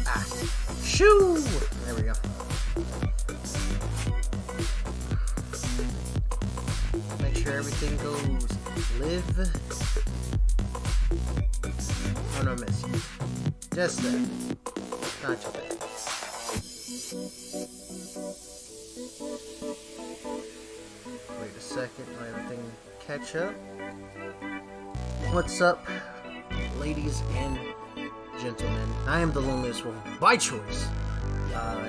Ah. Shoo! There we go. Make sure everything goes live. Oh no, miss. Just that. Not too bad. Wait a second, let everything catch up. What's up, ladies and gentlemen? I am the Loneliest Wolf by choice.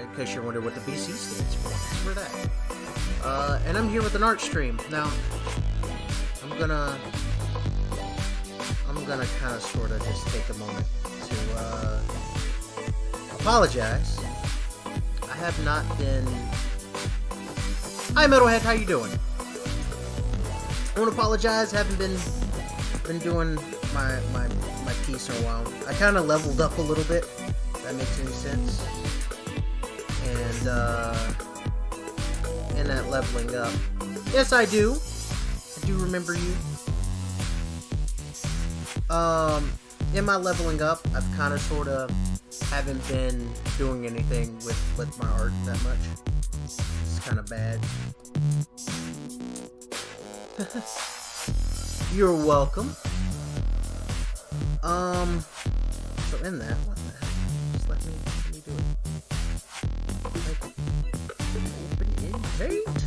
In case you're wondering what the BC stands for. For that. And I'm here with an art stream. Now, I'm gonna kind of sort of just take a moment to apologize. I have not been. Hi, Metalhead. How you doing? I want to apologize. Haven't been doing my piece in a while. I kind of leveled up a little bit. If that makes any sense. And in that leveling up, yes, I do. I do remember you. In my leveling up, I've kind of sort of haven't been doing anything with my art that much. It's kind of bad. You're welcome. So in that, what the heck? Just let me do it. Like, open in paint.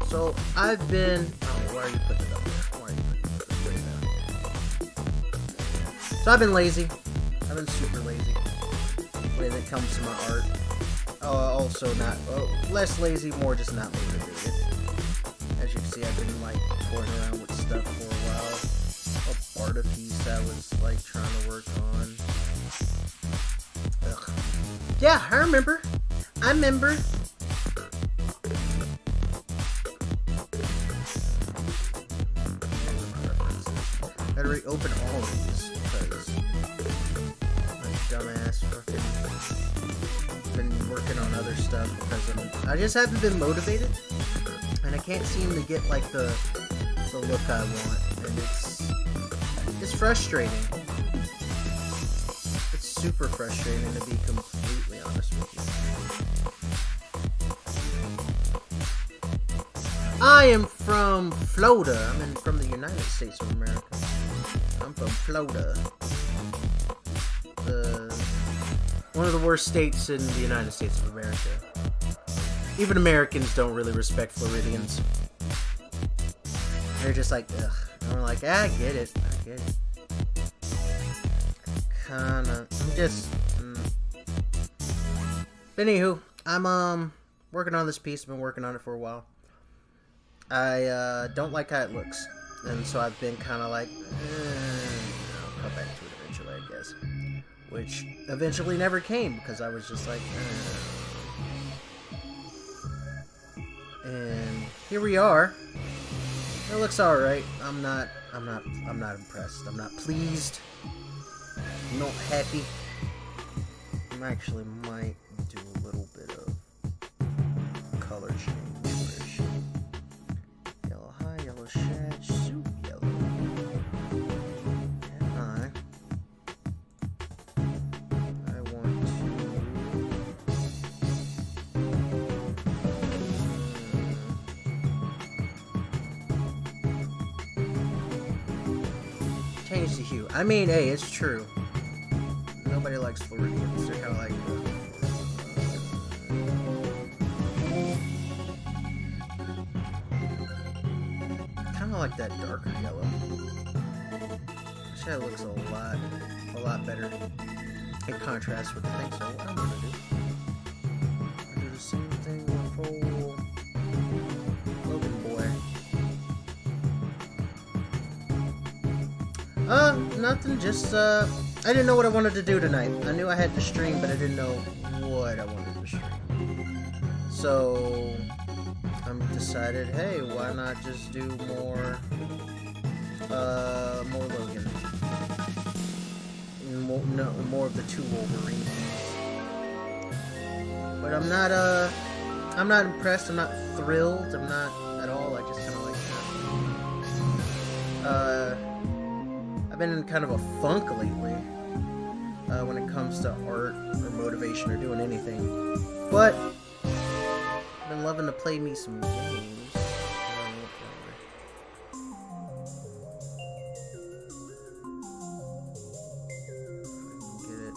So I've been. Oh, why are you putting it up there? Why are you putting it there? So I've been lazy. I've been super lazy when it comes to my art. Also not less lazy, more just not motivated. As you can see, I've been like toying around with stuff for a while. A Barda piece I was like trying to work on. Ugh. Yeah, I remember. Gotta reopen all of these because my dumbass fucking been working on other stuff because I just haven't been motivated. And I can't seem to get like the look I want, and it's frustrating. It's super frustrating to be completely honest with you. I am from Florida. I'm from the United States of America. I'm from Florida. One of the worst states in the United States of America. Even Americans don't really respect Floridians. They're just like, ugh. And we're like, I get it. I'm just... Anywho, I'm, working on this piece. I've been working on it for a while. I, don't like how it looks. And so I've been kind of like, I'll come back to it eventually, I guess. Which eventually never came, because I was just like, And here we are. It looks alright. I'm not impressed. I'm not pleased. I'm not happy. I actually might do a little bit of color change. Yellow high, yellow shed, soup yellow. And I want to change the hue. I mean, hey, it's true. Nobody likes Floridians. They're kind of like... kind of like that darker yellow. Actually, that looks a lot better in contrast with the thing. So what I'm going to do... I'll do the same thing with old Logan boy. Nothing. Just, I didn't know what I wanted to do tonight. I knew I had to stream, but I didn't know what I wanted to stream. So, I decided, hey, why not just do more Logan. More of the two Wolverines. But I'm not impressed, I'm not thrilled, I'm not at all, I just kind of like that. I've been in kind of a funk lately. when it comes to art or motivation or doing anything. But I've been loving to play me some games. Get it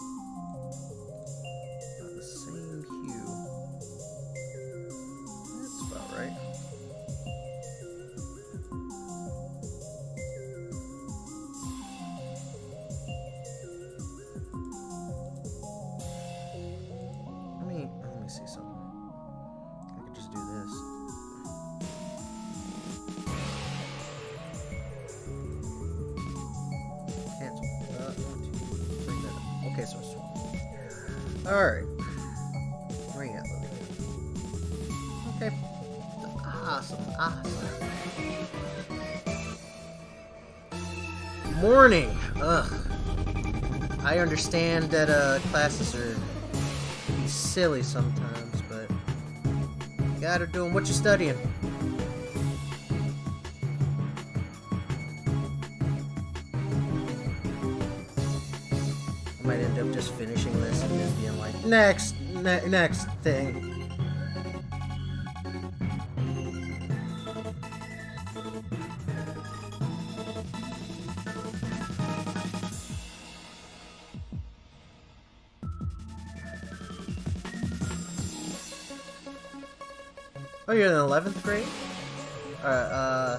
about the same hue. That's about right. Let me see something. I could just do this. Cancel. 1, 2, 3 minutes. Okay, so it's alright. Where you at, Lily? Okay. Awesome. Morning! Ugh. I understand that classes are silly sometimes, but you gotta do them. What you studying? I might end up just finishing this and then being like, next thing. Oh, you're in the 11th grade? Are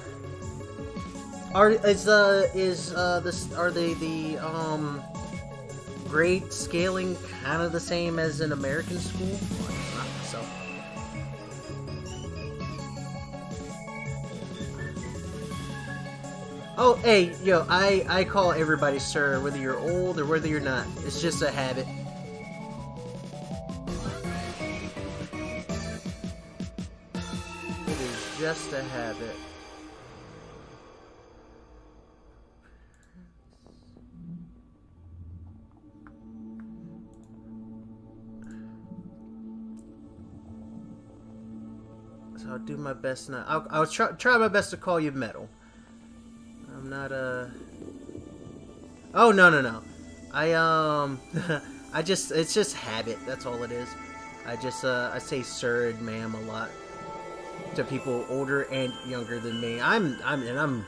the grade scaling kind of the same as in American school? Well, it's not myself. Oh, hey, yo, I call everybody sir, whether you're old or whether you're not. It's just a habit. Just a habit. So I'll do my best not. I'll try my best to call you metal. I'm not Oh no. It's just habit. That's all it is. I say sir and ma'am a lot to people older and younger than me. I'm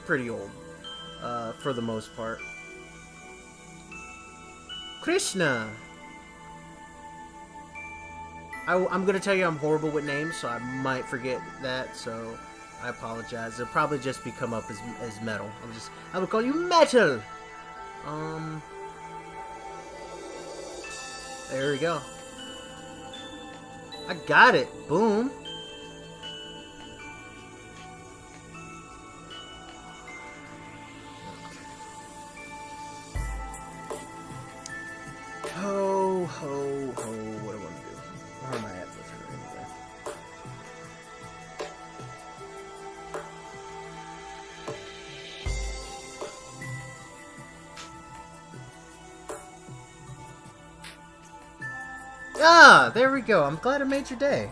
pretty old, for the most part. Krishna. I'm gonna tell you I'm horrible with names, so I might forget that. So I apologize. It'll probably just come up as metal. I will call you metal. There we go. I got it. Boom. Ho, what do I want to do? Where am I at with her anyway? Ah, there we go. I'm glad I made your day.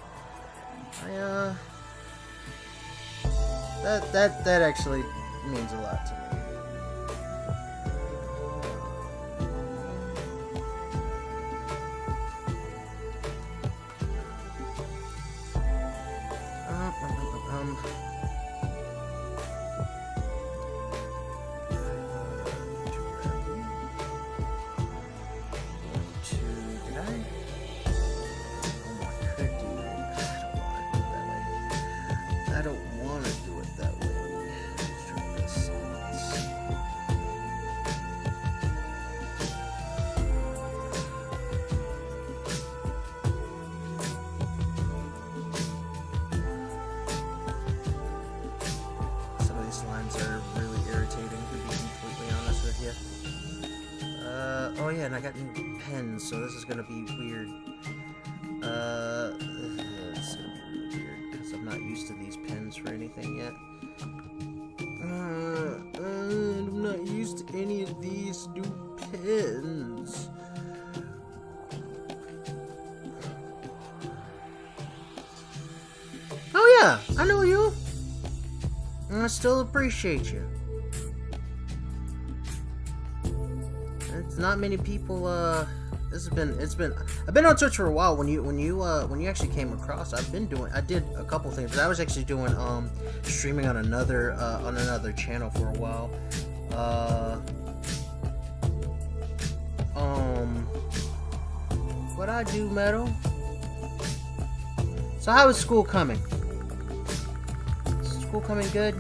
That actually means a lot to me. I don't want to do it that way. Let's try this. Some of these lines are really irritating, to be completely honest with you. Oh yeah, and I got new pens, so this is gonna be weird. It's gonna be really weird, because I'm not used to these pens for anything yet. I'm not used to any of these new pens. Oh yeah, I know you. And I still appreciate you. it's not many people. It's been. I've been on Twitch for a while. When you actually came across, I did a couple things, but I was actually doing streaming on another channel for a while. What I do, Metal? So how is school coming? Is school coming good?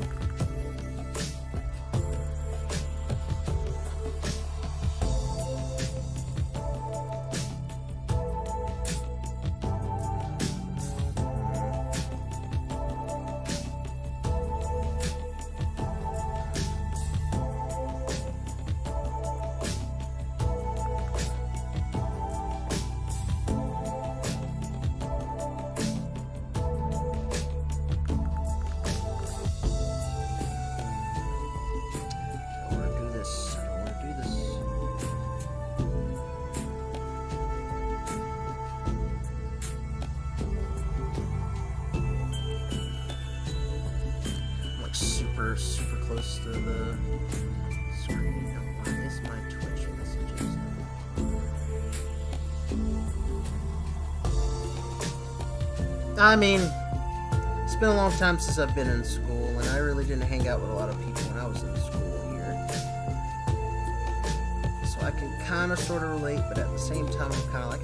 Super close to the screen. I miss my Twitch messages. I mean, it's been a long time since I've been in school, and I really didn't hang out with a lot of people when I was in school here. So I can kind of sort of relate, but at the same time, I'm kind of like,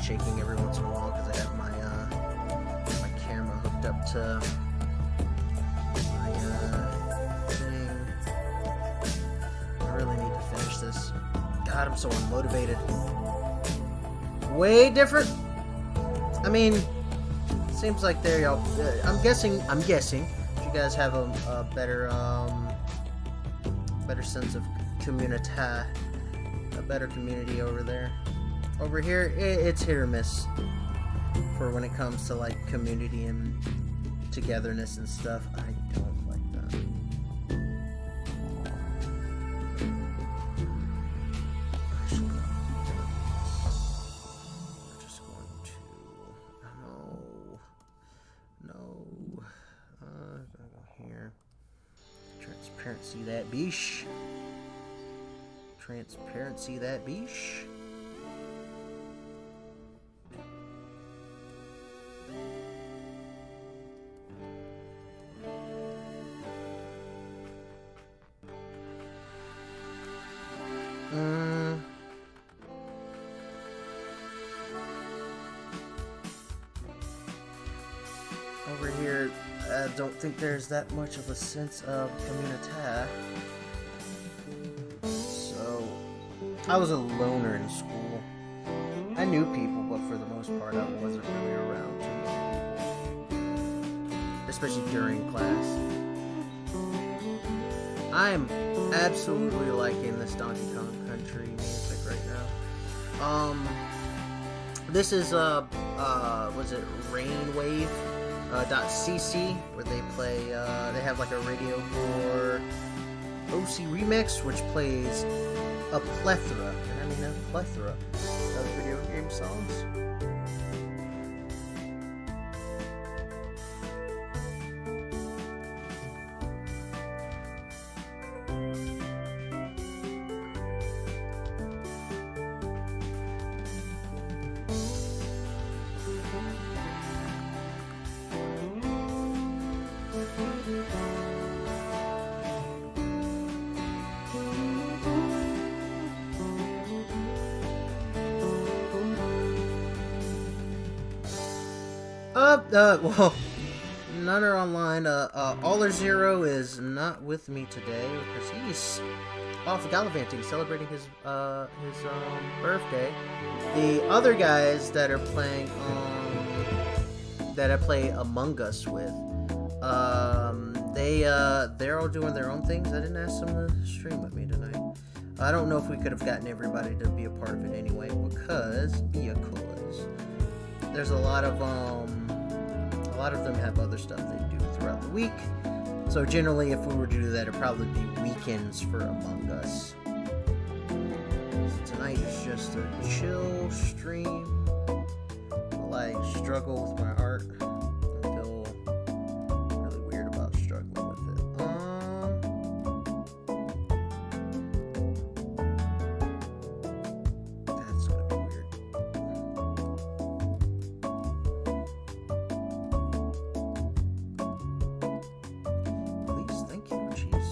shaking every once in a while because I have my camera hooked up to my thing. I really need to finish this. God, I'm so unmotivated. Way different. I mean, seems like there y'all. I'm guessing. You guys have a better sense of community, a better community over there. Over here, it's hit or miss for when it comes to like community and togetherness and stuff. I don't like that. We're just going to gotta go here. Transparency that beesh. Transparency that beesh. Over here, I don't think there's that much of a sense of community. So, I was a loner in school. I knew people, but for the most part, I wasn't really around too many people. Especially during class. I'm absolutely liking this Donkey Kong Country music right now. This is was it Rainwave .cc, where they play they have like a radio for OC Remix, which plays a plethora, and I mean a plethora of video game songs. Well, none are online. Aller Zero is not with me today because he's off gallivanting, celebrating his birthday. The other guys that are playing, that I play Among Us with, they're all doing their own things. I didn't ask them to stream with me tonight. I don't know if we could have gotten everybody to be a part of it anyway, because there's a lot of them have other stuff they do throughout the week. So generally, if we were to do that, it'd probably be weekends for Among Us. tonight is just a chill stream. I like struggle with my art. I feel really weird about struggling with it. That's gonna be weird. Please, thank you. Jeez.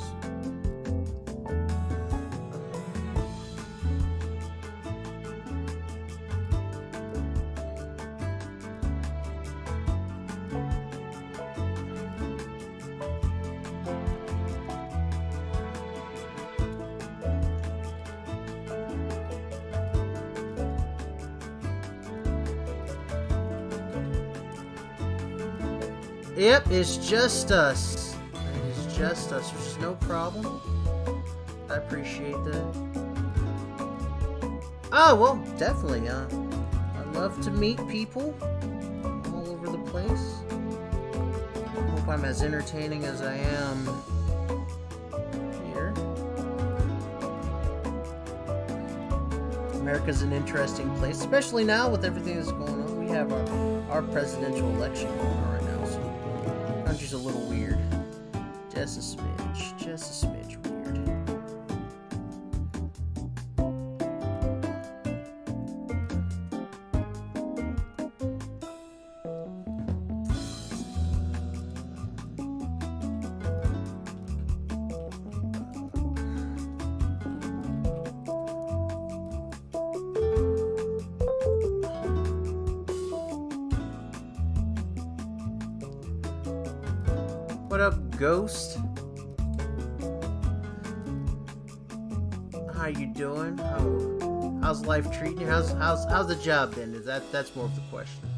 Yep, it's just us. It's just us, which is no problem. I appreciate that. Oh, well, definitely. I love to meet people all over the place. I hope I'm as entertaining as I am here. America's an interesting place, especially now with everything that's going on. We have our presidential election going on right now, so the country's a little weird. Just a smidge. Just a smidge weird. What up, Ghost? How you doing? How's life treating you? How's the job been? That's more of the question.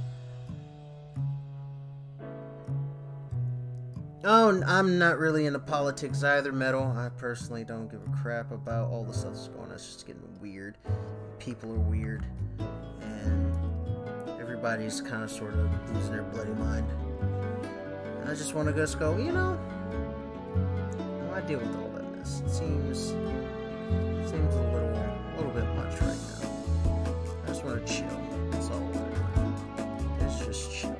Oh, I'm not really into politics either, Metal. I personally don't give a crap about all the stuff that's going on. It's just getting weird. People are weird, and everybody's kind of sort of losing their bloody mind. I just want to just go, you know, why deal with all that mess? It seems a little bit much right now. I just want to chill. That's all I want. It's just chill.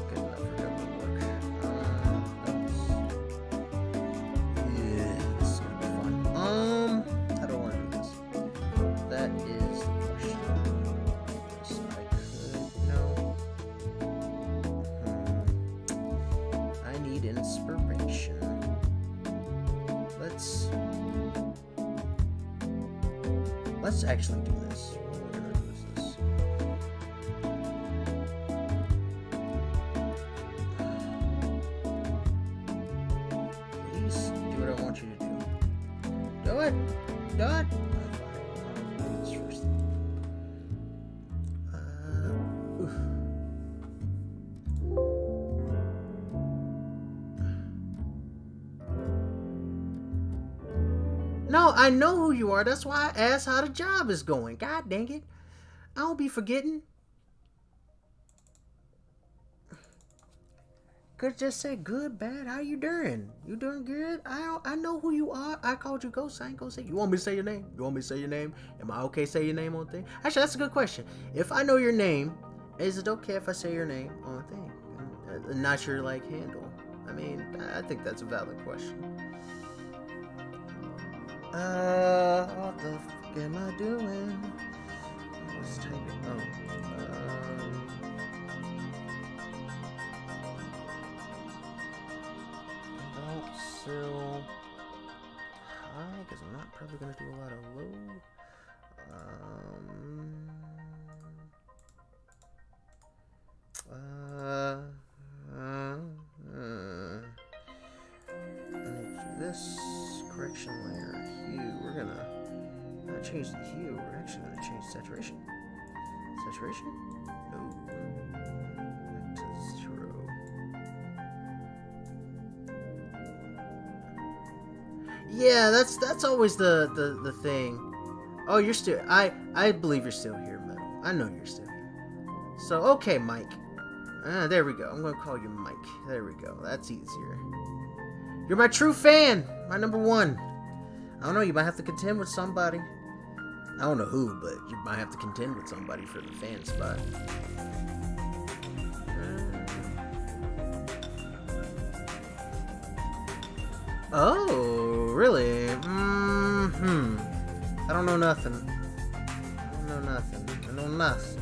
Good enough for government work. Yeah, this is gonna be fun. How do I want to do this? That is the question. So I could, no. I need inspiration. Let's actually do this. What we're gonna do is this. Please do what I want you to do. Do it! Do it! Oh, fine. I'll do this first. Oof. No, I know who you are. That's why I asked how the job is going. God dang it. I don't be forgetting. Could just say good, bad. How you doing? You doing good? I know who you are. I called you Ghost. I ain't gonna say. You want me to say your name? You want me to say your name? Am I okay to say your name on thing? Actually, that's a good question. If I know your name, is it okay if I say your name on thing? Not your like handle. I mean, I think that's a valid question. What the fuck am I doing? Let's type it. Don't sell high because I'm not probably gonna do a lot of low. This correction layer hue, we're gonna not change the hue, we're actually gonna change saturation. Saturation? No. Back to 0. Yeah, that's always the thing. Oh, you're still I believe you're still here, Metal. I know you're still here. So okay, Mike. There we go. I'm gonna call you Mike. There we go. That's easier. You're my true fan! My number one. I don't know, you might have to contend with somebody. I don't know who, but you might have to contend with somebody for the fan spot. Oh, really? I don't know nothing. I don't know nothing. I know nothing.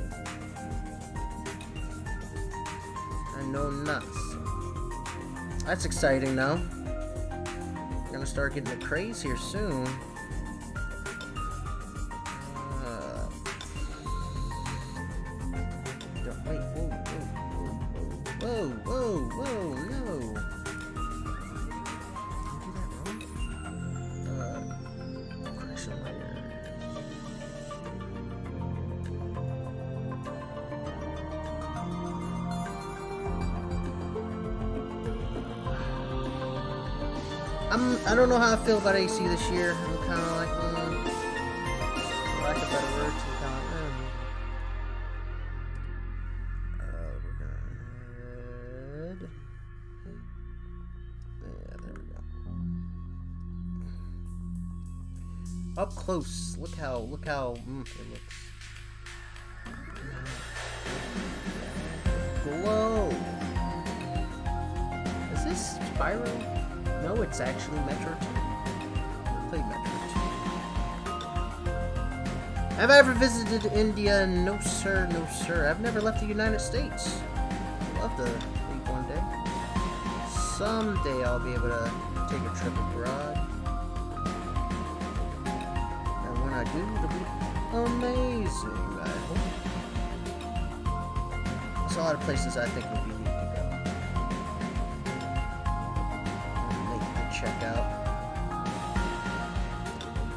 I know nothing. That's exciting, though. We're gonna start getting the craze here soon. Wait, whoa, no. I don't know how I feel about AC this year. I'm kind of like, for lack of better words, I'm kind of like, we're gonna head. Yeah, there we go. Up close. Look how it looks. Glow. Is this Spyro? No, it's actually Metro 2. I played Metro 2. Have I ever visited India? No, sir. No, sir. I've never left the United States. I'd love to leave one day. Someday I'll be able to take a trip abroad. And when I do, it'll be amazing, I hope. There's a lot of places I think would be neat to go. Check out.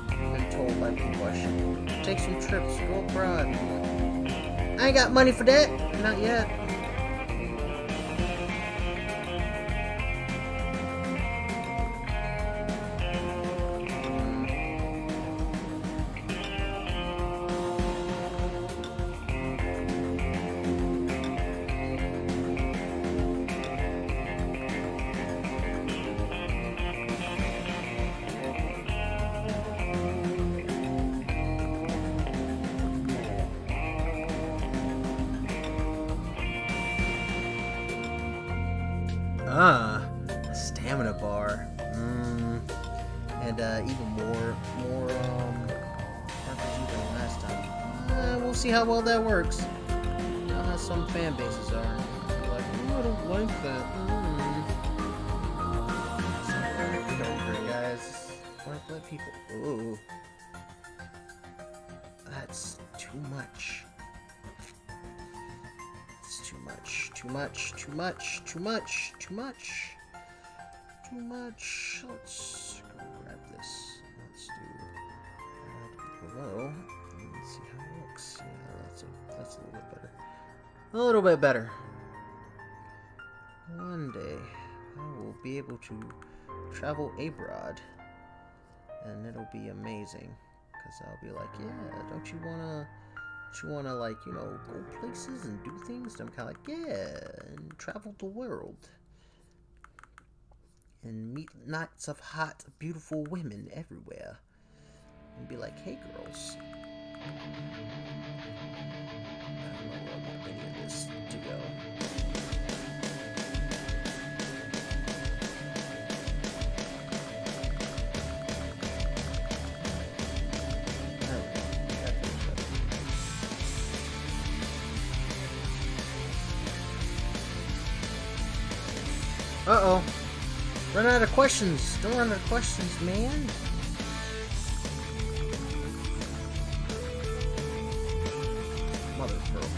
I've been told by people I should take some trips, go abroad. I ain't got money for that. Not yet. A stamina bar. And even more RPG than last time. We'll see how well that works. You know how some fan bases are. They're like, I don't like that. Get over it, guys. Let people. Ooh, that's too much. Too much. Let's go grab this. Let's do below. Let's see how it looks. Yeah, that's a little bit better. One day I will be able to travel abroad, and it'll be amazing. Cause I'll be like, yeah, don't you wanna like, you know, go places and do things? And I'm kind of like, yeah, and travel the world. And meet lots of hot, beautiful women everywhere. And be like, hey girls. I don't know where I want any of this to go. Uh-oh. Run out of questions. Don't run out of questions, man. Mother of pearl.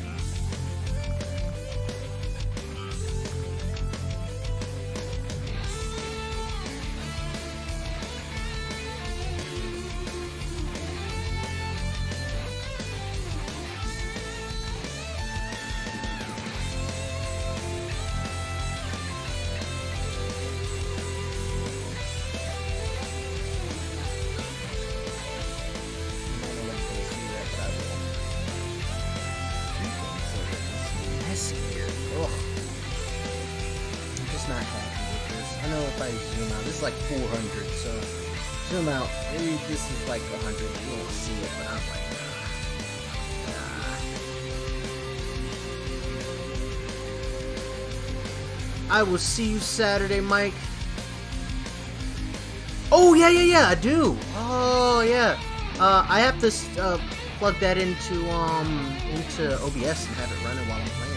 just not happy with this. I know if I zoom out, this is like 400, so zoom out. Maybe this is like 100. You won't see it, but I'm like, nah. I will see you Saturday, Mike. Oh, yeah, I do. Oh, yeah. I have to plug that into OBS and have it running while I'm playing.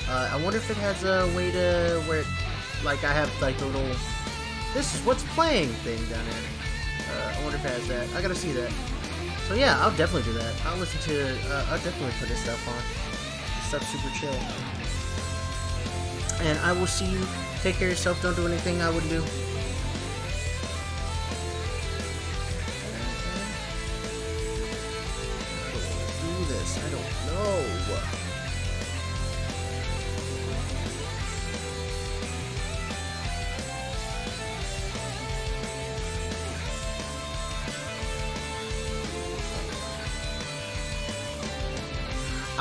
I wonder if it has a way to where, it, like, I have like the little "this is what's playing" thing down there. I wonder if it has that. I gotta see that. So yeah, I'll definitely do that. I'll listen to. I'll definitely put this stuff on. This stuff's super chill. And I will see you. Take care of yourself. Don't do anything I wouldn't do. I don't know.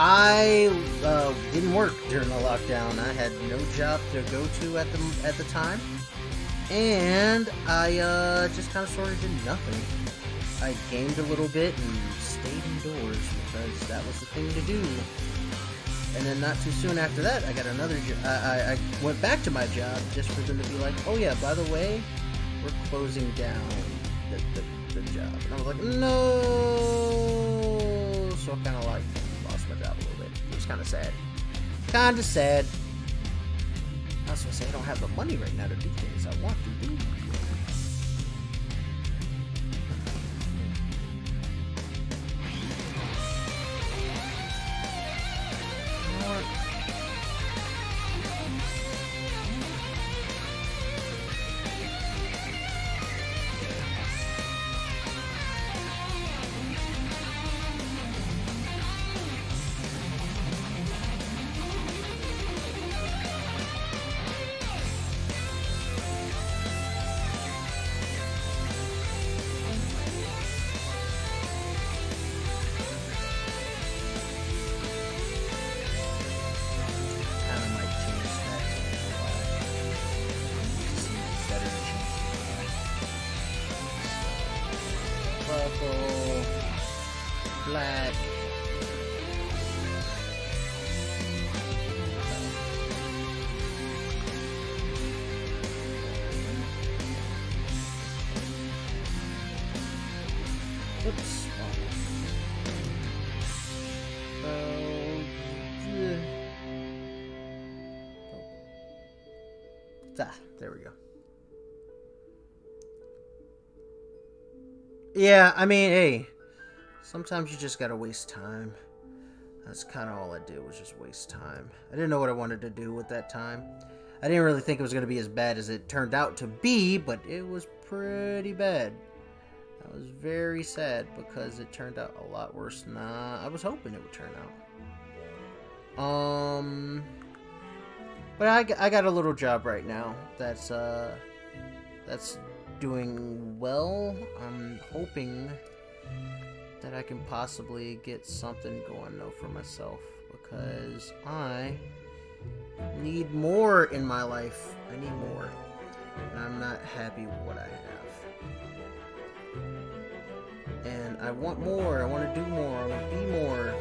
I didn't work during the lockdown. I had no job to go to at the time, and I just kind of sort of did nothing. I gamed a little bit and stayed indoors because that was the thing to do. And then not too soon after that, I got another job. I went back to my job just for them to be like, "Oh yeah, by the way, we're closing down the job." And I was like, "No." So I kind of like lost my job a little bit. It was kind of sad. Kind of sad. I was gonna say I don't have the money right now to do things I want to do. Purple, black. Oops. There we go. Yeah, I mean, hey, sometimes you just gotta waste time. That's kind of all I did, was just waste time. I didn't know what I wanted to do with that time. I didn't really think it was gonna be as bad as it turned out to be, but it was pretty bad. I was very sad because it turned out a lot worse than I was hoping it would turn out. But I got a little job right now that's doing well. I'm hoping that I can possibly get something going though for myself, because I need more in my life. I need more, and I'm not happy with what I have. And I want more. I want to do more. I want to be more.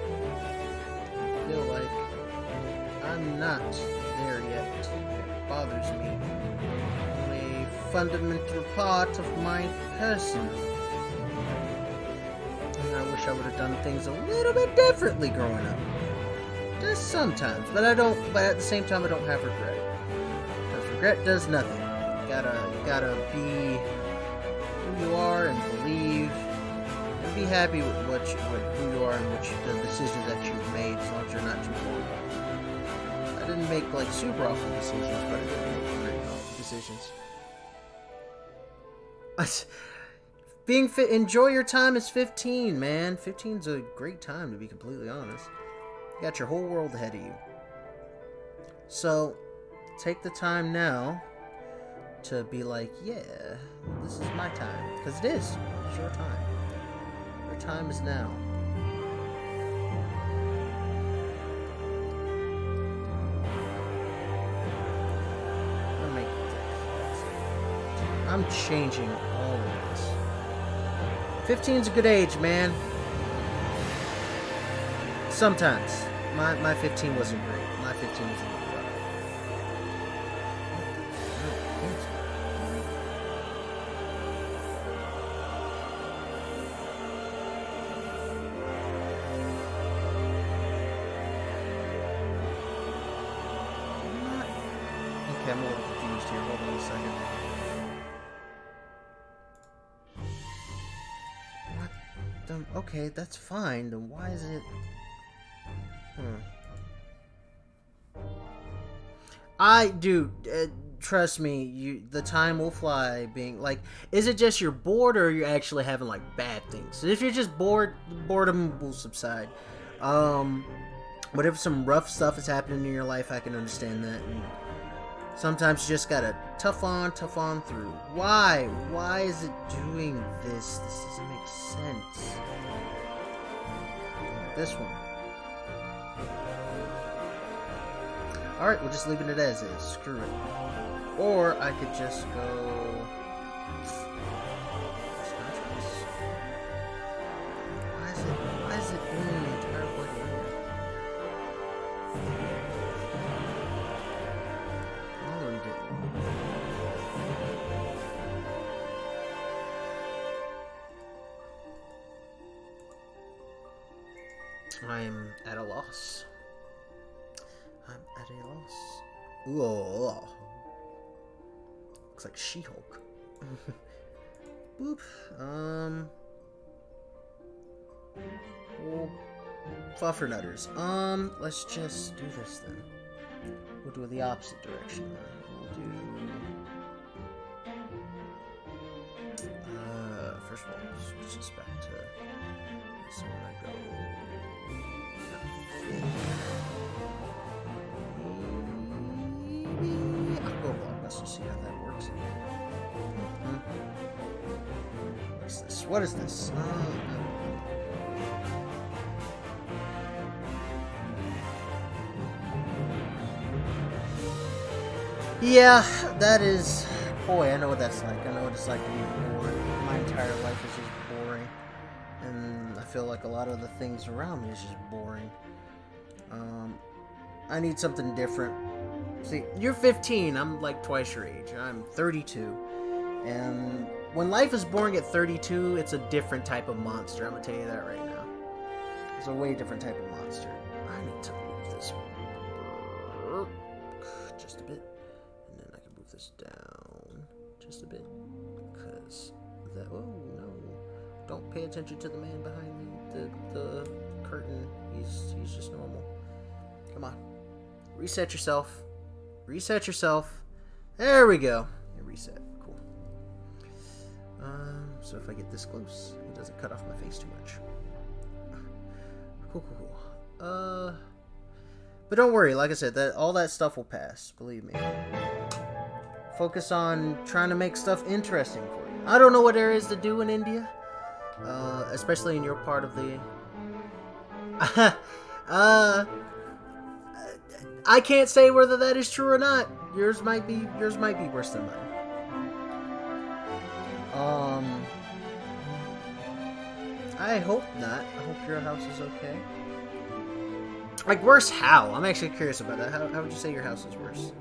I feel like I'm not there yet. It bothers me. A fundamental part of my person. And I wish I would have done things a little bit differently growing up. Just sometimes, but I don't. But at the same time, I don't have regret. Because regret does nothing. You gotta be who you are and believe, and be happy with who you are and the decisions that you've made, as long as you're not too horrible. I didn't make like super awful decisions, but I did make pretty awful decisions. Being fit, enjoy your time as 15, man. 15's a great time, to be completely honest. You got your whole world ahead of you. So, take the time now to be like, yeah, this is my time. Because it is. It's your time. Your time is now. I'm gonna make I'm changing all of this. 15's a good age, man. Sometimes. My 15 wasn't great. My 15 was a little rough. Okay, I'm a little confused here. Hold on a second. What? Okay, that's fine. Then why is it... trust me, the time will fly. Being like, is it just you're bored, or you're actually having like bad things? If you're just bored, boredom will subside. But if some rough stuff is happening in your life, I can understand that. And sometimes you just gotta tough on through. Why? Why is it doing this? This doesn't make sense. This one. Alright, we're just leaving it as is. Screw it. Or I could just go... Why is it doing the entire bloody area? Oh, I'm getting... I'm at a loss. I'm at a loss. Ooh. Looks like She-Hulk. Boop. Well, fluffernutters. Let's just do this then. We'll do the opposite direction then. We'll do... first of all, switch this back to this one. I go... I'll go Blockbuster to see how that works. What's this? What is this? Yeah, that is... Boy, I know what that's like. I know what it's like to be bored. My entire life is just boring. And I feel like a lot of the things around me is just boring. I need something different. See, you're 15. I'm like twice your age. I'm 32. And when life is boring at 32, it's a different type of monster. I'm going to tell you that right now. It's a way different type of monster. I need to move this just a bit. And then I can move this down just a bit. Because that... Oh, no. Don't pay attention to the man behind me. The curtain. He's just normal. Come on. Reset yourself. Reset yourself. There we go. And reset. Cool. So if I get this close, it doesn't cut off my face too much. Cool. But don't worry. Like I said, all that stuff will pass. Believe me. Focus on trying to make stuff interesting for you. I don't know what there is to do in India. Especially in your part of the... I can't say whether that is true or not. Yours might be worse than mine. I hope not. I hope your house is okay. Like, worse how? I'm actually curious about that. How would you say your house is worse?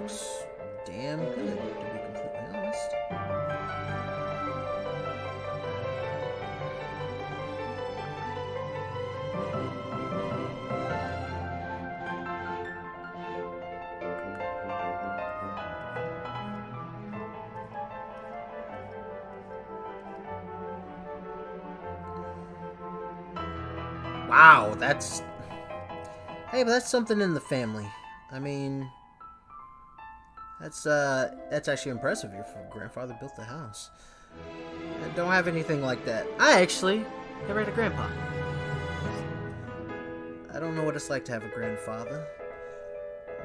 Looks damn good, to be completely honest. Wow, that's... Hey, but that's something in the family. I mean... That's actually impressive. Your grandfather built the house. I don't have anything like that. I actually never had a grandpa. I don't know what it's like to have a grandfather.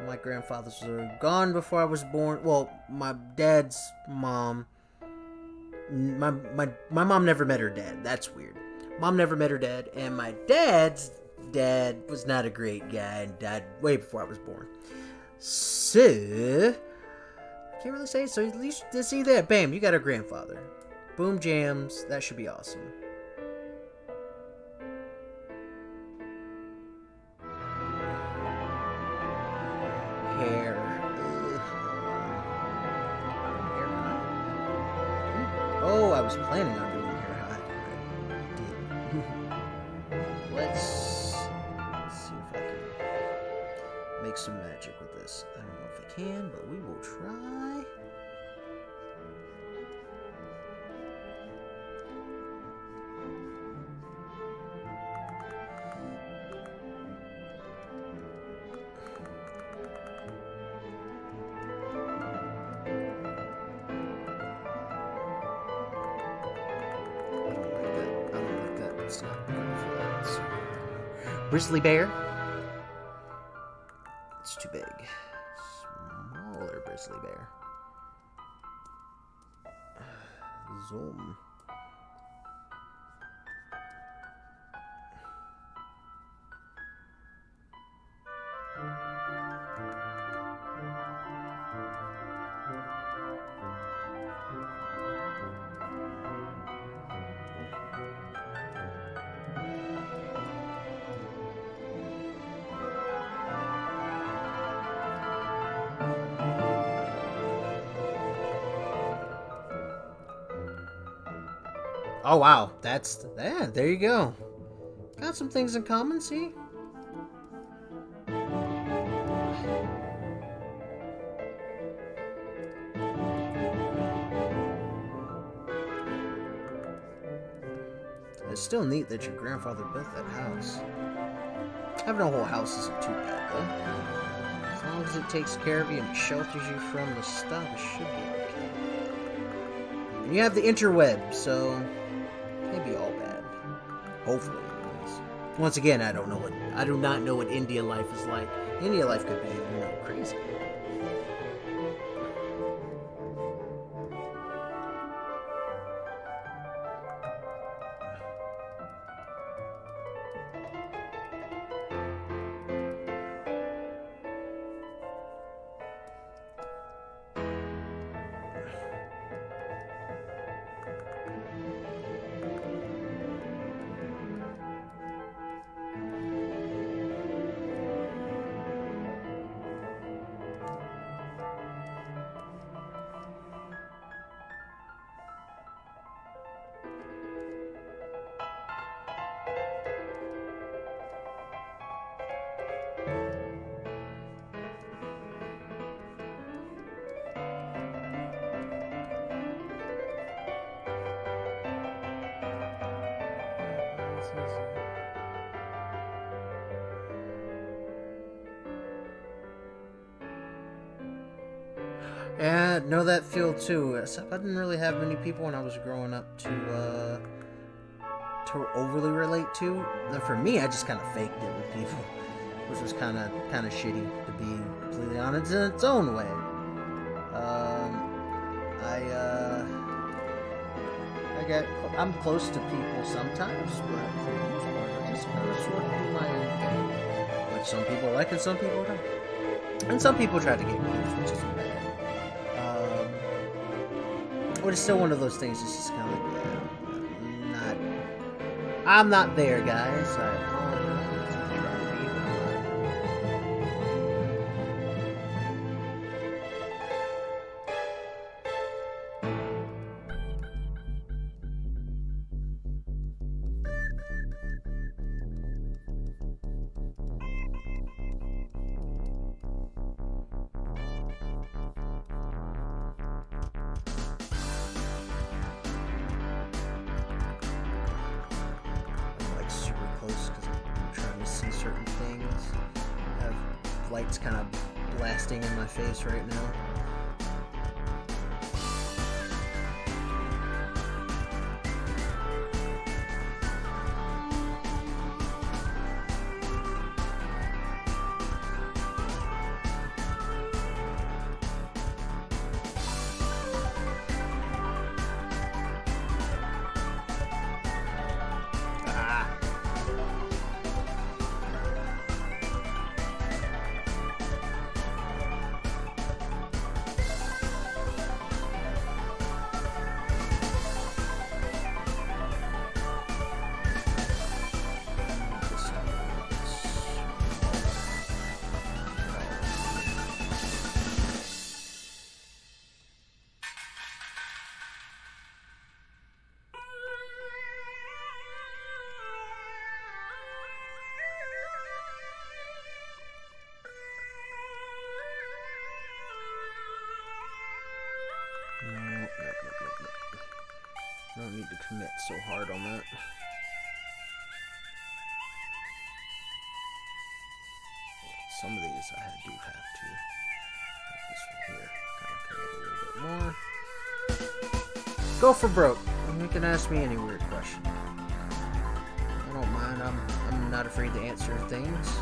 My grandfathers were gone before I was born. Well, my dad's mom. My mom never met her dad. That's weird. Mom never met her dad, and my dad's dad was not a great guy and died way before I was born. So I can't really say it. So at least to see that, bam, you got a grandfather. Boom jams. That should be awesome. Hair. Hair high? Oh, I was planning on doing hair high. I did. Let's see if I can make some magic with this. I don't know if I can, but we will try. Grizzly bear. It's too big. Smaller grizzly bear. Zoom. Oh wow, that's yeah. There you go. Got some things in common. See. It's still neat that your grandfather built that house. Having a whole house isn't too bad though. As long as it takes care of you and shelters you from the stuff, it should be okay. And you have the interweb, so. Can't be all bad. Hopefully, anyways. Once again, I do not know what India life is like. India life could be, crazy. Yeah, know that feel too. Except I didn't really have many people when I was growing up to overly relate to. And for me, I just kind of faked it with people, which was kind of shitty, to be completely honest, in its own way. I'm close to people sometimes, but for the most part, I just kind of sort of do my own thing, which some people like and some people don't. And some people try to get close, which isn't bad. But it's still one of those things. It's just kind of like, I'm not there, guys. I apologize. I'm trying to be certain things. I have lights kind of blasting in my face right now. Don't need to commit so hard on that. Some of these I do have to. This one here, kind of commit a little bit more. Go for broke. You can ask me any weird question. I don't mind. I'm not afraid to answer things.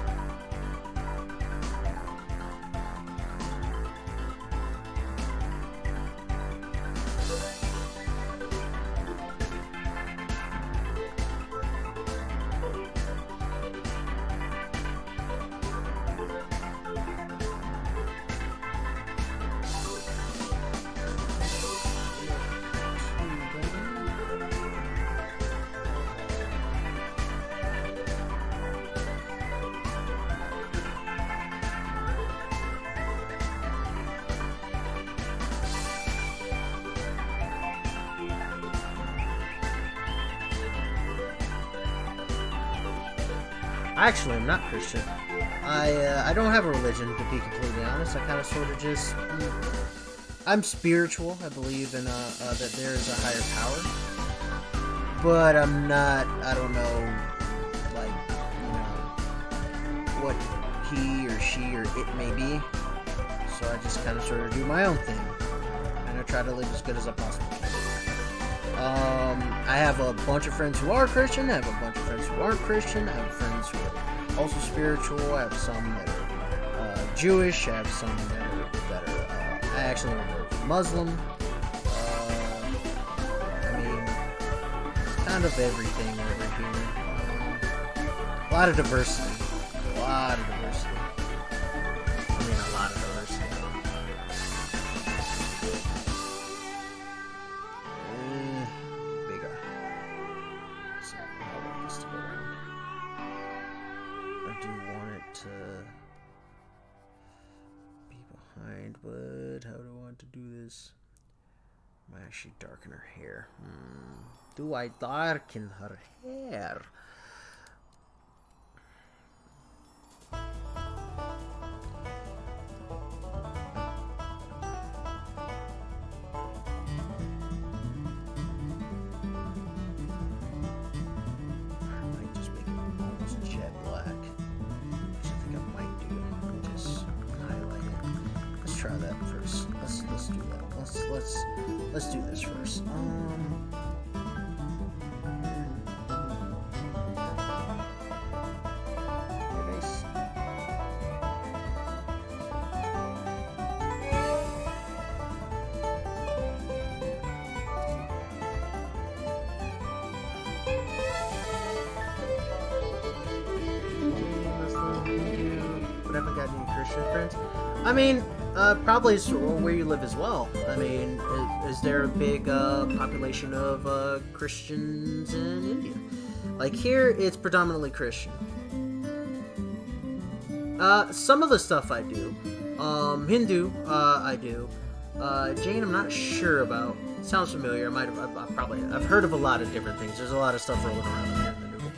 Actually, I'm not Christian. I don't have a religion, to be completely honest. I kind of sort of just... I'm spiritual. I believe in that there is a higher power. But I'm not... I don't know, like, what he or she or it may be. So I just kind of sort of do my own thing. And I try to live as good as I possibly can. I have a bunch of friends who are Christian. I have a bunch of friends who aren't Christian. I have friends who are also spiritual. I have some that are Jewish. I have some that are I actually am Muslim. I mean, kind of everything over here. A lot of diversity. A lot of diversity. I mean, a lot of diversity. Bigger. So, how about this to go around? I do want it to be behind, but how do I want to do this? I might actually darken her hair. Do I darken her hair? Let's do this first. But I haven't got any Christian friends. I mean, probably where you live as well. I mean, is there a big population of Christians in India? Like here, it's predominantly Christian. Some of the stuff I do. Hindu, I do. Jain, I'm not sure about. Sounds familiar. I've heard of a lot of different things. There's a lot of stuff rolling around here in the noodle.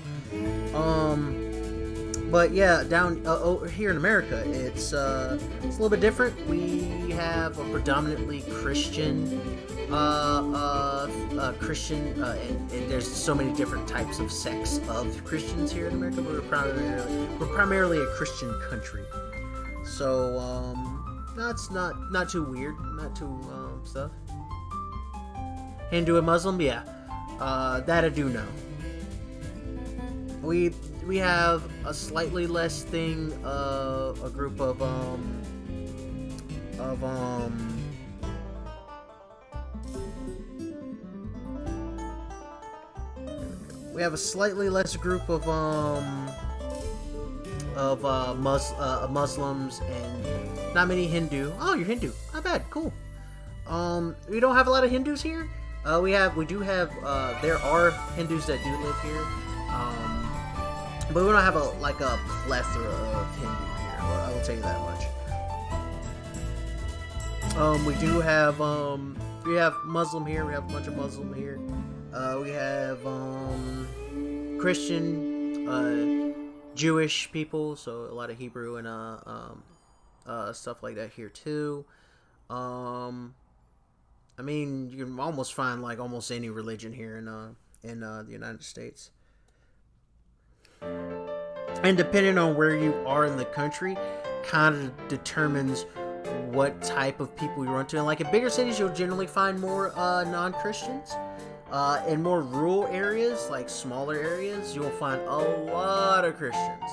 But yeah, down here in America, it's a little bit different. We have a predominantly Christian, and there's so many different types of sects of Christians here in America. We're primarily a Christian country, so that's not too weird, not too stuff. Hindu and Muslim, yeah, that I do know. We have a slightly less thing, a group of we have a slightly less group of Muslims and not many Hindu. Oh, you're Hindu. Not bad. Cool. We don't have a lot of Hindus here. We do have there are Hindus that do live here. But we don't have a plethora of Hindu here. I will tell you that much. We do have we have Muslim here. We have a bunch of Muslim here. We have Christian, Jewish people. So a lot of Hebrew and stuff like that here too. I mean, you can almost find like almost any religion here in the United States. And depending on where you are in the country, kind of determines what type of people you run to. And like in bigger cities, you'll generally find more non-Christians. In more rural areas, like smaller areas, you'll find a lot of Christians,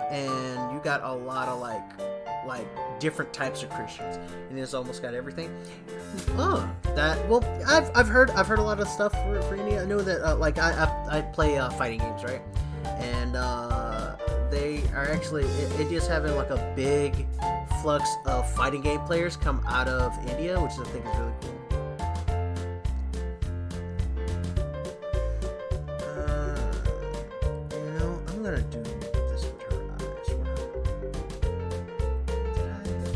and you got a lot of like different types of Christians, and it's almost got everything. I've heard a lot of stuff for India. I know that I play fighting games, right? And they are actually India's having like a big flux of fighting game players come out of India, which I think is really cool. I'm gonna do this with her eyes. There it is.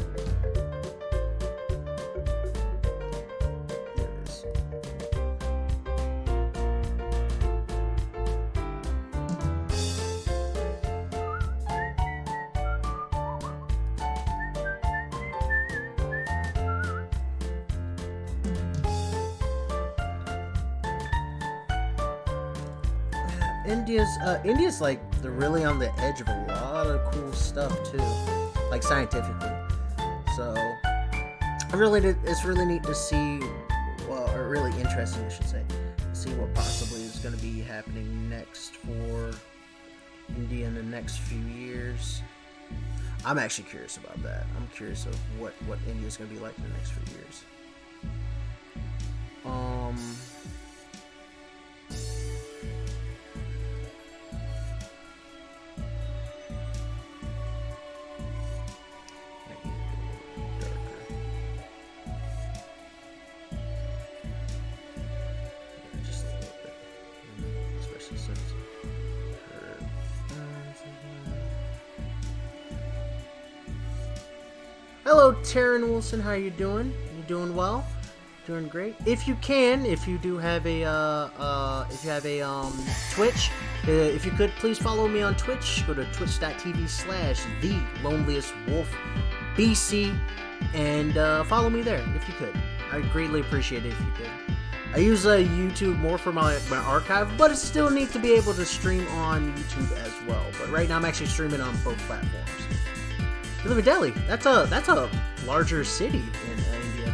India's like they're really on the edge of a lot of cool stuff too, like scientifically. So it's really neat to see, or really interesting, I should say, to see what possibly is going to be happening next for India in the next few years. I'm actually curious about that. I'm curious of what India's going to be like in the next few years. Hello, Taryn Wilson. How you doing? You doing well? Doing great. If you do have a, Twitch, if you could please follow me on Twitch. Go to twitch.tv/TheLoneliestWolfBC and follow me there if you could. I'd greatly appreciate it if you could. I use YouTube more for my archive, but it's still neat to be able to stream on YouTube as well. But right now I'm actually streaming on both platforms. You live in Delhi. That's a larger city in India.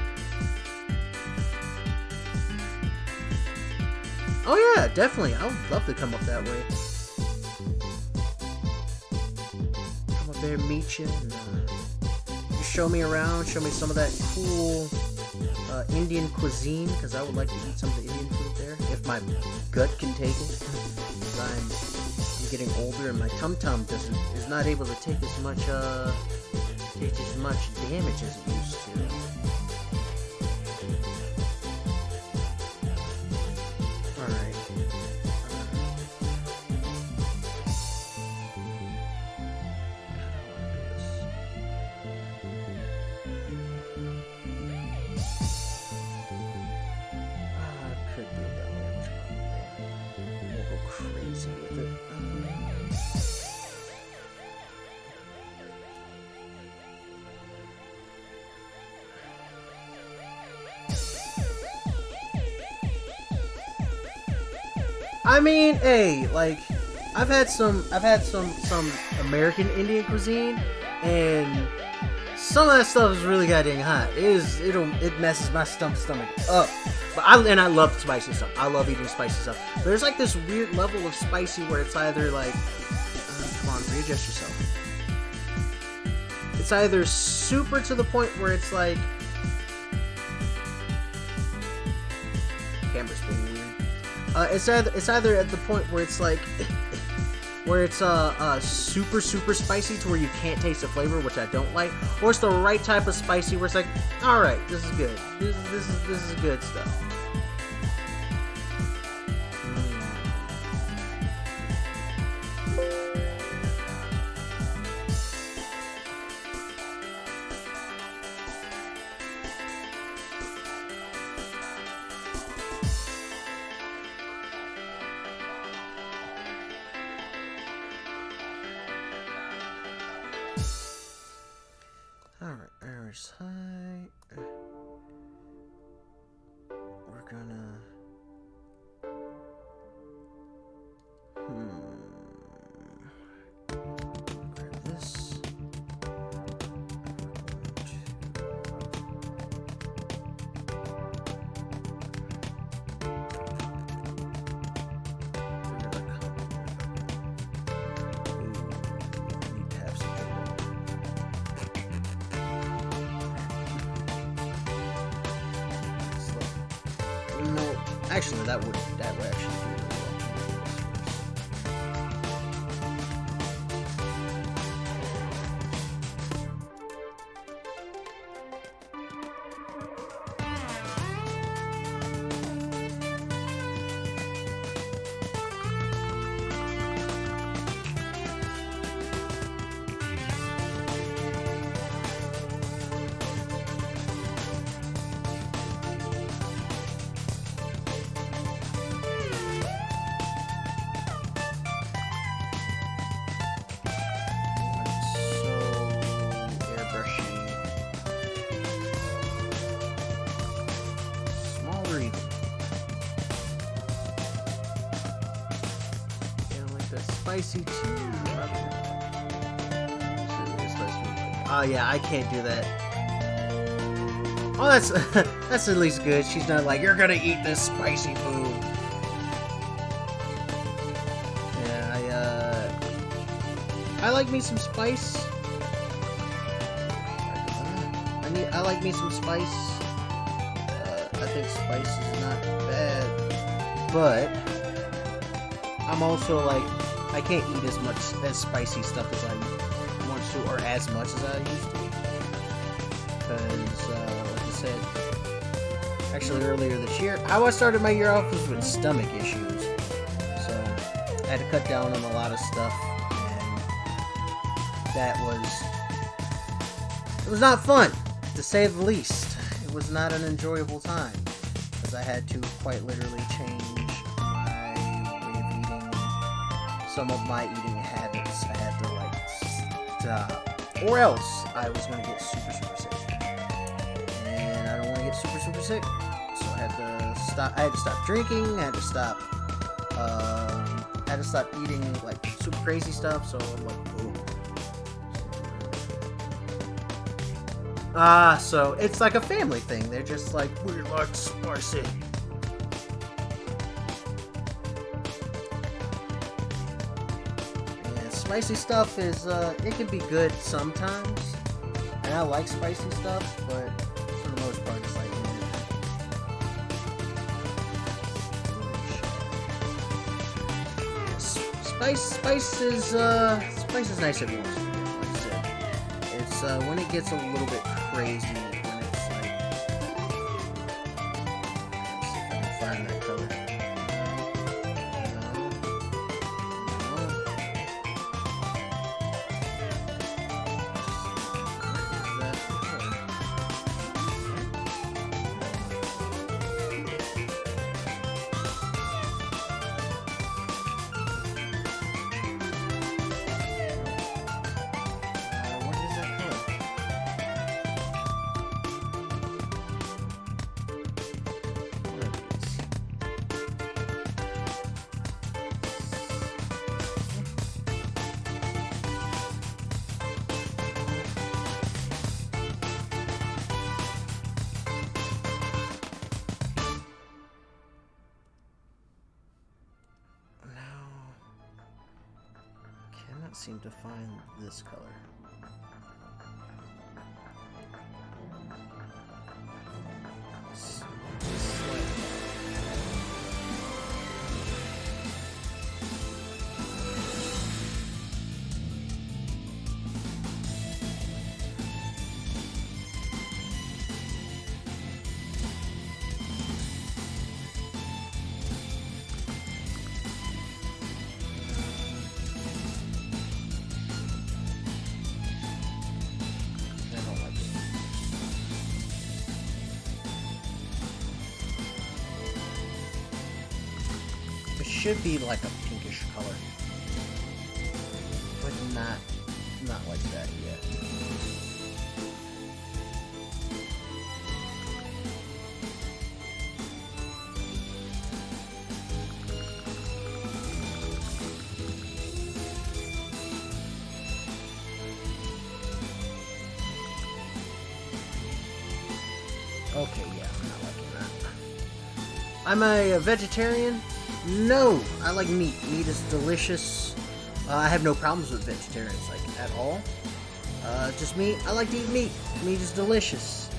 Oh yeah, definitely. I would love to come up that way. Come up there, meet you, and show me around. Show me some of that cool Indian cuisine, because I would like to eat some of the Indian food there, if my gut can take it. Because I'm getting older and my tum-tum is not able to take as much damage as it used to. Alright. Could be that way. We'll go crazy with it. I mean, hey, like I've had some American Indian cuisine, and some of that stuff is really goddamn hot. It messes my stomach up. But I love spicy stuff. I love eating spicy stuff. But there's like this weird level of spicy where it's either like, come on, readjust yourself. It's either super to the point where it's like, camera's being weird. It's either at the point where it's like, where it's super spicy to where you can't taste the flavor, which I don't like, or it's the right type of spicy where it's like, all right, this is good. This is good stuff. Alright, Irish high. Actually, that would actually be really well. Spicy too. Oh yeah, I can't do that. Oh, that's at least good. She's not like, you're gonna eat this spicy food. Yeah, I like me some spice. I like me some spice. I think spice is not bad, but I'm also like, I can't eat as spicy stuff as I want to, or as much as I used to. Because, like I said, actually earlier this year, how I started my year off was with stomach issues. So, I had to cut down on a lot of stuff, and it was not fun, to say the least. It was not an enjoyable time, because I had to quite literally change some of my eating habits. I had to like stop, or else I was going to get super sick, and I don't want to get super sick, so I had to stop. I had to stop drinking. I had to stop eating like super crazy stuff. So I'm like, ooh. So it's like a family thing. They're just like, we like spicy. Spicy stuff is, it can be good sometimes, and I like spicy stuff, but for the most part, it's like, spice is nice every once in a while. Like I said, it's, when it gets a little bit crazy, when it's like, let's see if I can find that color. Seem to find this color. Should be like a pinkish color, but not like that yet. Okay, yeah, I'm not liking that. I'm a vegetarian. No, I like meat. Meat is delicious. I have no problems with vegetarians, like, at all. Just meat. I like to eat meat. Meat is delicious.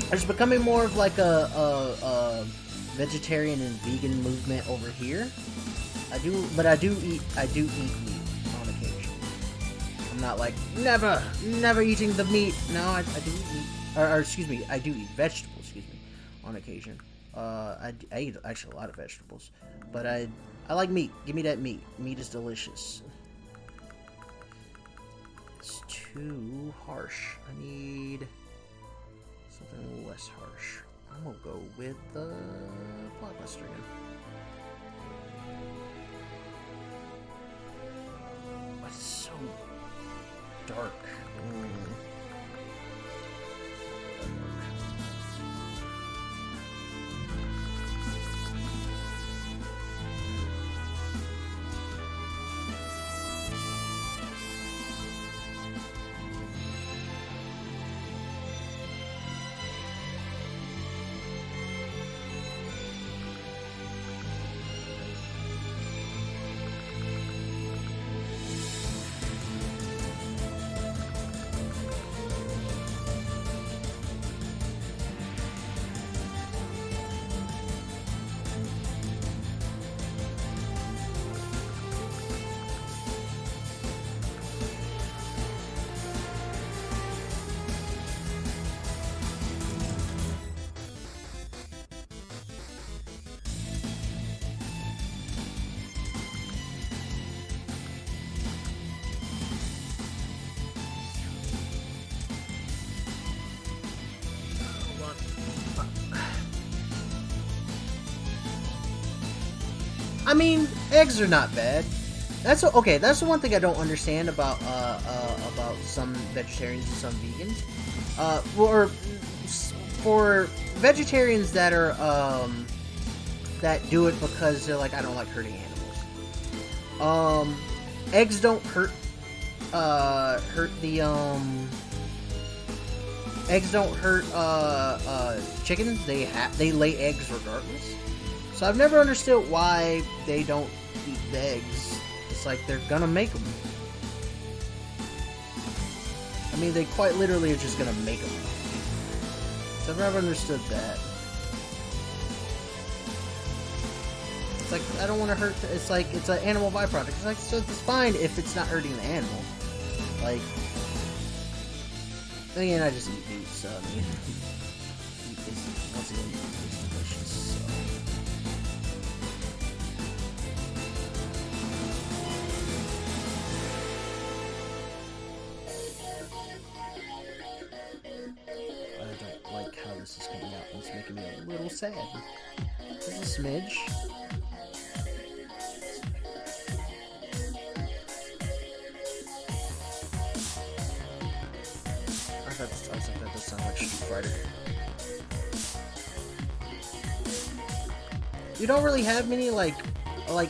There's becoming more of like a vegetarian and vegan movement over here. I do eat meat on occasion. I'm not like never eating the meat. No, I do eat meat. Or excuse me, I do eat vegetables. Excuse me, on occasion. I eat actually a lot of vegetables, but I like meat. Give me that meat. Meat is delicious. It's too harsh. I need something less harsh. I'm gonna go with the Blockbuster again. But it's so dark. I mean, eggs are not bad. That's okay. That's the one thing I don't understand about some vegetarians and some vegans. For vegetarians that are that do it because they're like, I don't like hurting animals. Eggs don't hurt eggs don't hurt chickens. They lay eggs regardless. So I've never understood why they don't eat the eggs. It's like they're gonna make them. I mean, they quite literally are just gonna make them. So I've never understood that. It's like, I don't want to hurt. It's like, it's an animal byproduct. It's like, so it's fine if it's not hurting the animal. Like, again, I just eat meat, so I mean, meat is, once again, it's delicious. So. I don't like how this is coming out. It's making me a little sad. Just a smidge. I was like, that does sound like Street Fighter. We don't really have many, like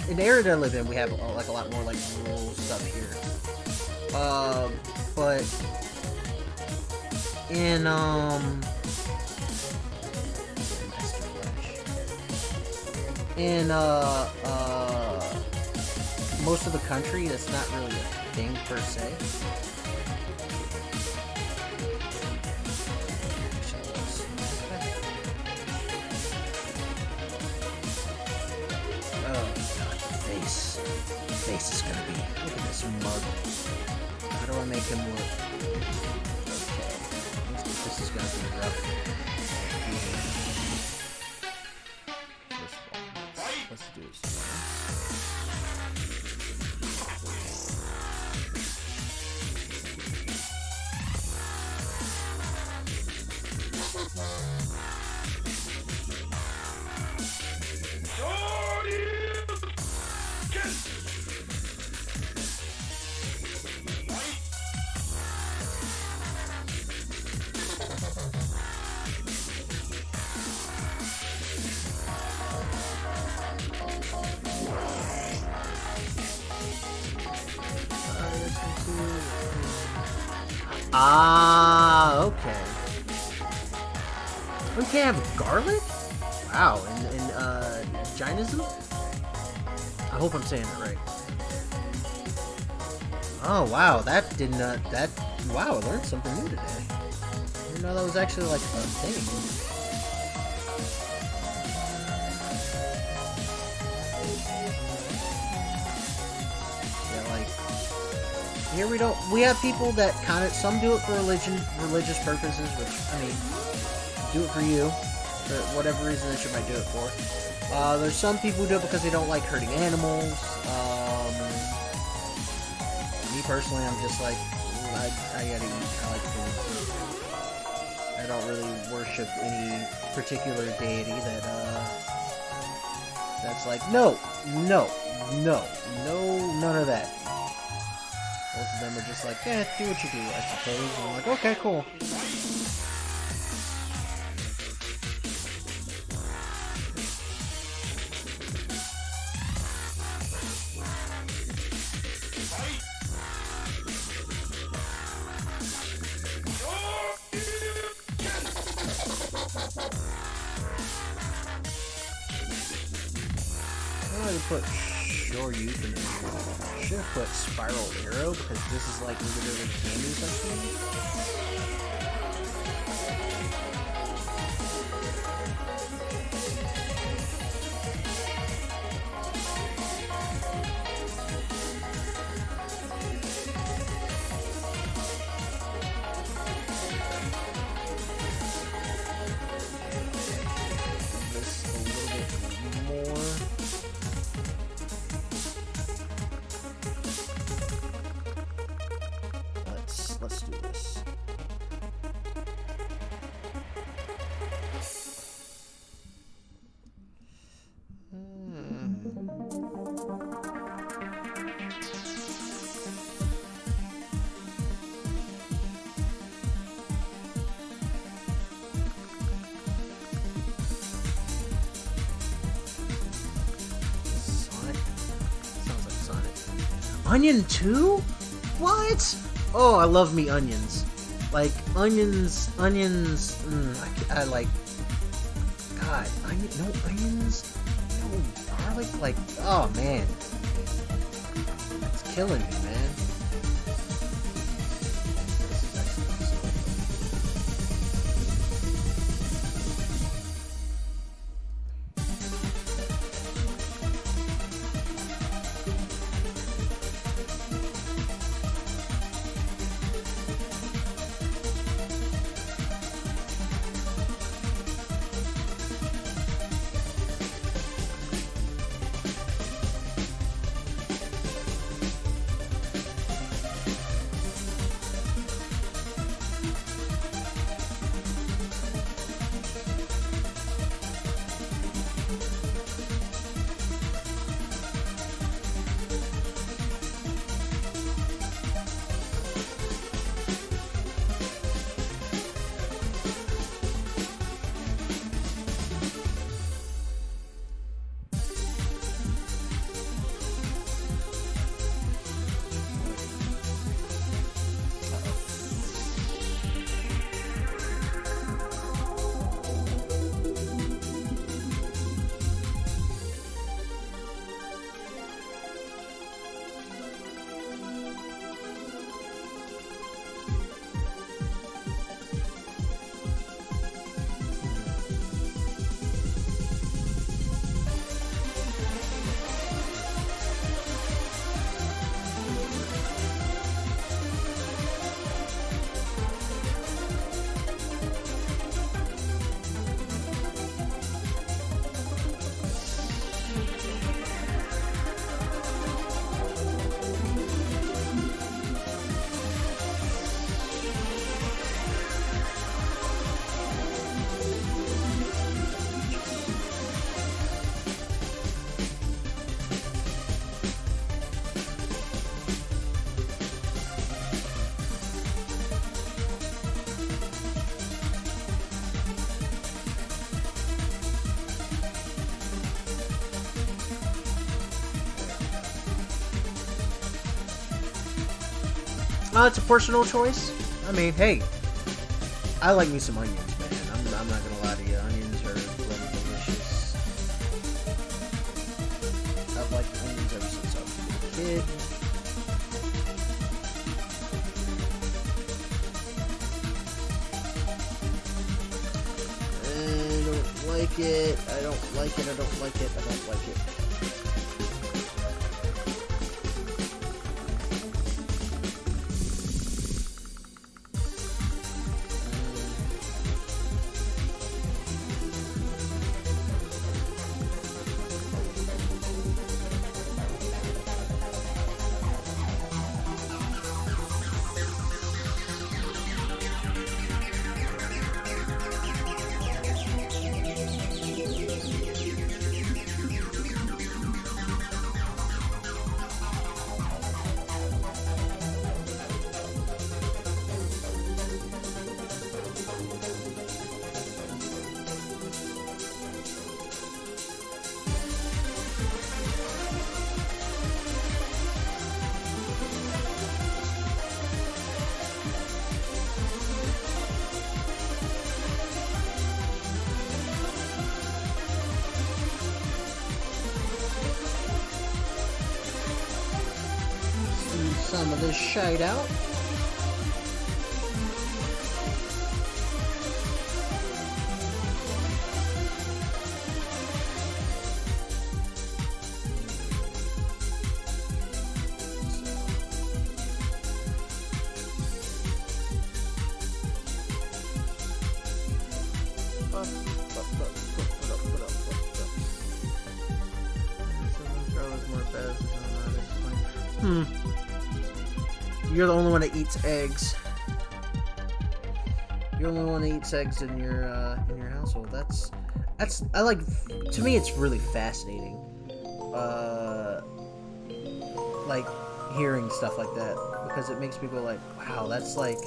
in the area that I live in, we have like a lot more like rural stuff here. But in most of the country, that's not really a thing per se. Face is gonna be. Look at this mug. How do I make him look? Okay. This is gonna be rough. First of all, let's do this. Ah, okay. We can't have garlic? Wow, in Jainism? I hope I'm saying it right. Oh, wow, that did not, wow, I learned something new today. I didn't know that was actually like a thing. Yeah, like here we have people that kind of, some do it for religious purposes, which, I mean, do it for you, for whatever reason that you might do it for. There's some people who do it because they don't like hurting animals. Me personally, I'm just like, I gotta eat. I like food. I don't really worship any particular deity that's like, no, none of that. Most of them are just like, yeah, do what you do, I suppose. And I'm like, okay, cool. Put Shoryuken in here. Should have put Spiral Arrow because this is like literally candy section. Let's do this. Sonic? Sounds like Sonic. Onion 2? What? Oh, I love me onions. Like, onions, I like, God, onions, no, garlic, like, oh, man. It's killing me, man. This is actually so good. It's a personal choice. I mean, hey, I like me some onions, man. I'm not gonna lie to you. Onions are bloody delicious. I've liked onions ever since I was a kid. like it. I don't like it. I don't like it. I don't like it. Some of this shite out. You're the only one that eats eggs. You're the only one that eats eggs in your household. That's I like. To me, it's really fascinating. Like hearing stuff like that because it makes me go like, wow, that's like.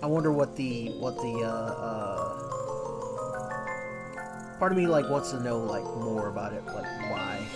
I wonder what the part of me like wants to know like more about it, like why.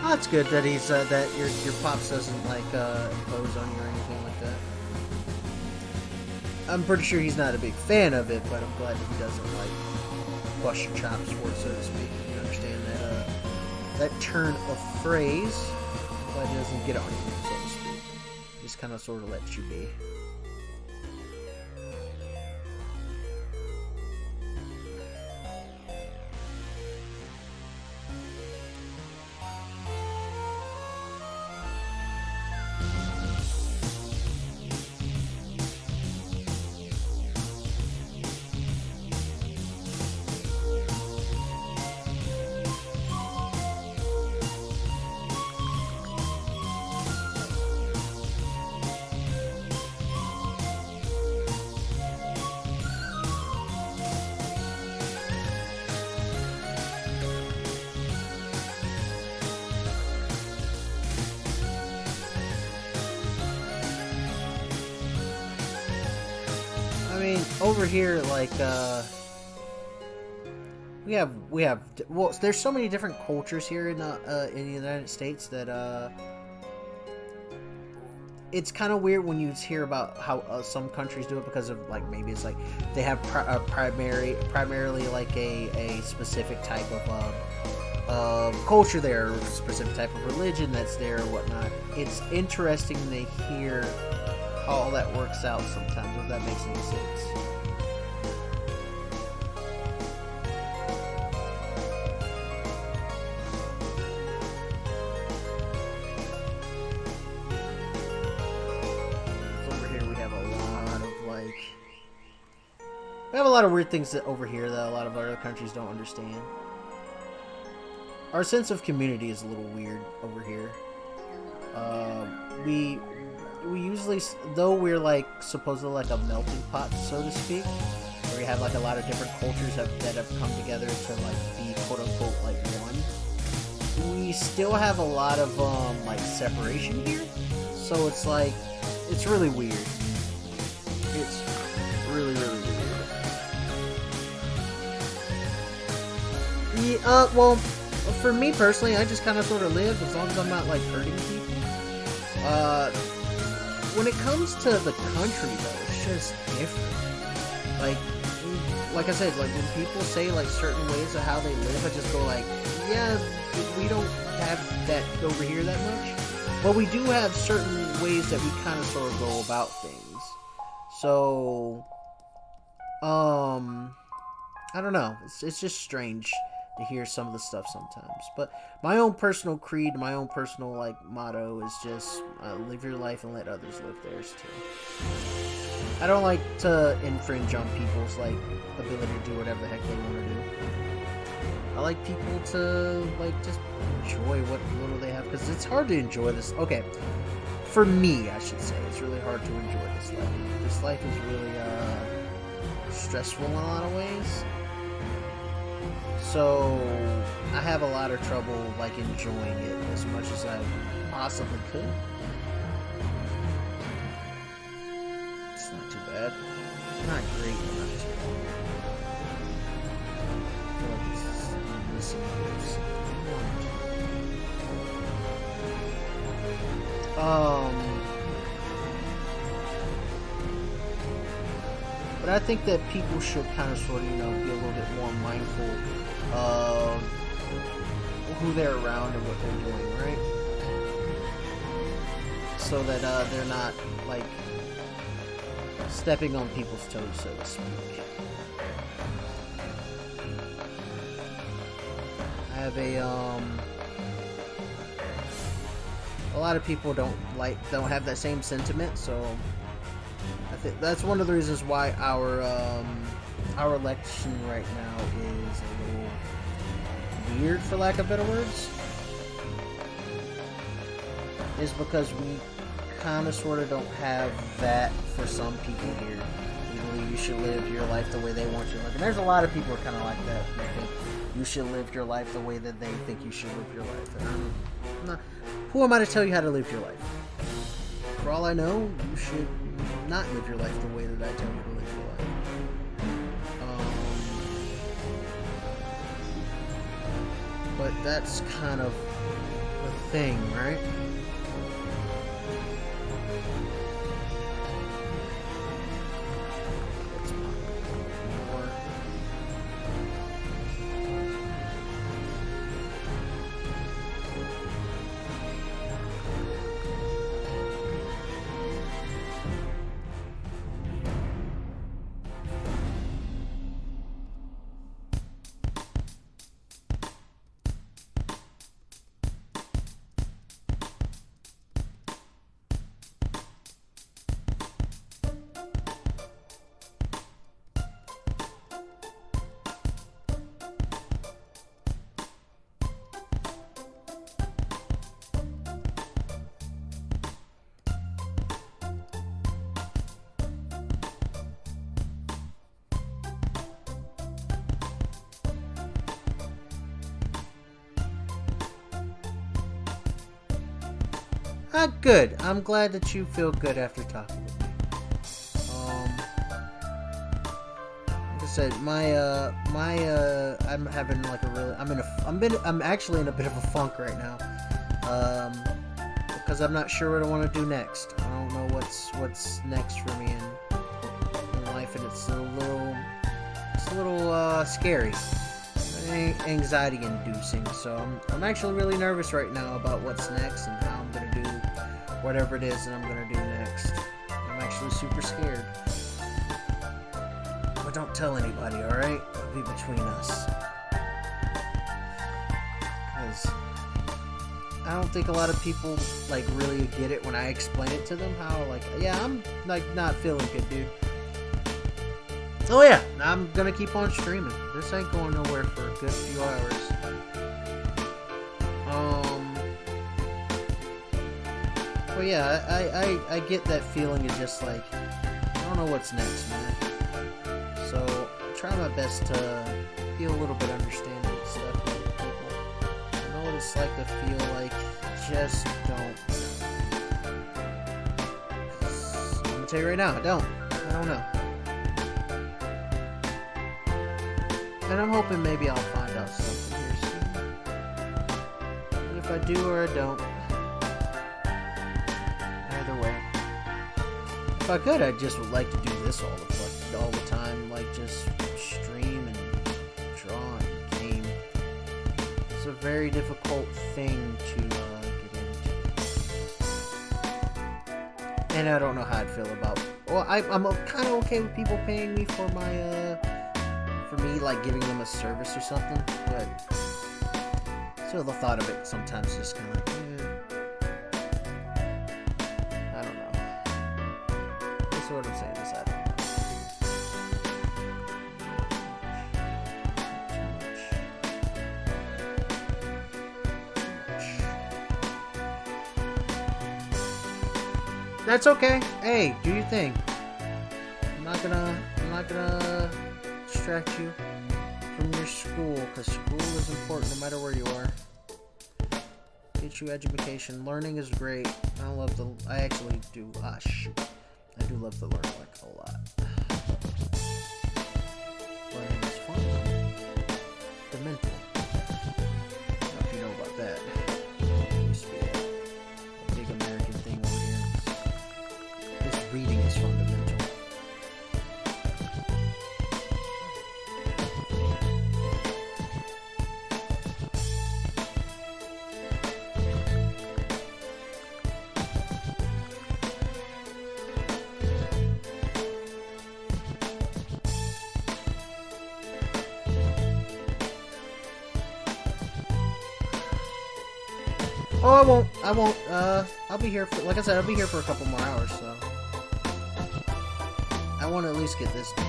That's good that he's that your pops doesn't like impose on you or anything like that. I'm pretty sure he's not a big fan of it, but I'm glad that he doesn't like bust your chops for it, so to speak. You understand that turn of phrase, but he doesn't get on you, so to speak. Just kind of sort of lets you be. I mean, over here, like, we have, well, there's so many different cultures here in the United States that, it's kind of weird when you hear about how some countries do it because of, like, maybe it's like they have primarily like a specific type of culture there, or a specific type of religion that's there or whatnot. It's interesting to hear how all that works out sometimes, if that makes any sense. Over here we have a lot of like... We have a lot of weird things that over here that a lot of other countries don't understand. Our sense of community is a little weird over here. we usually, though we're like supposedly like a melting pot, so to speak, where we have like a lot of different cultures that have come together to like be quote unquote like one. We still have a lot of like separation here, so it's like it's really weird. It's really weird. Yeah, well, for me personally, I just kind of sort of live as long as I'm not like hurting people. When it comes to the country though, it's just different. Like I said, like when people say like certain ways of how they live, I just go like, yeah, we don't have that over here that much. But we do have certain ways that we kind of sort of go about things. So, I don't know. It's just strange to hear some of the stuff sometimes. But my own personal creed, my own personal like motto is just live your life and let others live theirs too. I don't like to infringe on people's like ability to do whatever the heck they want to do. I like people to like just enjoy what little they have, because it's hard to enjoy this. Okay, for me, I should say, it's really hard to enjoy this life. This life is really stressful in a lot of ways. So I have a lot of trouble like enjoying it as much as I possibly could. It's not too bad. Not great, but not too bad. I feel like this is missing here. But I think that people should kind of sort of, be a little bit more mindful of who they're around and what they're doing, right? So that they're not, like, stepping on people's toes, so to speak. I have a lot of people don't have that same sentiment, so I think that's one of the reasons why our election right now is a little weird, for lack of better words, is because we kind of sort of don't have that for some people here. You should live your life the way they want you to live, and there's a lot of people who are kind of like that. They think you should live your life the way that they think you should live your life, and I'm not. Who am I to tell you how to live your life? For all I know, you should not live your life the way that I tell you to live your life. But that's kind of the thing, right? Let's pop more. Good. I'm glad that you feel good after talking with me. Like I said, I'm having like a really, I'm actually in a bit of a funk right now, because I'm not sure what I want to do next. I don't know what's next for me in life, and it's a little scary, anxiety inducing. So I'm actually really nervous right now about what's next and how I'm gonna do whatever it is that I'm gonna do next. I'm actually super scared. But don't tell anybody, alright? It'll be between us. Because I don't think a lot of people like really get it when I explain it to them. How like, yeah, I'm like not feeling good, dude. Oh yeah, I'm gonna keep on streaming. This ain't going nowhere for a good few hours. But yeah, I get that feeling of just like, I don't know what's next, man. So, I try my best to be a little bit understanding and stuff with people. I know what it's like to feel like you just don't know. I'm gonna tell you right now, I don't know. And I'm hoping maybe I'll find out something here soon. But if I do or I don't, either way. If I could, I'd just like to do this all the time, like just stream and draw and game. It's a very difficult thing to get into. And I don't know how I'd feel about. Well, I'm kind of okay with people paying me for my for me like giving them a service or something, but still the thought of it sometimes just kind of like, I don't know. That's what I'm saying is I don't know. That's okay. Hey, do your thing. I'm not gonna distract you from your school, because school is important no matter where you are. Get you education. Learning is great. I actually do. I do love to learn like a lot. Learning is fun. The mental. I don't know if you know about that. It used to be a big American thing over here. Just reading is fundamental. Oh, I won't, I'll be here for, like I said, I'll be here for a couple more hours, so I want to at least get this done.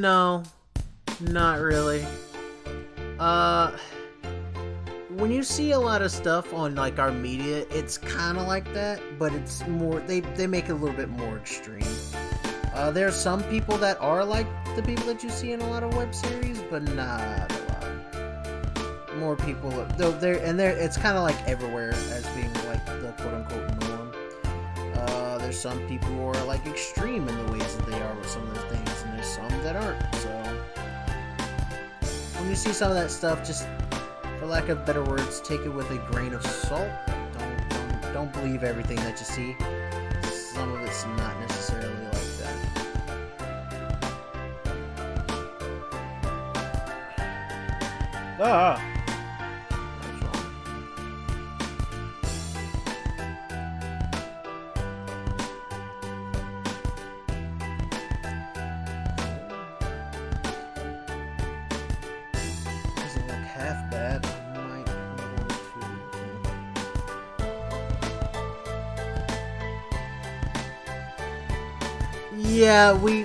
No. Not really. When you see a lot of stuff on, like, our media, it's kind of like that, but it's more, they make it a little bit more extreme. There are some people that are like the people that you see in a lot of web series, but not a lot. More people, though, it's kind of like everywhere as being, like, the quote-unquote norm. There's some people who are, like, extreme in the ways that they are with some of those things, and there's some that aren't, so when you see some of that stuff, just, for lack of better words, take it with a grain of salt. Don't believe everything that you see. Some of it's not necessarily like that. Ah! Yeah, we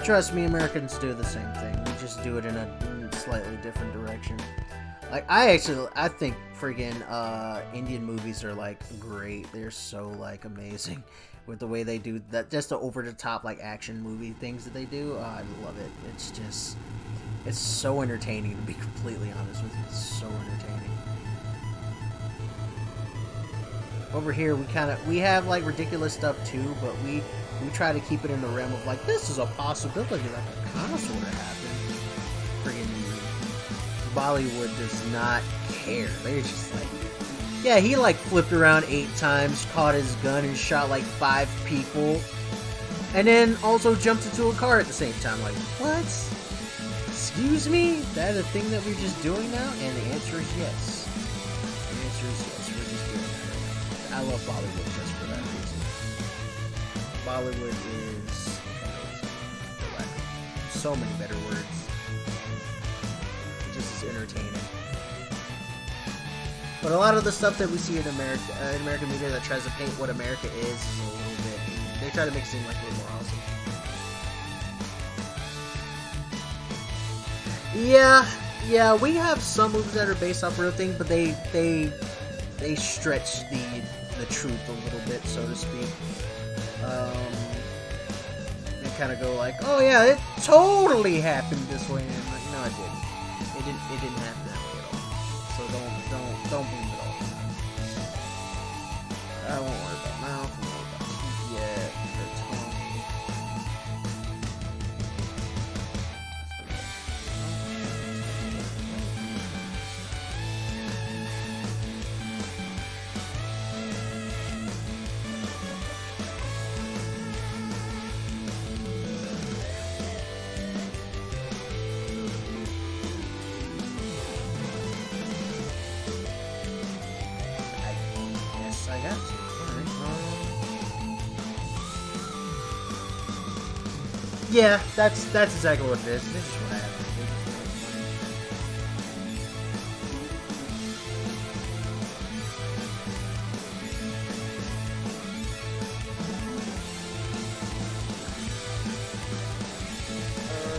trust me, Americans do the same thing. We just do it in a slightly different direction. Like, I think friggin' Indian movies are, like, great. They're so, like, amazing with the way they do that, just the over-the-top, like, action movie things that they do. Oh, I love it. It's just, it's so entertaining, to be completely honest with you. It's so entertaining. Over here, we have, like, ridiculous stuff, too, but we try to keep it in the realm of, like, this is a possibility that could kind of sort of happen. Friggin' Bollywood does not care. They're just like, yeah, he like flipped around 8 times, caught his gun, and shot like 5 people, and then also jumped into a car at the same time. Like, what? Excuse me? That a thing that we're just doing now? And the answer is yes. The answer is yes. We're just doing that right now. I love Bollywood just for that reason. Bollywood is amazing. For lack of so many better words. Just as entertaining. But a lot of the stuff that we see in American media that tries to paint what America is a little bit, they try to make it seem like a little more awesome. Yeah, we have some movies that are based off real things, but they stretch the truth a little bit, so to speak. They kind of go like, oh yeah, it totally happened this way, and I'm like, no, it didn't. It didn't happen that way at all. So don't blame it all. I won't worry about mouth. I won't worry about teeth yet. Or tongue. I got to. Alright. Yeah, that's exactly what it is. This is what I have to do.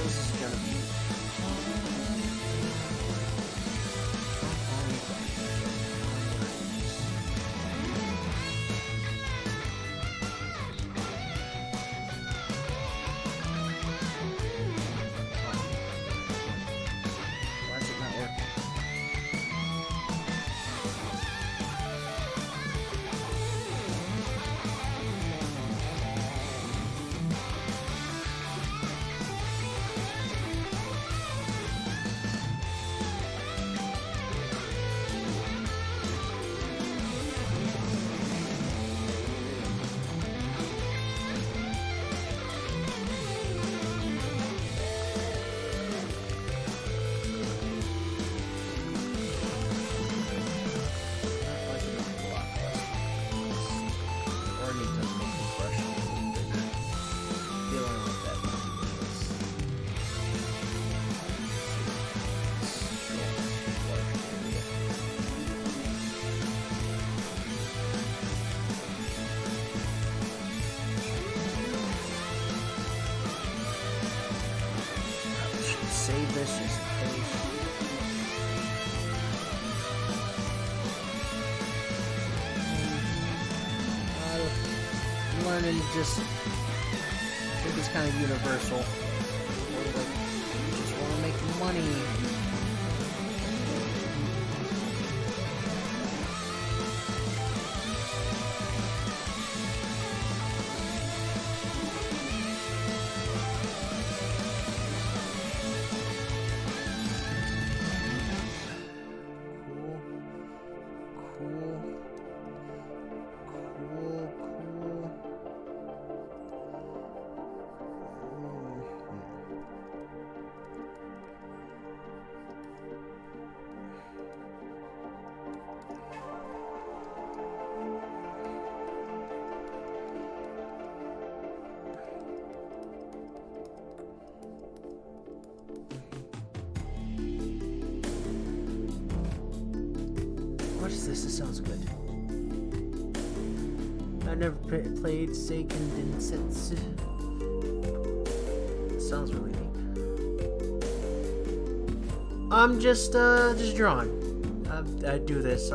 This is gonna be. Save this just in case. Learning just, I think it's kind of universal. You just want to make money. What is this? This sounds good. I never played Seiken Densetsu. It sounds really neat. I'm just drawing. I do this.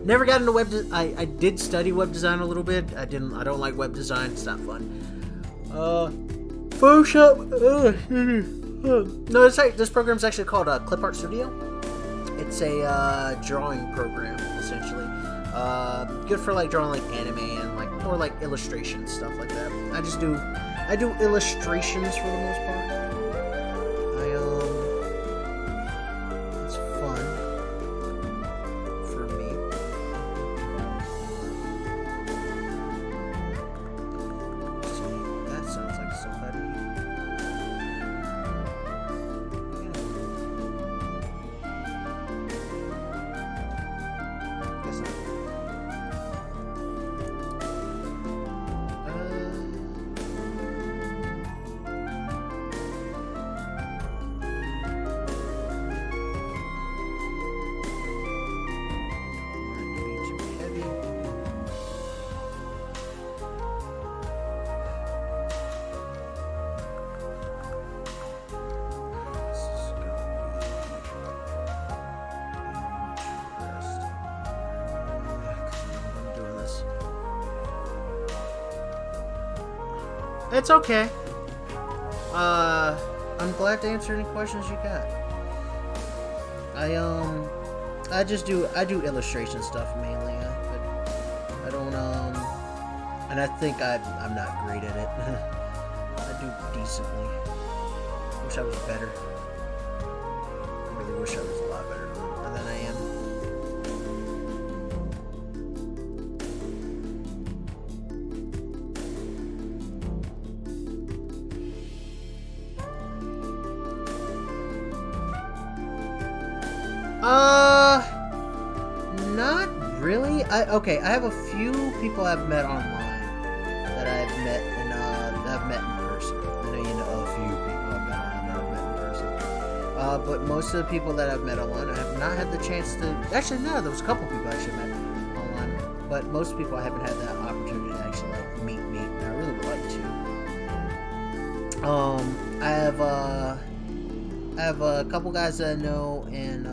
Never got into I did study web design a little bit. I don't like web design. It's not fun. Photoshop. No, this program's actually called Clip Art Studio. It's a drawing program essentially. Good for like drawing like anime and like more like illustration stuff like that. I do illustrations for the most part. It's fun for me. Let's see, that sounds like somebody. Guess not. It's okay. I'm glad to answer any questions you got. I do illustration stuff mainly. I don't and I think I'm not great at it. I do decently. Wish I was better. I really wish I was a lot better than I am. Not really. I have a few people I've met online that I've met in person. I know you know a few people I've met online that I've met in person. But most of the people that I've met online, I have not had the chance to. Actually, no, there was a couple people I actually met online, but most people I haven't had that opportunity to actually like meet. And I really would like to. I have a couple guys that I know in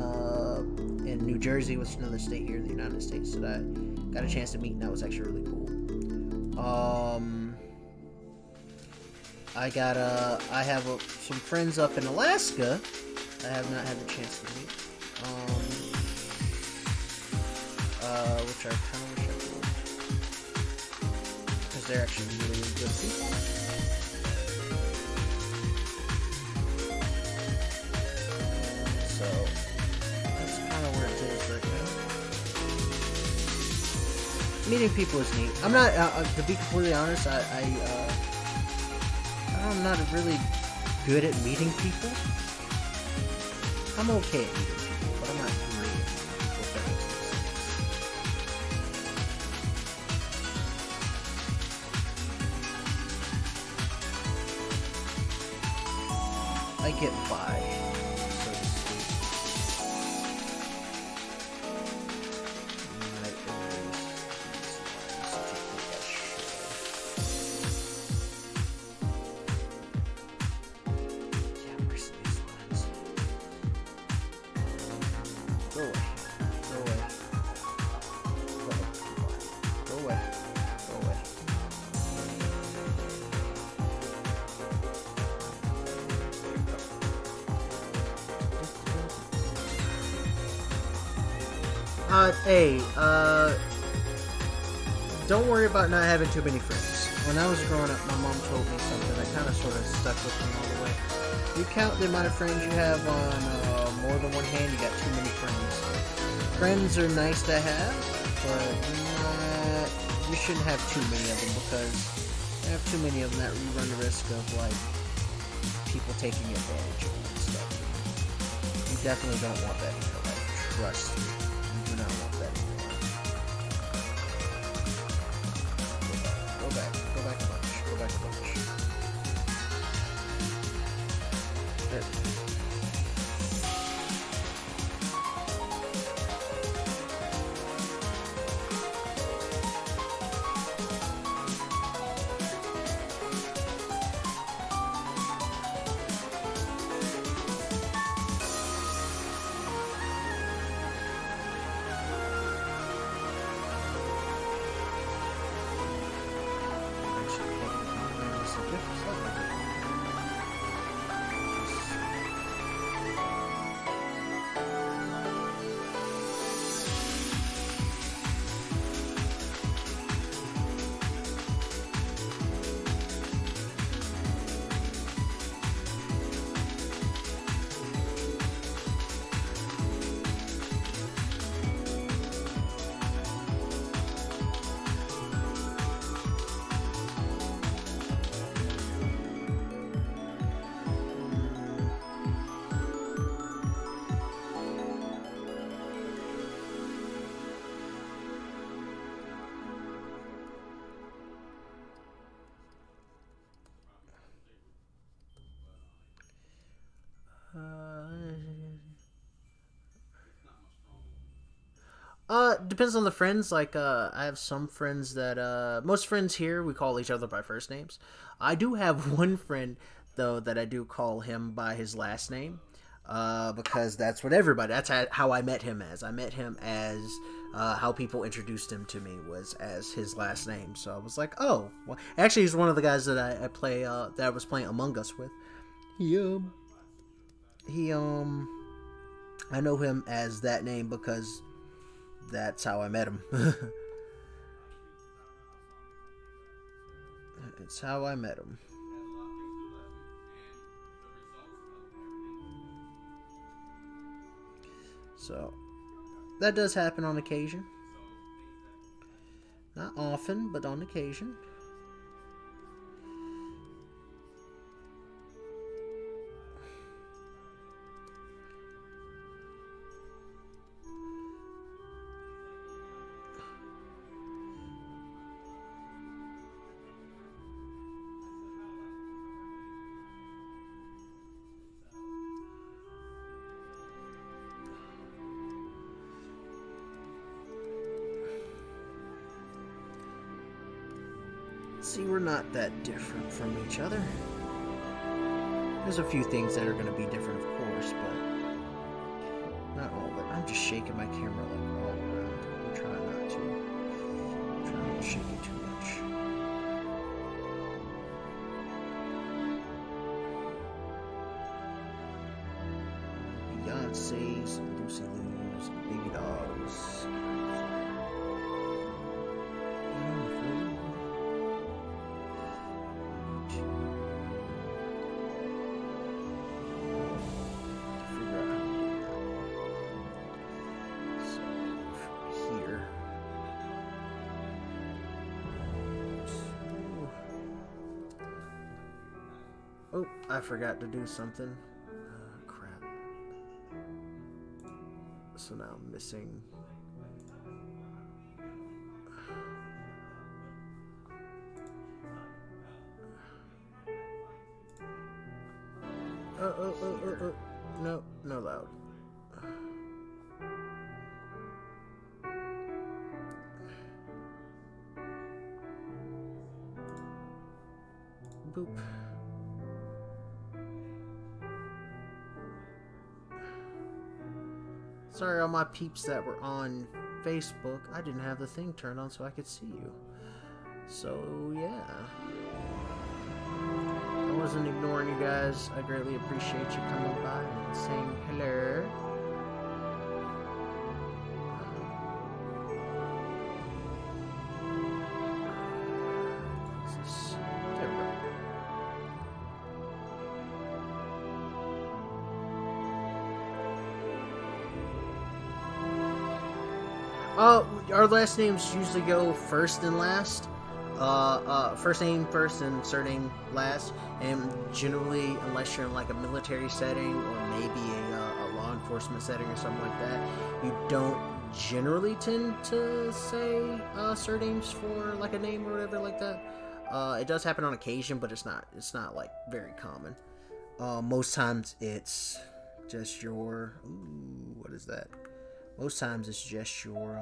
New Jersey, which is another state here in the United States, that I got a chance to meet, and that was actually really cool. I have some friends up in Alaska I have not had the chance to meet. Which I kind of wish I could, because they're actually really good people. So that's kind of where it is right now. Meeting people is neat. I'm not, to be completely honest, I'm not really good at meeting people. I'm okay at meeting people, but I'm not great at meeting people, if that makes sense. I get by, so to speak. Go away. Go away. Go away. Go away. Don't worry about not having too many friends. When I was growing up, my mom told me something that kind of sort of stuck with me all the way. You count the amount of friends you have on more than one hand, you got too many friends. Friends are nice to have, but you shouldn't have too many of them, because if you have too many of them, that you run the risk of like people taking advantage of you and stuff. You definitely don't want that in your life. Trust me, you do not want that in your life. Go back a bunch. Go back a bunch. There. depends on the friends. Like, I have some friends that, most friends here, we call each other by first names. I do have one friend, though, that I do call him by his last name. Because that's what everybody, that's how I met him as. I met him as, how people introduced him to me was as his last name. So I was like, oh, well, actually he's one of the guys that I play, that I was playing Among Us with. I know him as that name because that's how I met him. It's how I met him. So, that does happen on occasion. Not often, but on occasion. See, we're not that different from each other. There's a few things that are going to be different, of course, but not all of it. I'm just shaking my camera like all around. I'm trying not to. I'm trying not to shake it too much. Beyonce's, Lucy Lou's, Baby Dogs. Oh, I forgot to do something. Crap. So now I'm missing. No, no loud. Boop. Sorry, all my peeps that were on Facebook, I didn't have the thing turned on so I could see you. So, yeah. I wasn't ignoring you guys. I greatly appreciate you coming by and saying hello. There we go. Our last names usually go first and last. First name first and surname last. And generally, unless you're in like a military setting or maybe a law enforcement setting or something like that, you don't generally tend to say surnames for like a name or whatever like that. It does happen on occasion, but it's not like very common. Most times it's just your, what is that? Most times it's just your,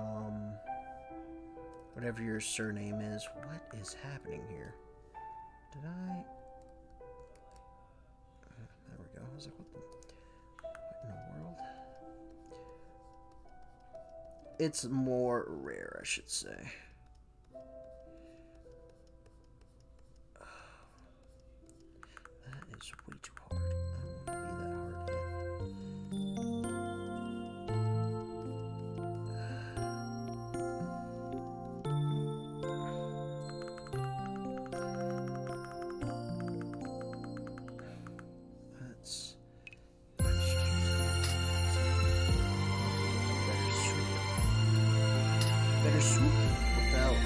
whatever your surname is. What is happening here? Did I? There we go. I was like, what in the world? It's more rare, I should say. That is way too hard. I don't want to be that hard hit. Better swoop without.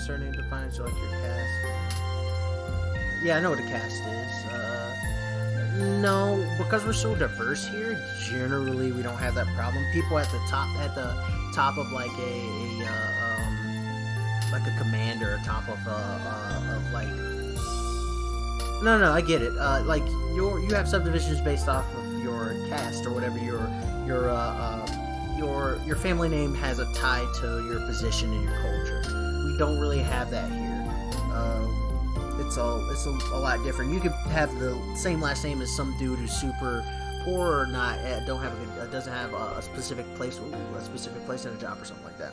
surname defines like your caste. Yeah, I know what a caste is. No, because we're so diverse here, generally we don't have that problem. People at the top of like like a commander, top of like. No, I get it. Like you have subdivisions based off of your caste or whatever your family name has a tie to your position in your culture. We don't really have that here. It's a lot different. You could have the same last name as some dude who's super poor or not, doesn't have a specific place in a job or something like that.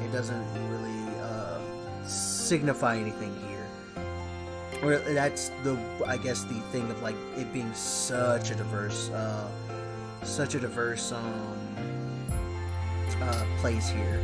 It doesn't really signify anything here. Or that's I guess the thing of like it being such a diverse place here.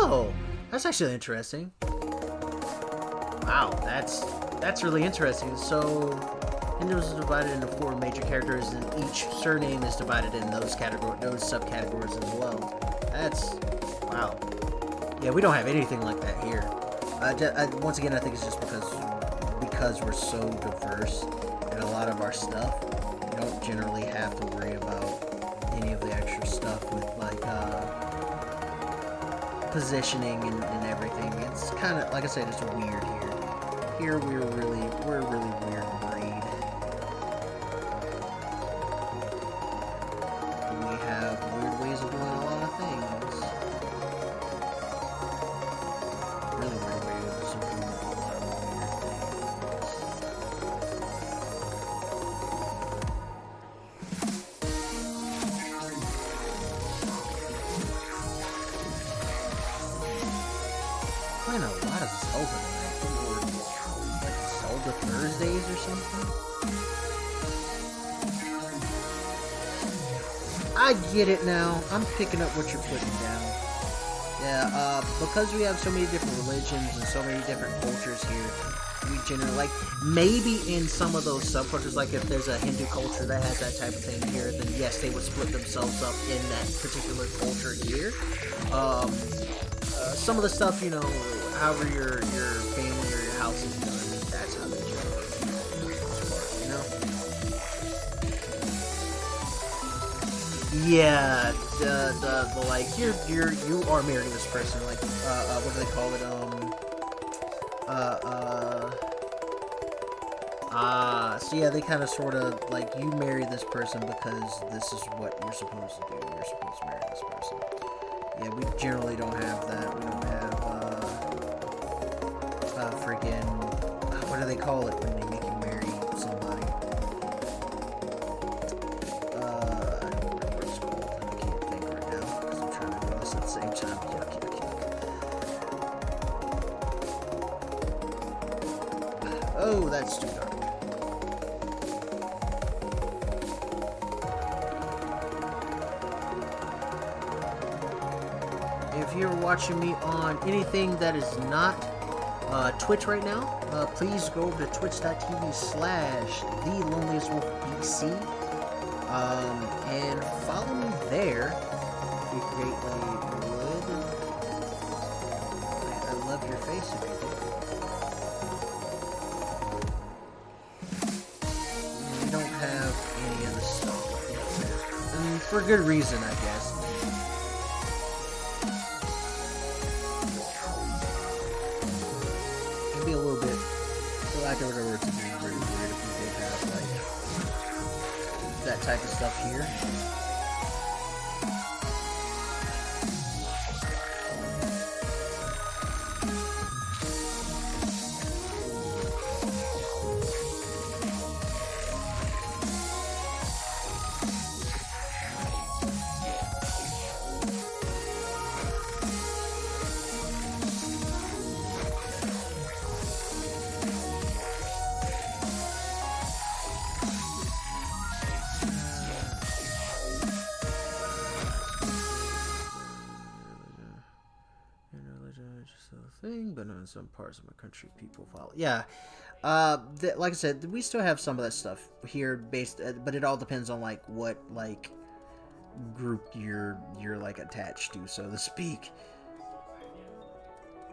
Oh, that's actually interesting. Wow, that's really interesting. So, Hindus is divided into 4 major characters, and each surname is divided in those subcategories as well. That's wow. Yeah, we don't have anything like that here. Once again, I think it's just because we're so diverse, and a lot of our stuff, we don't generally have to worry about any of the extra stuff with like positioning and everything. It's kind of like I said, it's weird here. Here we're a really weird breed. We have weird ways of doing a lot of things. Really weird ways of doing a lot of weird things. Playing a lot of Zelda tonight. Or like Zelda Thursdays or something. I get it now. I'm picking up what you're putting down. Yeah, because we have so many different religions and so many different cultures here, we generally, like, maybe in some of those subcultures, like if there's a Hindu culture that has that type of thing here, then yes, they would split themselves up in that particular culture here. Some of the stuff, you know, however your family or your house is done, that's how they generally, you know? Yeah, the like you are marrying this person, like what do they call it? So yeah, they kind of sort of like you marry this person because this is what you're supposed to do. You're supposed to marry this person. Yeah, we generally don't have that. We don't have freaking what do they call it when they make you marry somebody? I don't remember what it's called. I can't think right now because I'm trying to do this at the same time. Yuck. Oh, that's too dark. If you're watching me on anything that is not Twitch right now, please go over to twitch.tv/TheLoneliestWolfBC and follow me there if you greatly would. I love your face if you do. For good reason, I guess. Maybe a little bit, for lack of a better word, to be very weird if we did have, like, that type of stuff here. Thing, but in some parts of my country, people follow. Yeah, like I said, we still have some of that stuff here, based, but it all depends on like what like group you're like attached to, so to speak.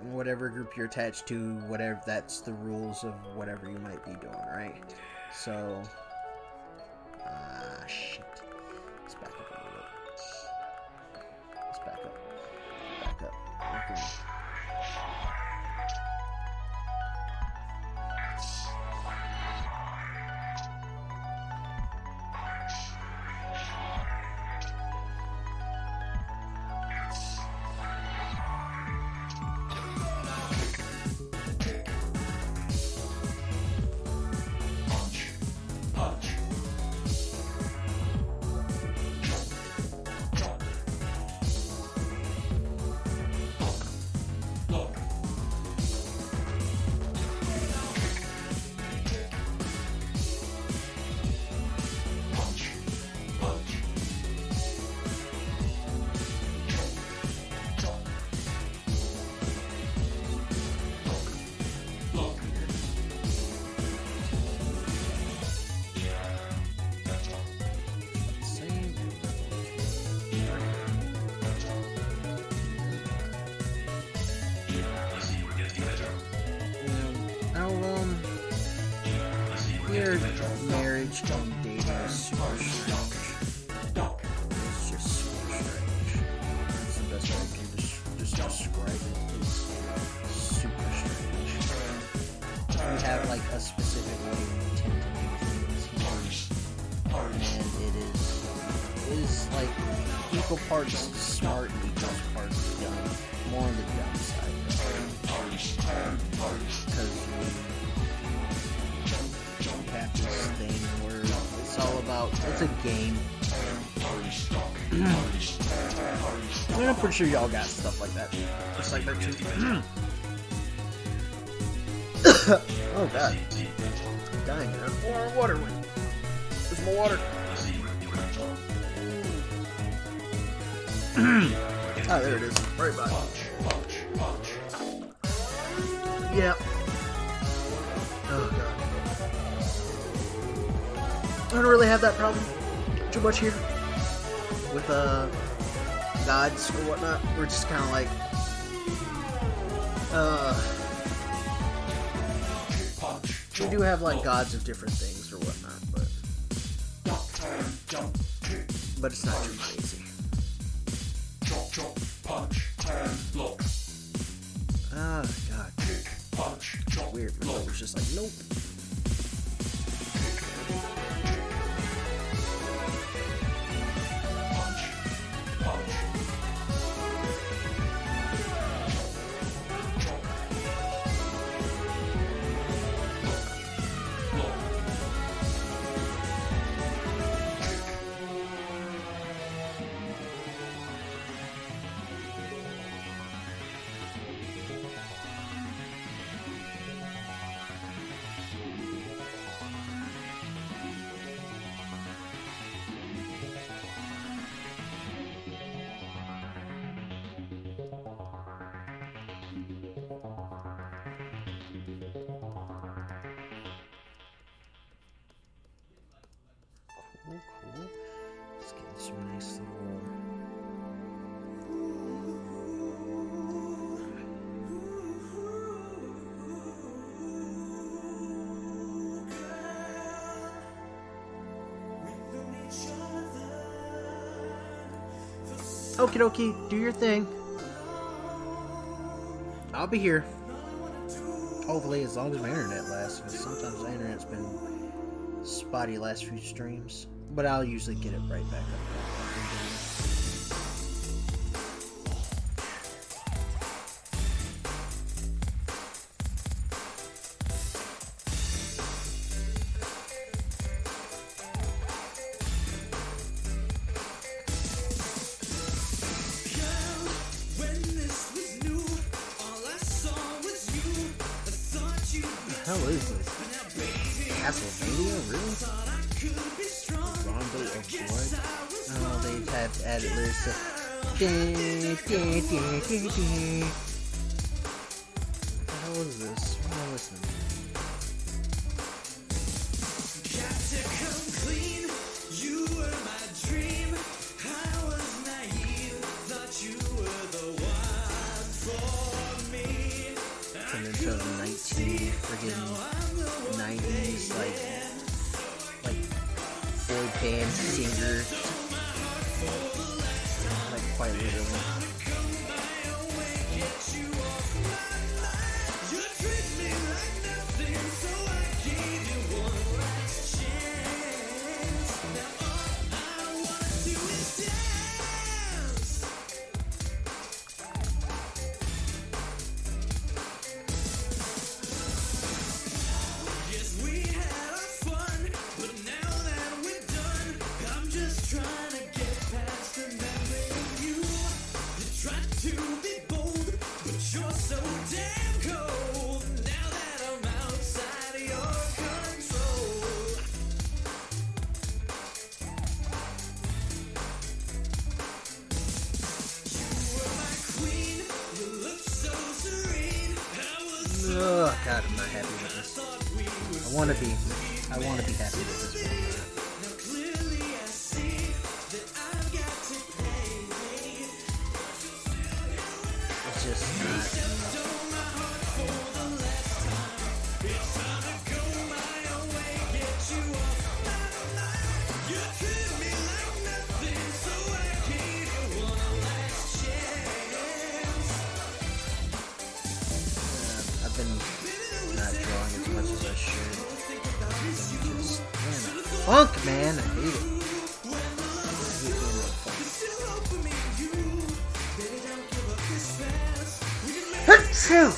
Whatever group you're attached to, whatever, that's the rules of whatever you might be doing, right? So, shit. Let's back up a little bit. Let's back up. Back up. Okay. Marriage and dating is super strange. It's just super strange. That's the best way I can just describe it. It's super strange. We have like a specific way we tend to do things here, and it is like equal parts smart and equal parts dumb. More on the dumb side, because have this thing where it's all about, it's a game. And I'm pretty sure y'all got stuff like that. Just like that too. Oh god. I'm dying here. More water. There's more water. Oh, there it is. Right by it. Yeah. Oh god. I don't really have that problem too much here with gods or whatnot. We're just kind of like we do have like gods of different things or whatnot, but it's not too crazy. Ah, god, weird. My brother was just like, nope. Cool. Let's get some nice little. Okie dokie, do your thing. I'll be here. Hopefully, as long as my internet lasts, because sometimes the internet's been spotty last few streams. But I'll usually get it right back up. What the hell is this? Castlevania? Really? Rondo of Blood? Oh, they have added lyrics to... What the hell is this? What am I listening to? From 2019, friggin' 90s, like boy band singer, like quite literally. Oh God, I'm not happy with this. I want to be happy with this one. It's just not. I've been not drawing as much as I should. Just, funk, man, I hate it. Achoo!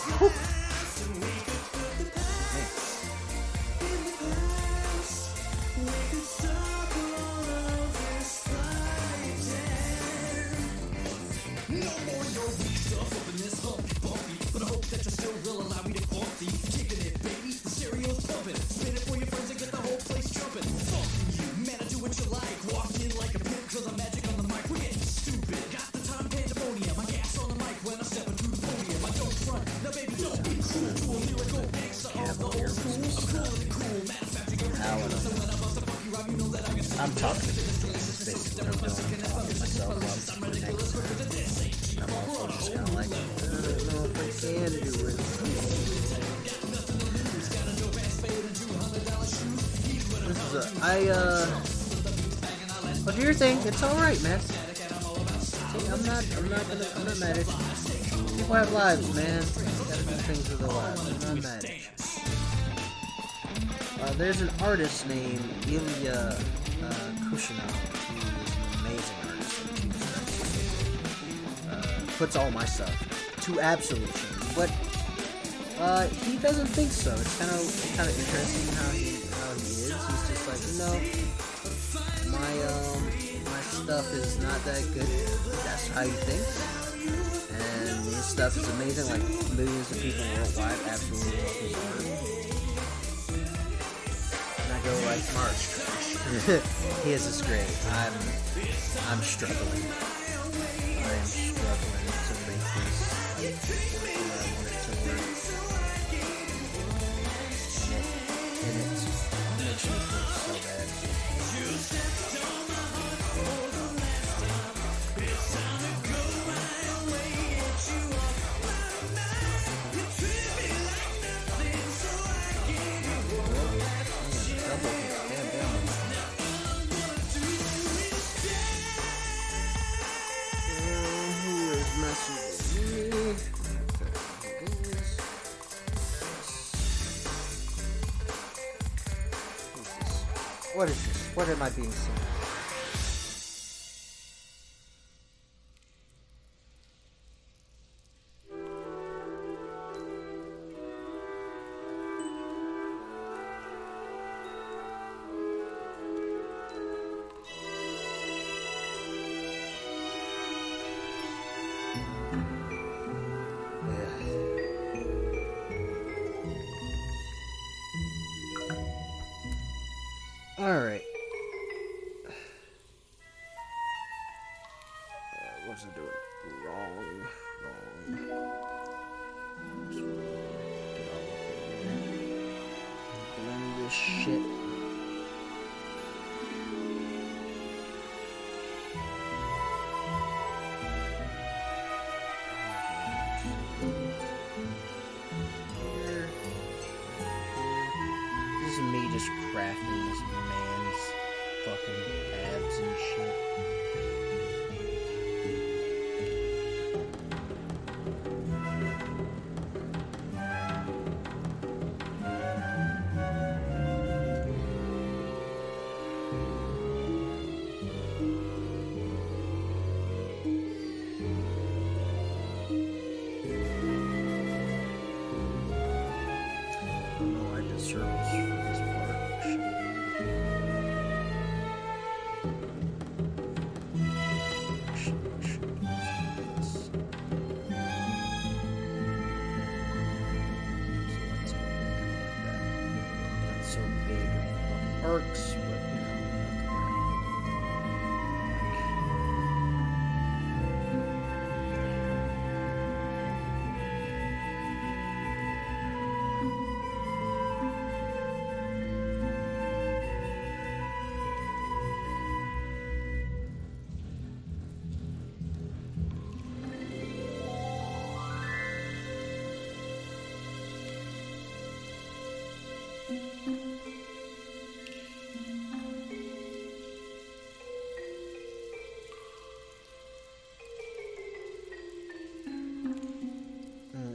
I'm talking. This is basically what I'm doing. I'm talking myself up for the next time. I'm also just kind of like, I don't know if I can do it. This is well, do your thing. It's alright, man. See, I'm not mad at you. People have lives, man. They gotta do things with their lives. I'm not mad at you. There's an artist named Ilya Kushinov, who is an amazing artist. Puts all my stuff to absolute shame, but he doesn't think so. It's kind of interesting how he is. He's just like, my stuff is not that good. That's how he thinks, and his stuff is amazing. Like millions of people worldwide absolutely love his art. Go like March. His is great. I'm struggling. I am struggling to make this where I want it to work. And it makes me feel so bad. What is this? What am I being seen? Alright. What's it doing? Wrong. Just get all up in here. Blend this shit. This is me just crafting this man's fucking abs and shit. Circles for this part. Not so big of arcs, but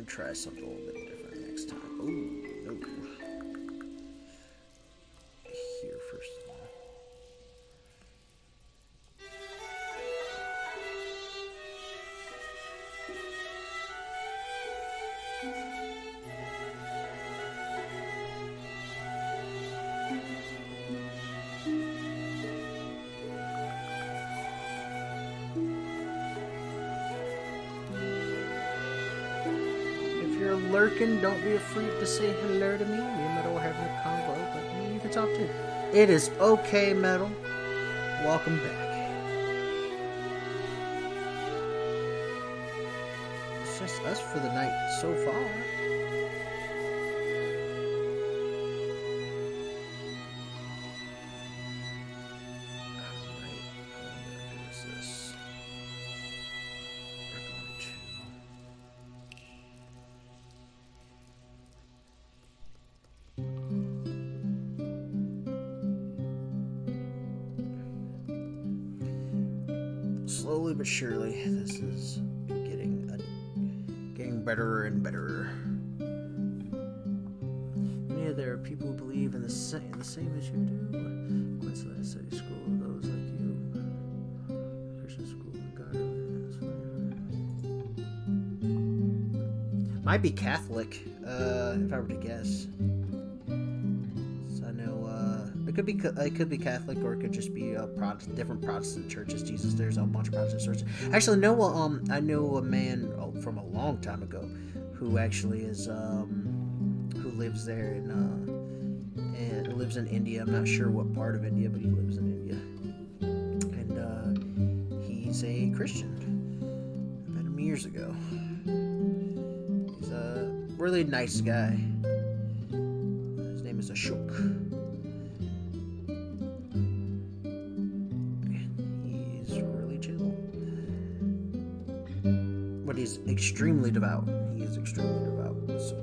try something a little bit different next time. Ooh, no. Here first of all. Lurking, don't be afraid to say hello to me. Me and Metal are having a convo, but you can talk too. It is okay, Metal. Welcome back. It's just us for the night so far. Slowly but surely, this is getting better and better. Yeah, there are people who believe in the same as you do. Queensland City School, those like you. Christian school, God. Might be Catholic, if I were to guess. It could be Catholic, or it could just be different Protestant churches. Jesus, there's a bunch of Protestant churches. Actually, I know a man from a long time ago who actually is who lives there and lives in India. I'm not sure what part of India, but he lives in India, and he's a Christian. I met him years ago. He's a really nice guy. His name is Ashok. But he's extremely devout. He is extremely devout. So,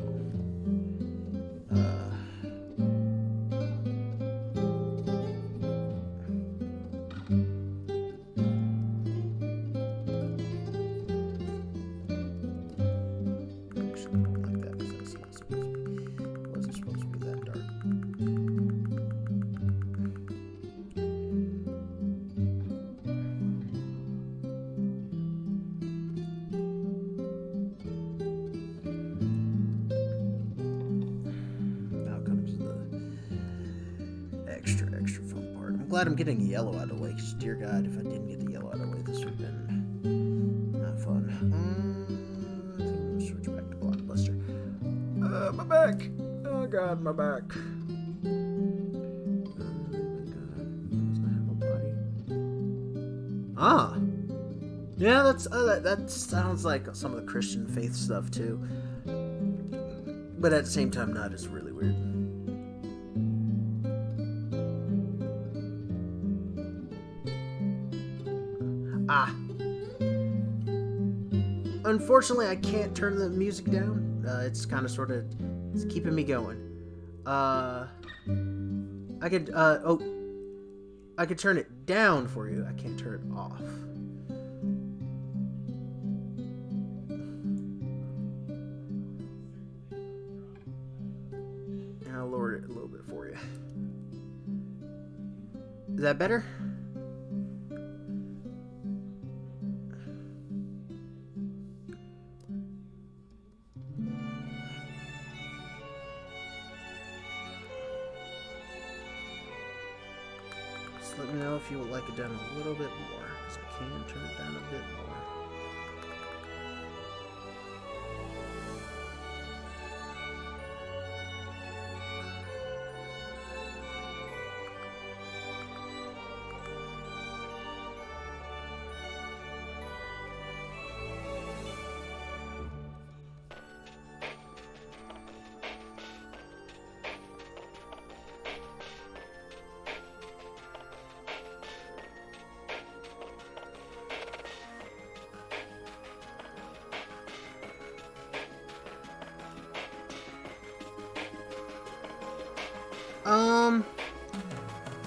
like that, because that's not supposed to be. Wasn't supposed to be that dark. glad I'm getting yellow out of the way, because dear God, if I didn't get the yellow out of the way, this would have been not fun. I think I'm going to switch back to Blockbuster. My back! Oh God, my back. Ah! Yeah, that sounds like some of the Christian faith stuff too. But at the same time, not. It's really weird. Ah. Unfortunately, I can't turn the music down. It's kind of sort of... It's keeping me going. I could, I could turn it down for you. I can't turn it off. And I'll lower it a little bit for you. Is that better? Let me know if you would like it done a little bit more, because I can turn it down a bit more.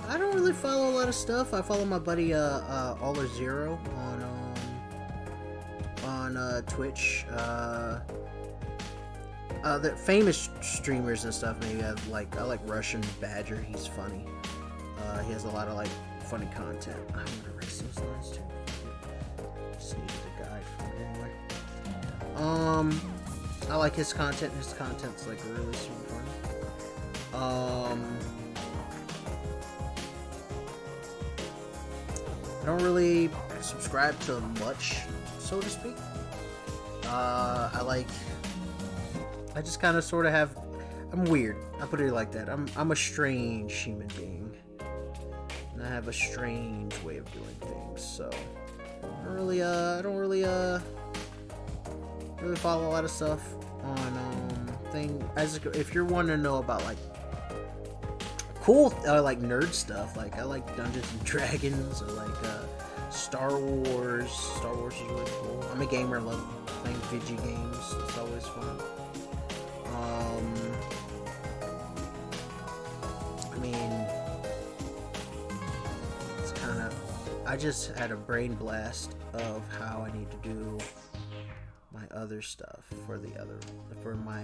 I don't really follow a lot of stuff. I follow my buddy Aller0 on Twitch. The famous streamers and stuff. Maybe I like Russian Badger. He's funny. He has a lot of like funny content. I'm gonna erase those lines too. Just needed a guide for it anyway. I like his content. His content's like really super funny. I don't really subscribe to much, so to speak. I just kind of sort of have... I'm weird. I put it like that. I'm a strange human being. And I have a strange way of doing things, so... I don't really follow a lot of stuff on, if you're wanting to know about, like, cool, like nerd stuff. Like I like Dungeons and Dragons, or like Star Wars. Star Wars is really cool. I'm a gamer. I love playing video games. It's always fun. I mean, it's kind of... I just had a brain blast of how I need to do my other stuff for my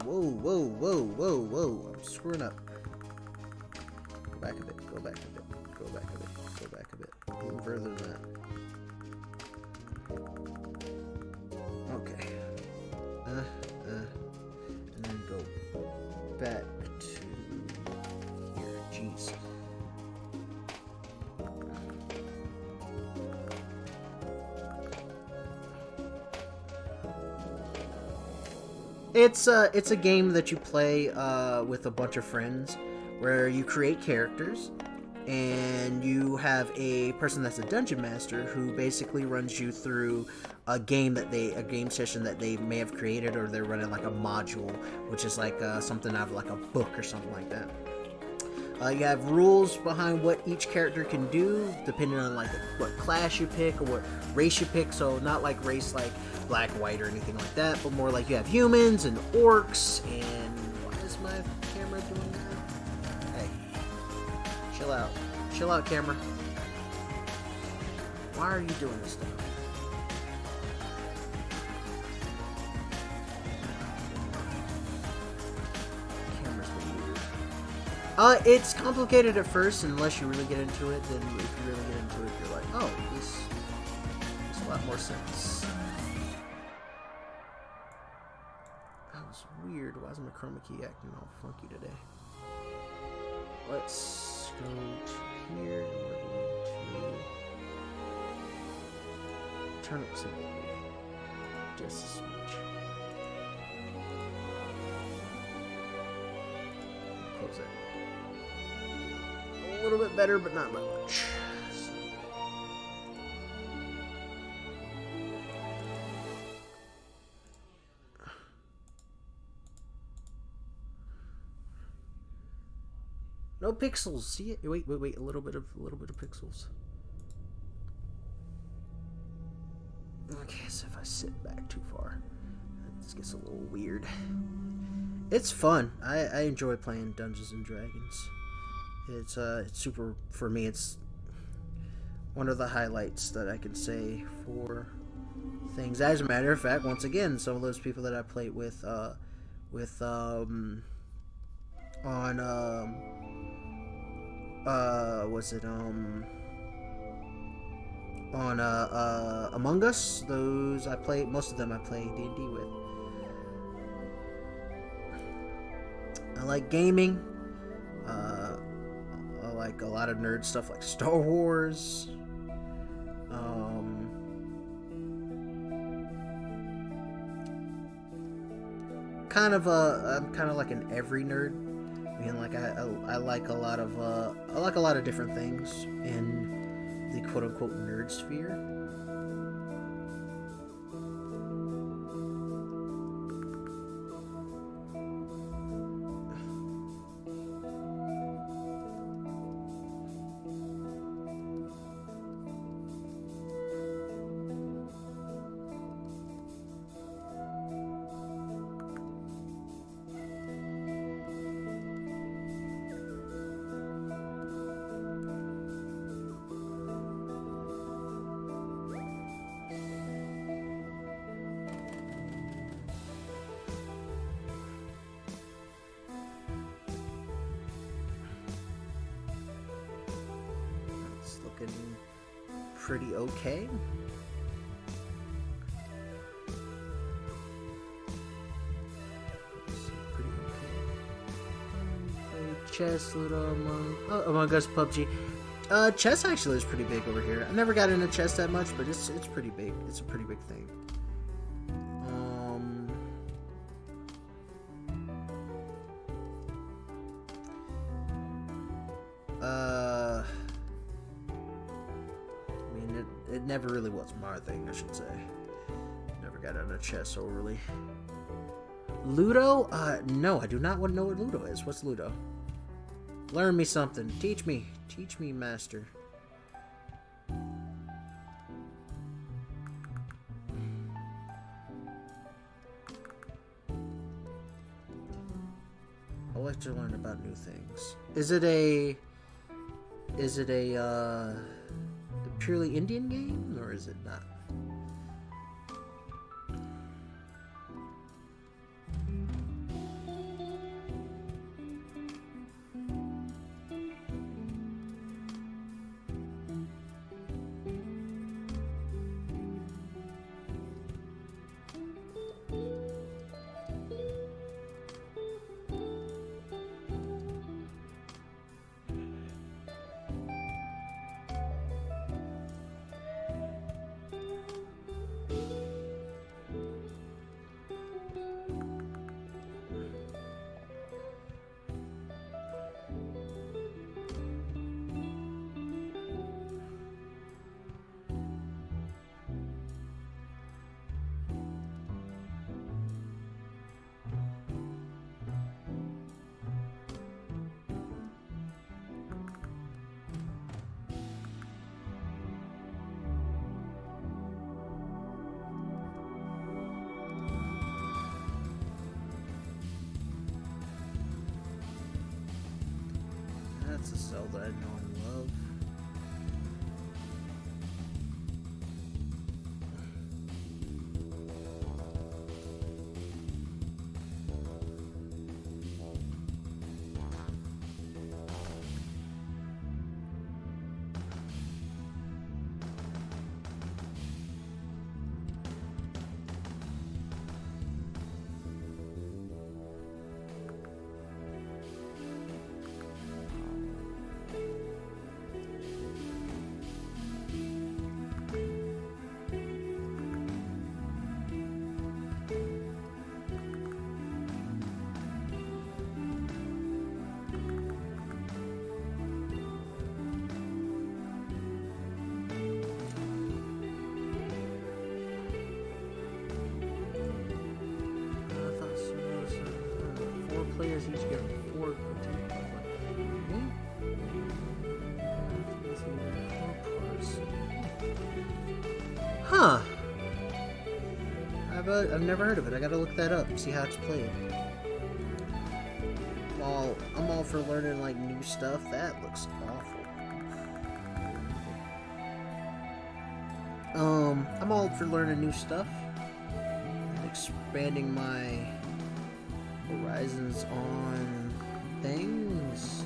whoa, I'm screwing up. Go back a bit, even further than that. Okay. And then go back to here, jeez. It's a game that you play with a bunch of friends, where you create characters, and you have a person that's a dungeon master who basically runs you through a game session that they may have created, or they're running like a module, which is like something out of like a book or something like that. You have rules behind what each character can do, depending on like what class you pick or what race you pick. So not like race like black, white, or anything like that, but more like you have humans and orcs. And why is my camera doing that? Hey, chill out, camera. Why are you doing this stuff? It's complicated at first, and unless you really get into it, then if you really get into it, you're like, oh, this makes a lot more sense. That was weird. Why is my chroma key acting all funky today? let's go to here. We're going to turn it to just a smidge. Close it. A little bit better, but not by much. No pixels. See it? Wait. A little bit of pixels. Okay, so if I sit back too far, this gets a little weird. It's fun. I enjoy playing Dungeons and Dragons. It's super, for me, it's one of the highlights that I can say for things. As a matter of fact, once again, some of those people that I played with on Among Us, those I played, most of them I played D&D with. I like gaming. I like a lot of nerd stuff like Star Wars. I'm kind of like an every nerd. I mean, like I like a lot of different things in the quote unquote nerd sphere. Pretty okay. Pretty okay. Chess, Ludo, Among Us, PUBG. Chess actually is pretty big over here. I never got into chess that much, but it's pretty big. It's a pretty big thing. It never really was my thing, I should say. Never got into chess overly. Ludo? No, I do not want to know what Ludo is. What's Ludo? Learn me something. Teach me. Teach me, master. I like to learn about new things. Is it a purely Indian game, or is it not? That's a Zelda I know and love. Huh. I've never heard of it. I gotta look that up and see how it's played. Well, I'm all for learning like new stuff. That looks awful. I'm all for learning new stuff and expanding my horizons on things.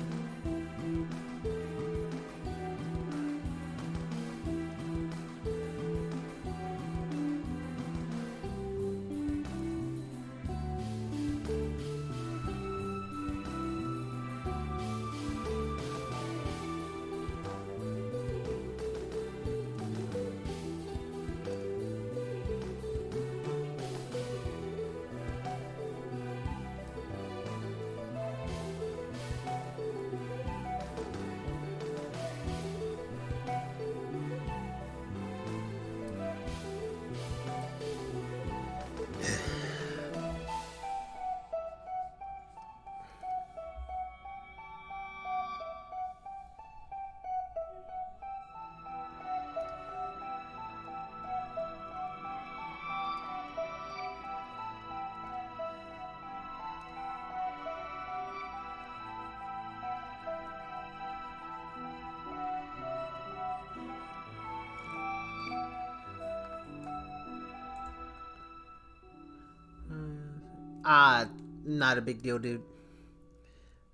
Not a big deal, dude.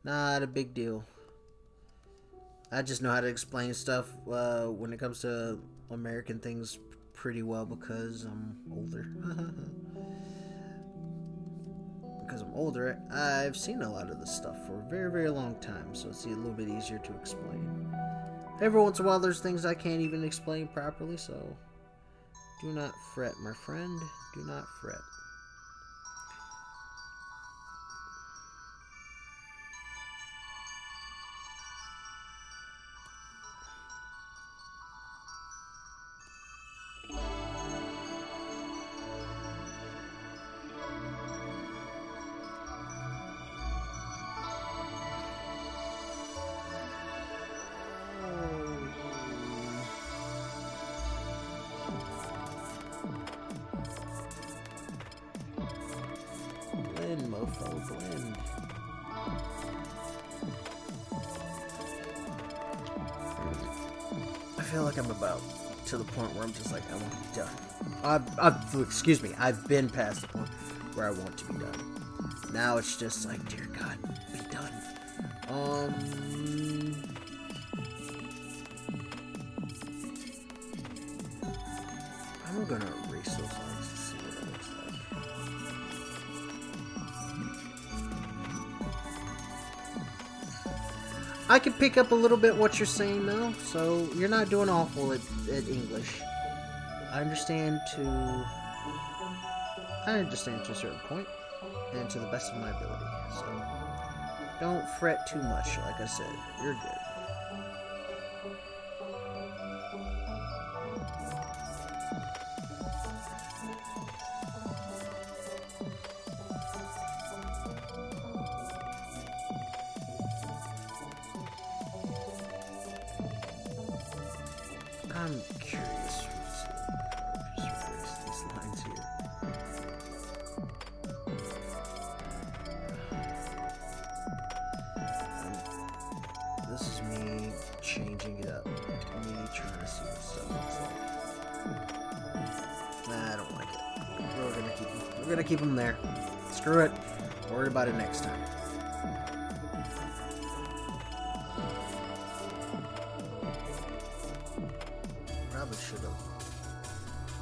Not a big deal. I just know how to explain stuff when it comes to American things pretty well because I'm older. Because I'm older, I've seen a lot of this stuff for a very, very long time, so it's a little bit easier to explain. Every once in a while, there's things I can't even explain properly, so do not fret, my friend. Do not fret. Blend, mofo, blend. I feel like I'm about to the point where I'm just like, I want to be done. Excuse me, I've been past the point where I want to be done. Now it's just like, dear God, be done. I'm gonna erase those lines to see what it looks like. I can pick up a little bit what you're saying though, so you're not doing awful at English. I understand to a certain point, and to the best of my ability. So don't fret too much. Like I said, you're good. I'm curious. Just erase these lines here. This is me changing it up. Me trying to see what stuff looks like. Nah, I don't like it. We're gonna keep them there. Screw it. Worry about it next time. Probably should have.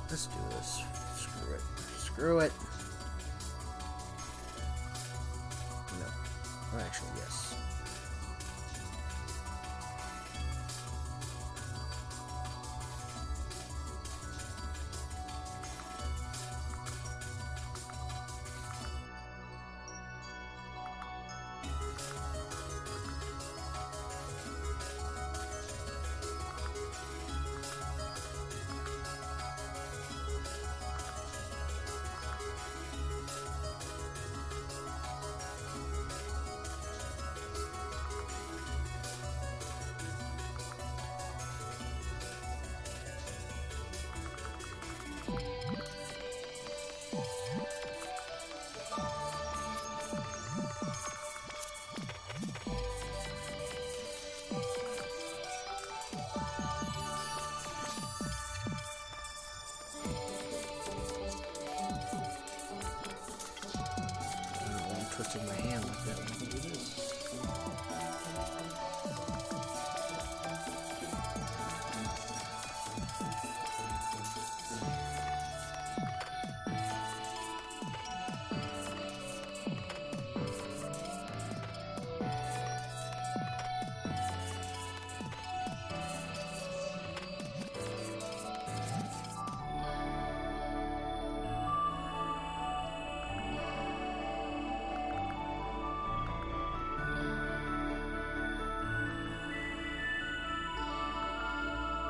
Let's do this. Screw it. Screw it. No. Actually, yes.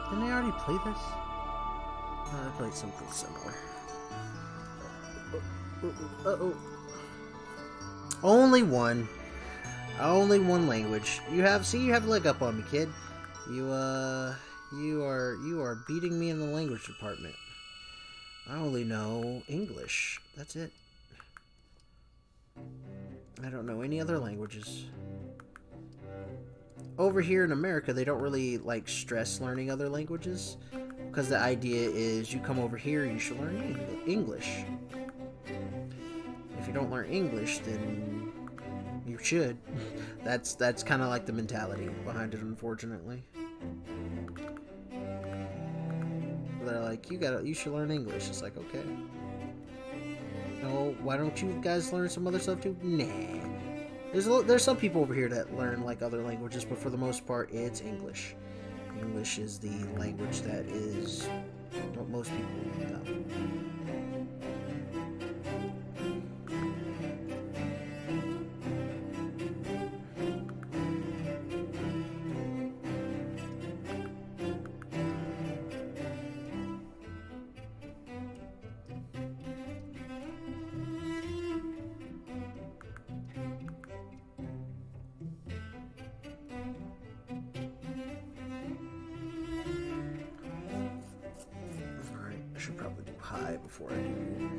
Didn't I already play this? Oh, I played something similar. Uh-oh. Only one. Only one language. You have a leg up on me, kid. You are beating me in the language department. I only know English. That's it. I don't know any other languages. Over here in America, they don't really like stress learning other languages because the idea is you come over here, you should learn English. If you don't learn English, then you should. That's kind of like the mentality behind it, unfortunately. They're like, you should learn English. It's like, okay. No, why don't you guys learn some other stuff too? Nah. There's some people over here that learn like other languages, but for the most part, it's English. English is the language that is what most people know. I should probably do high before I do.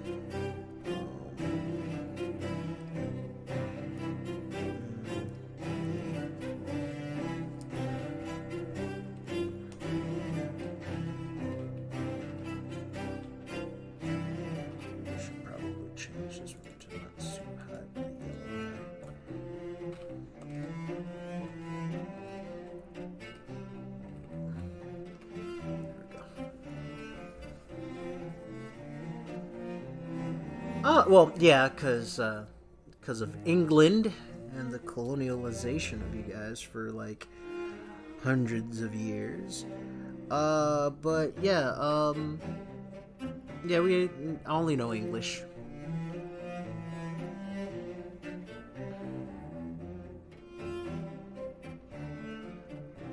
I should probably change this one to not super high, but yellow. Well, yeah, because of England and the colonialization of you guys for, like, hundreds of years. But, yeah, yeah, I only know English.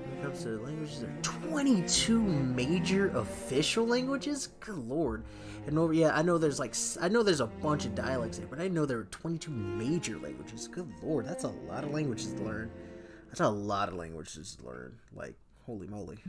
When it comes to languages, there are 22 major official languages? Good lord. And over, yeah, I know there's a bunch of dialects there, but I know there are 22 major languages. Good lord, that's a lot of languages to learn. That's a lot of languages to learn. Like, holy moly.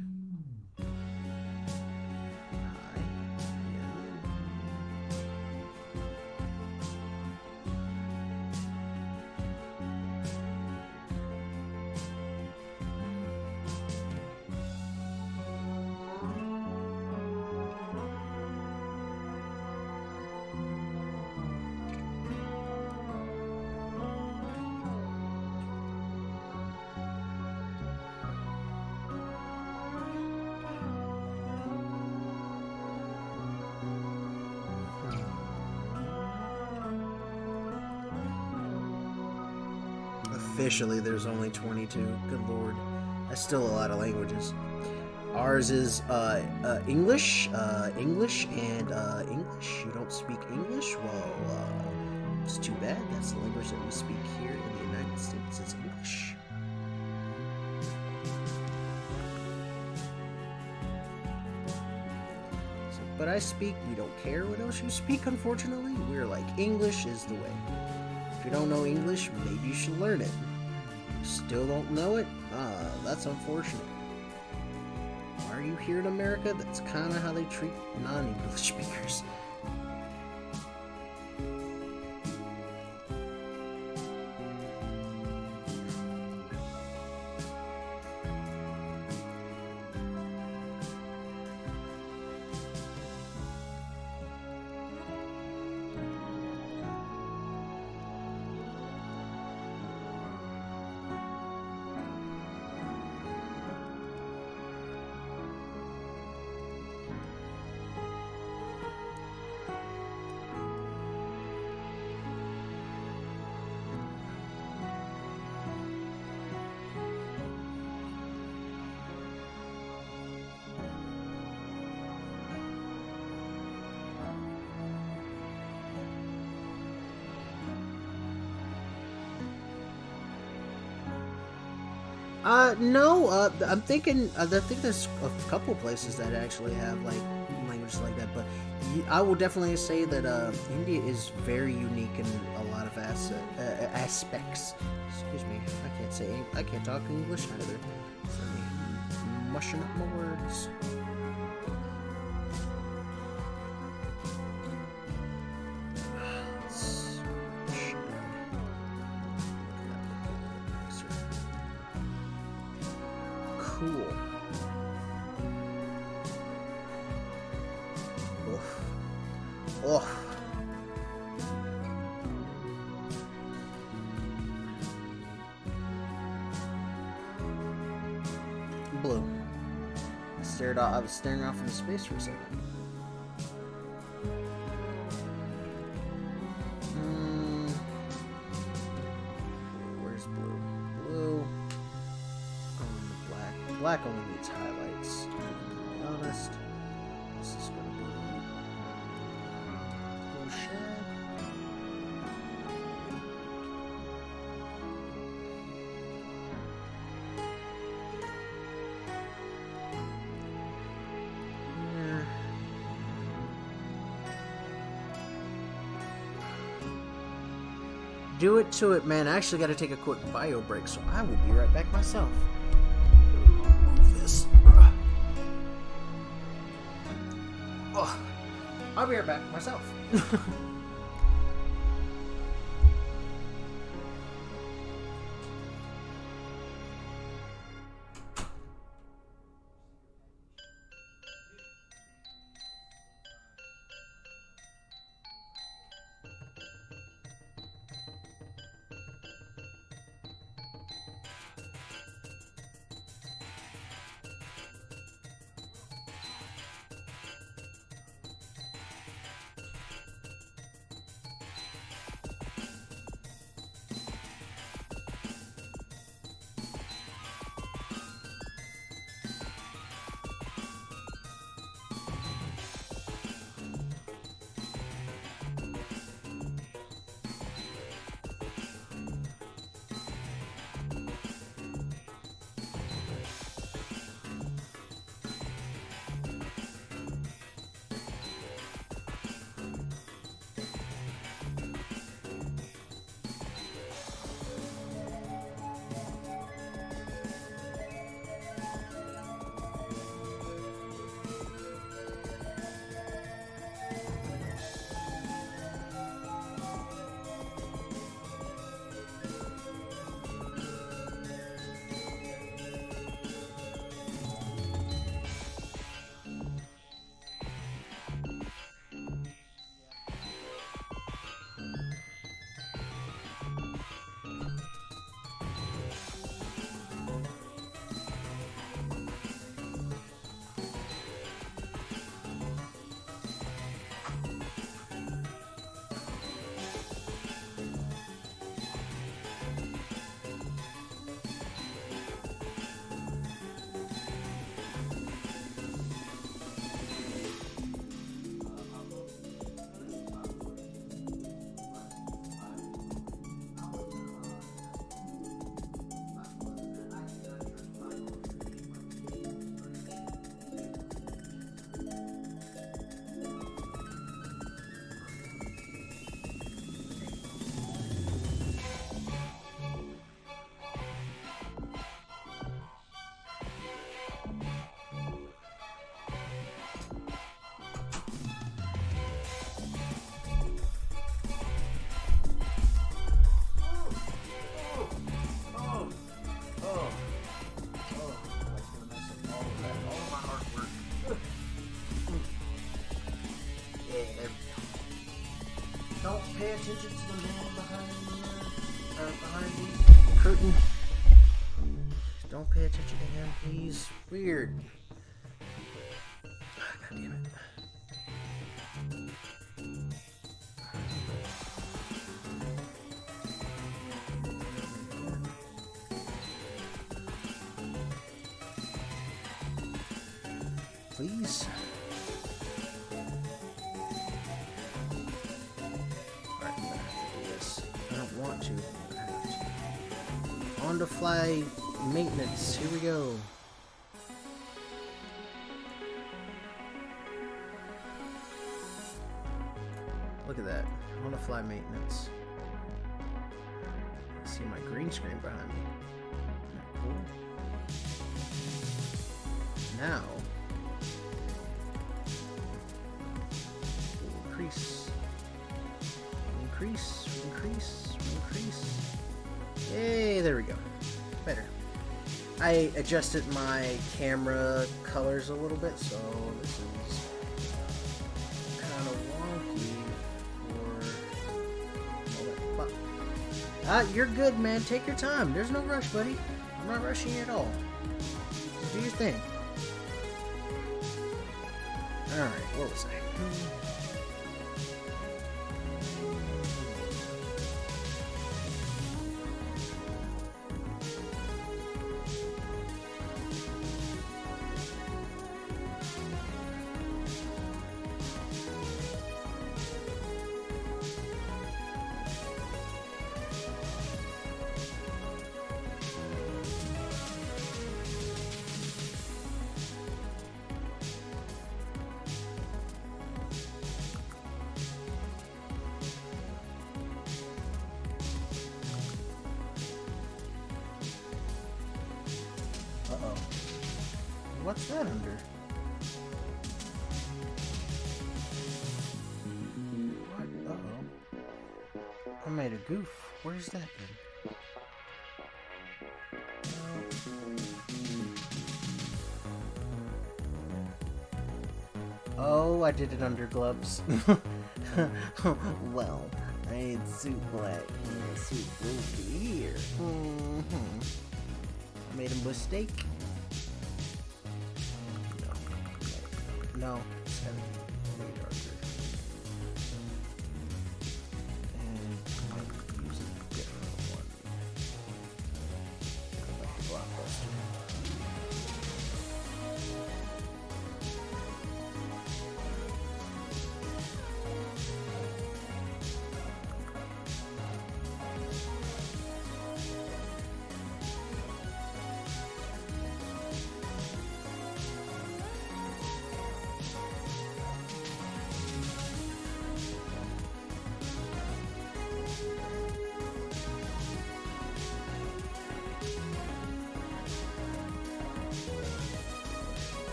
Officially, there's only 22. Good lord. That's still a lot of languages. Ours is English, English, and English. You don't speak English? Well, it's too bad. That's the language that we speak here in the United States. It's English. So, but I speak. We don't care what else you speak, unfortunately. We're like, English is the way. If you don't know English, maybe you should learn it. You still don't know it? That's unfortunate. Why are you here in America? That's kind of how they treat non-English speakers. No. I'm thinking. I think there's a couple places that actually have like languages like that, but I will definitely say that India is very unique in a lot of aspects. Excuse me. I can't talk English either. So I'm mushing up my words. Cool. Oh. Blue. I was staring off into space for a second. Where's blue? Blue. Black. Black only needs highlights. To be honest. This is gonna be blue shed. Do it to it, man. I actually got to take a quick bio break, so I will be right back myself. Move this. Oh, I'll be right back myself. Don't pay attention to the man behind the curtain. Don't pay attention to him. He's weird. God damn it. Please. Alright, I'm gonna have to do this. I don't want to, but I have to. On the fly maintenance. Here we go. Look at that. On the fly maintenance. See my green screen behind me. Isn't that cool? Now, increase. Increase. Yay, there we go. Better. I adjusted my camera colors a little bit, so this is kind of wonky for... you're good, man. Take your time. There's no rush, buddy. I'm not rushing you at all. Just do your thing. Alright, what was I? What's that under? What? Uh-oh. I made a goof. Where's that been? Oh, I did it under gloves. Well, I need soup black and soup over here. I made a mistake. No, 7 way darker. And I might use a different one. Like the Blockbuster.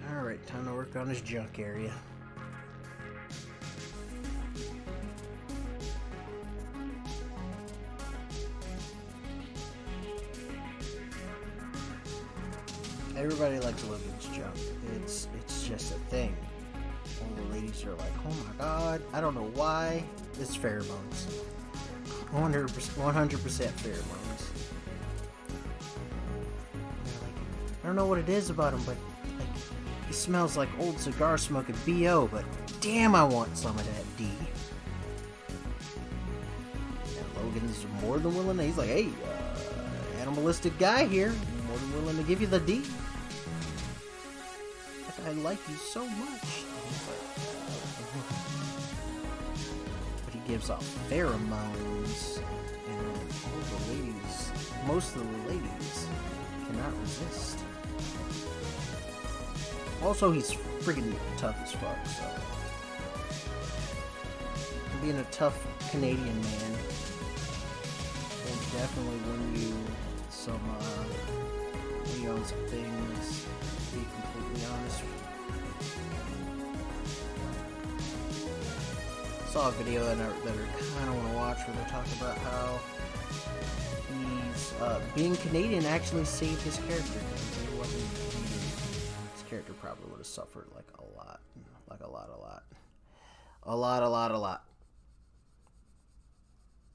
Alright, time to work on his junk area. Everybody likes Logan's junk. It's just a thing. All the ladies are like, oh my god, I don't know why. It's pheromones. 100% pheromones. I don't know what it is about him, but like, he smells like old cigar smoking BO, but damn, I want some of that D. And Logan's more than willing to, he's like, hey, animalistic guy here, more than willing to give you the D. Like, I like you so much. But he gives off pheromones, and all the ladies, most of the ladies, cannot resist. Also, he's freaking tough as fuck, so. Being a tough Canadian man will definitely win you some, win you on some things, to be completely honest. I saw a video that I kind of want to watch where they talk about how he's being Canadian actually saved his character. If he wasn't Canadian, his character probably would have suffered like a lot, like a lot.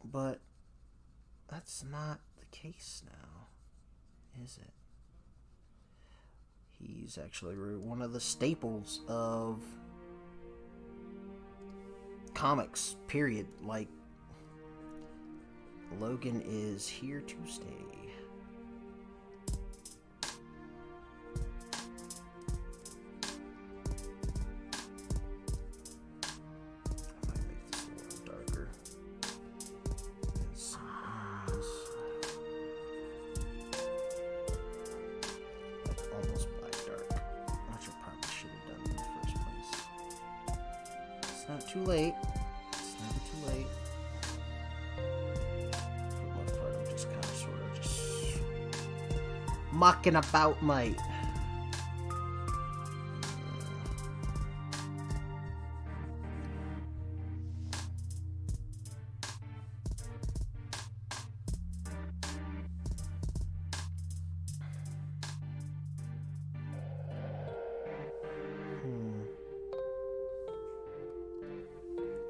But that's not the case now, is it? He's actually one of the staples of comics, period. Like, Logan is here to stay. I might make this a little darker. In some areas. Like almost black dark. Which I probably should have done in the first place. It's not too late. It's never too late. Mucking about, mate.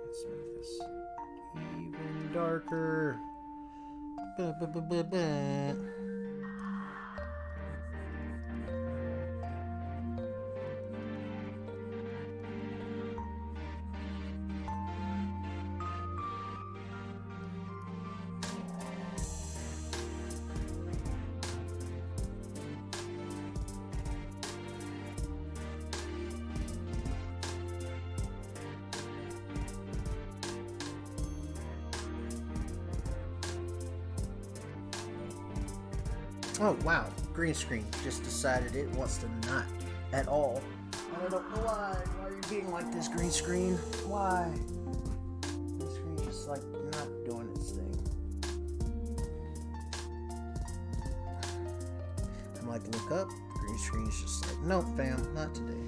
Let's make this even darker. Oh, wow. Green screen just decided it wants to not at all. And I don't know why. Why are you being like this, green screen? Why? Green screen just like not doing its thing. I'm like, look up. Green screen's just like, nope, fam, not today.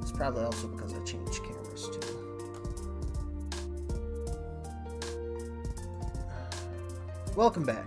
It's probably also because I changed cameras too. Welcome back.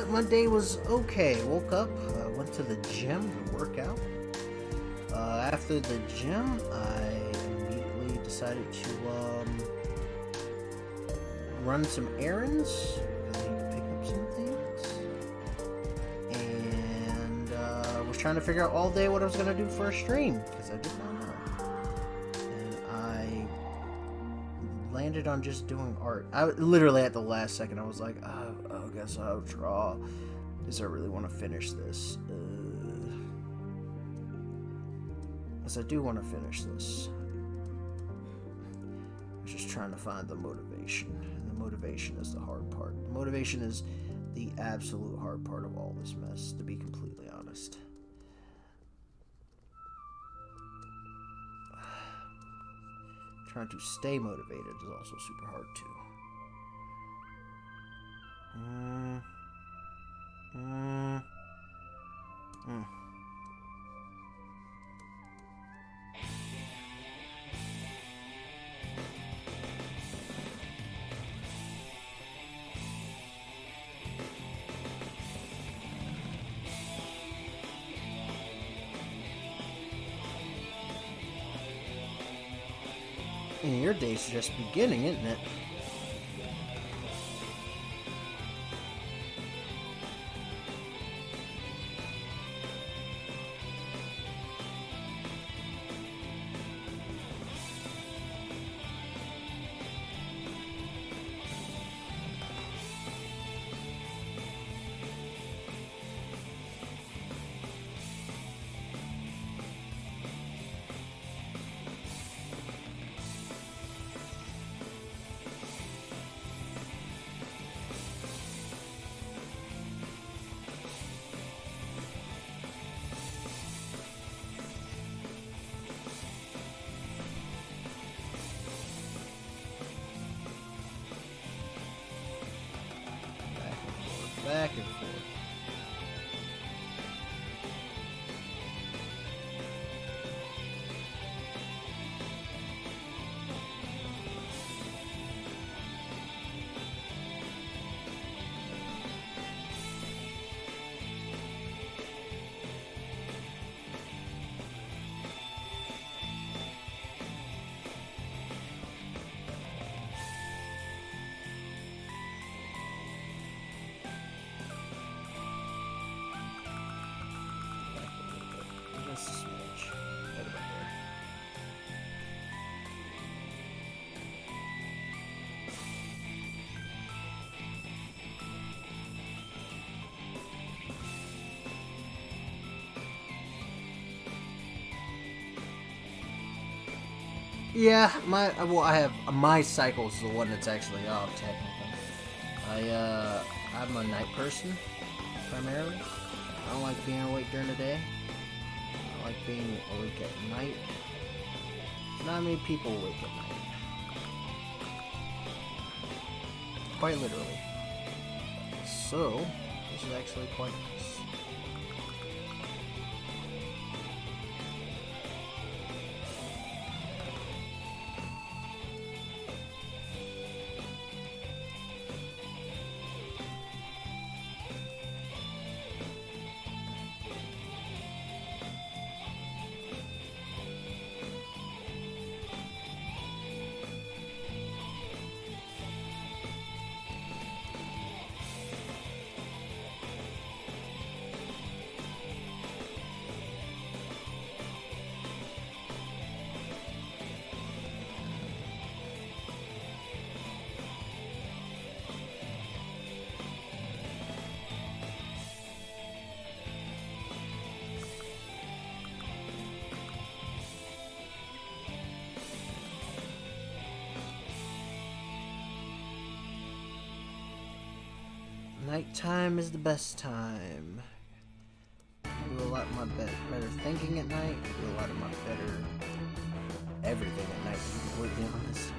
My day was okay. Woke up, went to the gym to work out. After the gym, I immediately decided to run some errands because I need to pick up some things. And was trying to figure out all day what I was going to do for a stream because I did not know. And I landed on just doing art. I literally at the last second I was like, I guess I'll draw because I really want to finish this. Because I do want to finish this. I'm just trying to find the motivation. And the motivation is the hard part. The motivation is the absolute hard part of all this mess, to be completely honest. Trying to stay motivated is also super hard too. Mm. Mm. And your day's just beginning, isn't it? Back and forth. Just a smidge. Right about there. Yeah, I have my cycle's the one that's actually off technically. I'm a night person primarily. I don't like being awake during the day. I like being awake at night. There's not many people awake at night. Quite literally. So, this is actually quite nice. Nighttime is the best time. I do a lot of my better thinking at night. I do a lot of my better everything at night, to be completely honest.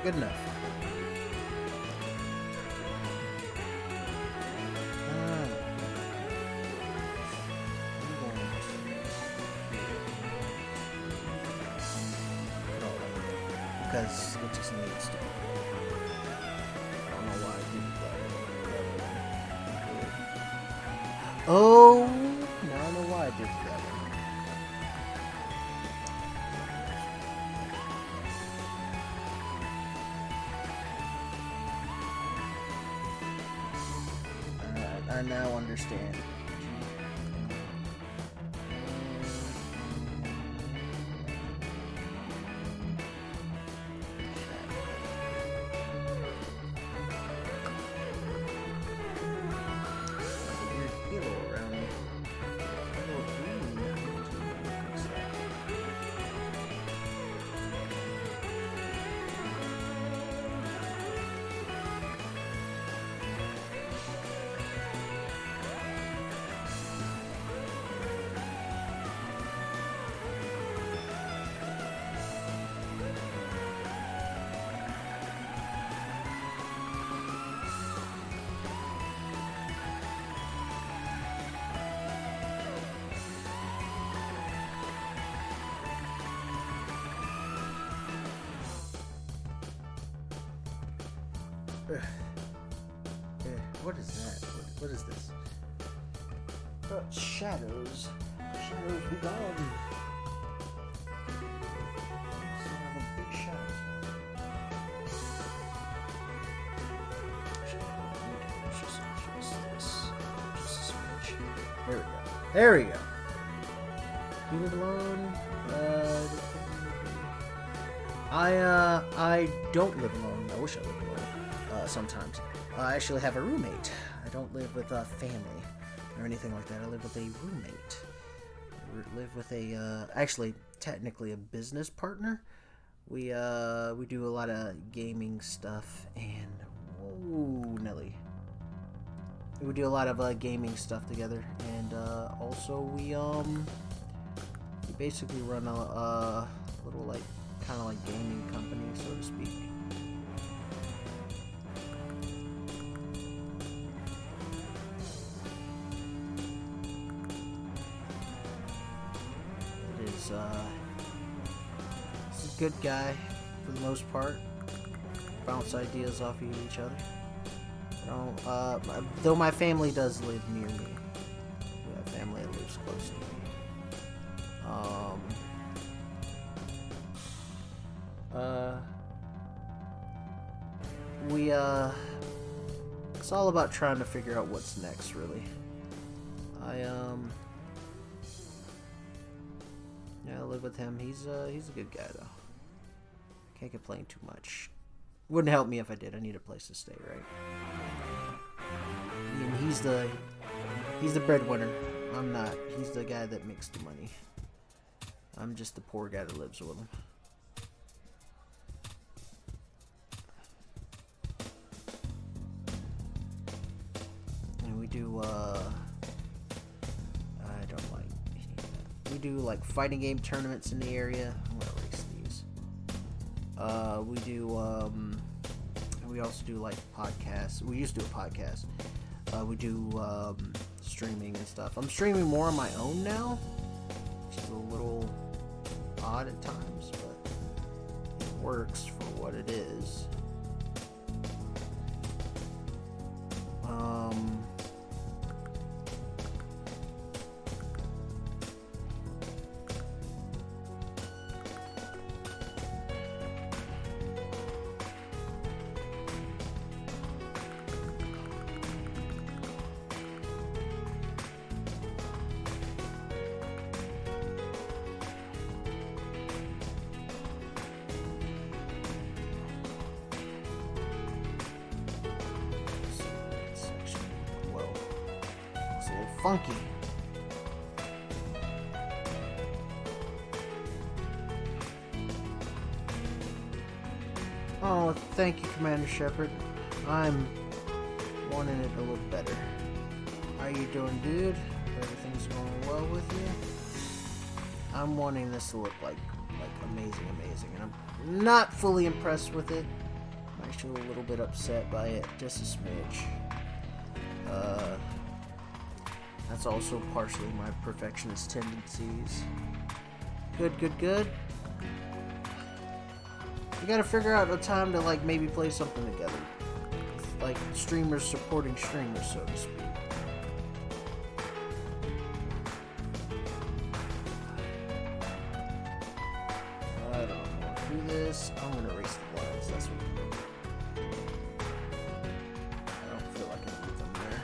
Good enough. Because it just needs to be. I don't know why I did that. Oh, now I know why I did that. I now understand. What is that? What is this? Shadows. Shadows be gone. Big shadows. There we go. There we go. You live alone? I don't live alone. I wish I lived alone. Sometimes. I actually have a roommate. I don't live with a family or anything like that. I live with a roommate. I live with a, actually, technically a business partner. We do a lot of gaming stuff and, whoa, Nelly. We do a lot of gaming stuff together, and also we basically run a little like kind of like gaming company, so to speak. He's a good guy for the most part. Bounce ideas off of each other. Though my family does live near me. We have family that lives close to me. It's all about trying to figure out what's next, really. Yeah, I live with him. He's a good guy, though. Can't complain too much. Wouldn't help me if I did. I need a place to stay, right? And he's the breadwinner. I'm not. He's the guy that makes the money. I'm just the poor guy that lives with him. And we do I don't like we do like fighting game tournaments in the area. I'm gonna erase these. We do we also do like podcasts. We used to do a podcast. We do streaming and stuff. I'm streaming more on my own now, which is a little odd at times, but it works for what it is. Funky. Oh, thank you, Commander Shepard. I'm wanting it a little better. How you doing, dude? Everything's going well with you? I'm wanting this to look like amazing, and I'm not fully impressed with it. I'm actually a little bit upset by it, just a smidge. That's also partially my perfectionist tendencies. Good. We gotta figure out a time to like maybe play something together. Like streamers supporting streamers, so to speak. I don't want to do this. I'm gonna erase the lines. That's what I'm doing. I don't feel like I need them there.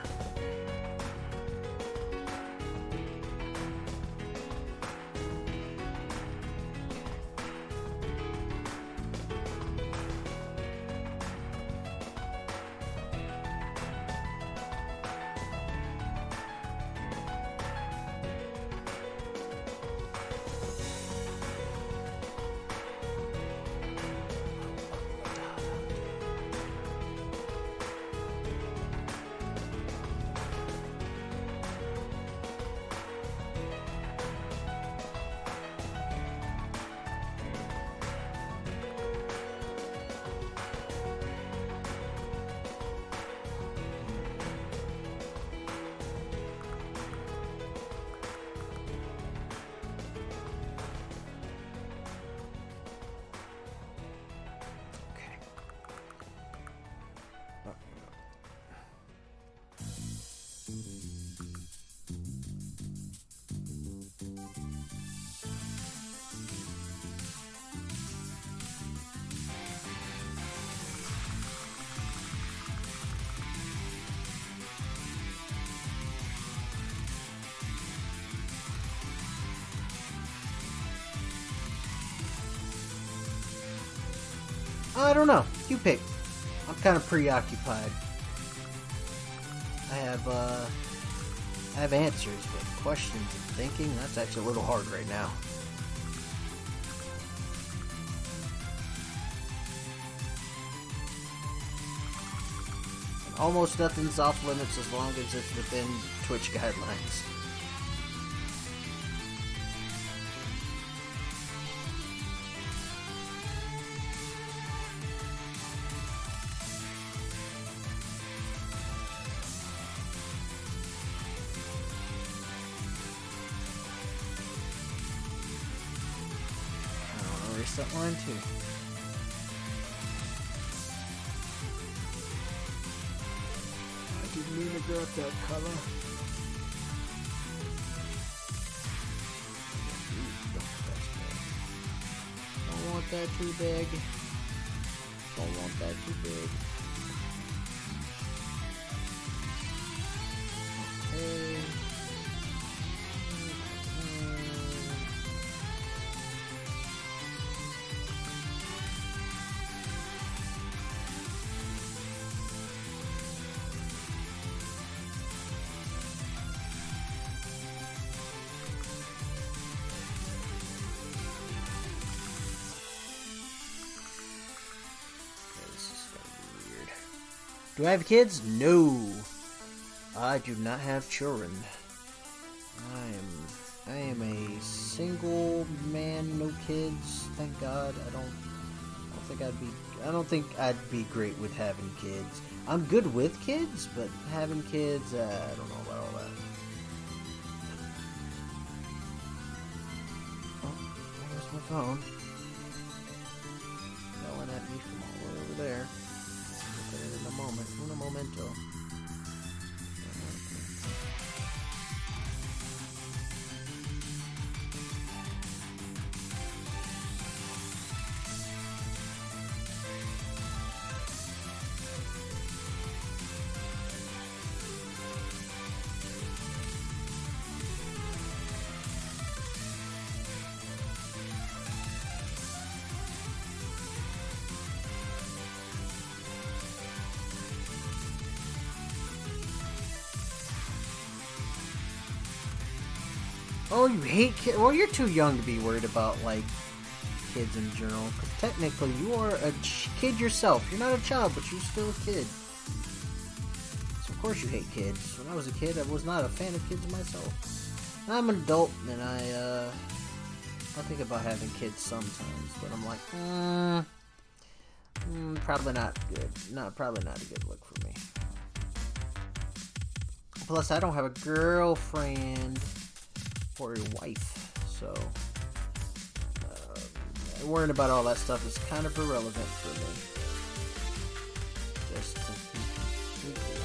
I don't know. You pick. I'm kind of preoccupied. I have answers, but questions and thinking, that's actually a little hard right now. And almost nothing's off limits as long as it's within Twitch guidelines. Reset line 2. I didn't mean to grab that color. Don't want that too big. Don't want that too big. Okay. Do I have kids? No. I do not have children. I am a single man, no kids. Thank God. I don't think I'd be great with having kids. I'm good with kids, but having kids, I don't know about all that. Oh, there's my phone. Yelling at me from all the way over there. In a moment, un momento. Oh, you hate kids? Well, you're too young to be worried about, like, kids in general. Because technically, you are a kid yourself. You're not a child, but you're still a kid. So, of course you hate kids. When I was a kid, I was not a fan of kids myself. I'm an adult, and I think about having kids sometimes. But I'm like, probably not good. Probably not a good look for me. Plus, I don't have a girlfriend. Or your wife, so worrying about all that stuff is kind of irrelevant for me. Just to be completely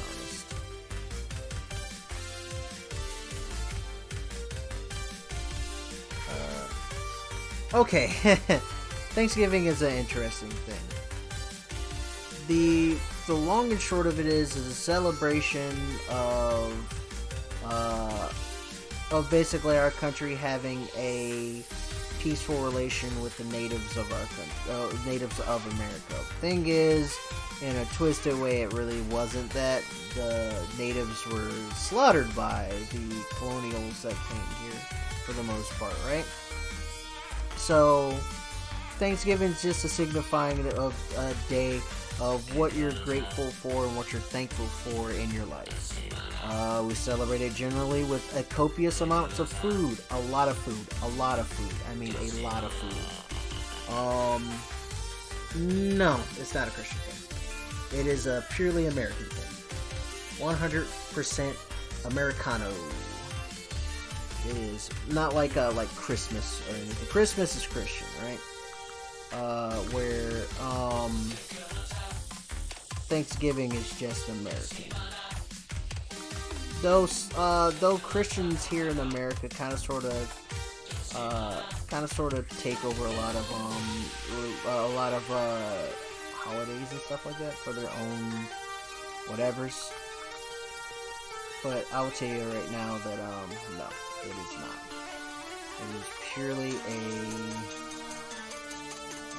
honest. Okay, Thanksgiving is an interesting thing. The long and short of it is a celebration of basically our country having a peaceful relation with the natives of our country, natives of America. Thing is, in a twisted way, it really wasn't that. The natives were slaughtered by the colonials that came here, for the most part, right? So, Thanksgiving is just a signifying of a day of what you're grateful for and what you're thankful for in your life. We celebrate it generally with a copious amounts of food. A lot of food. I mean, a lot of food. No, it's not a Christian thing. It is a purely American thing. 100% Americano. It is not like Christmas or anything. Christmas is Christian, right? Where Thanksgiving is just American. Though Christians here in America kind of sort of take over a lot of holidays and stuff like that for their own whatevers. But I will tell you right now that no, it is not. It is purely a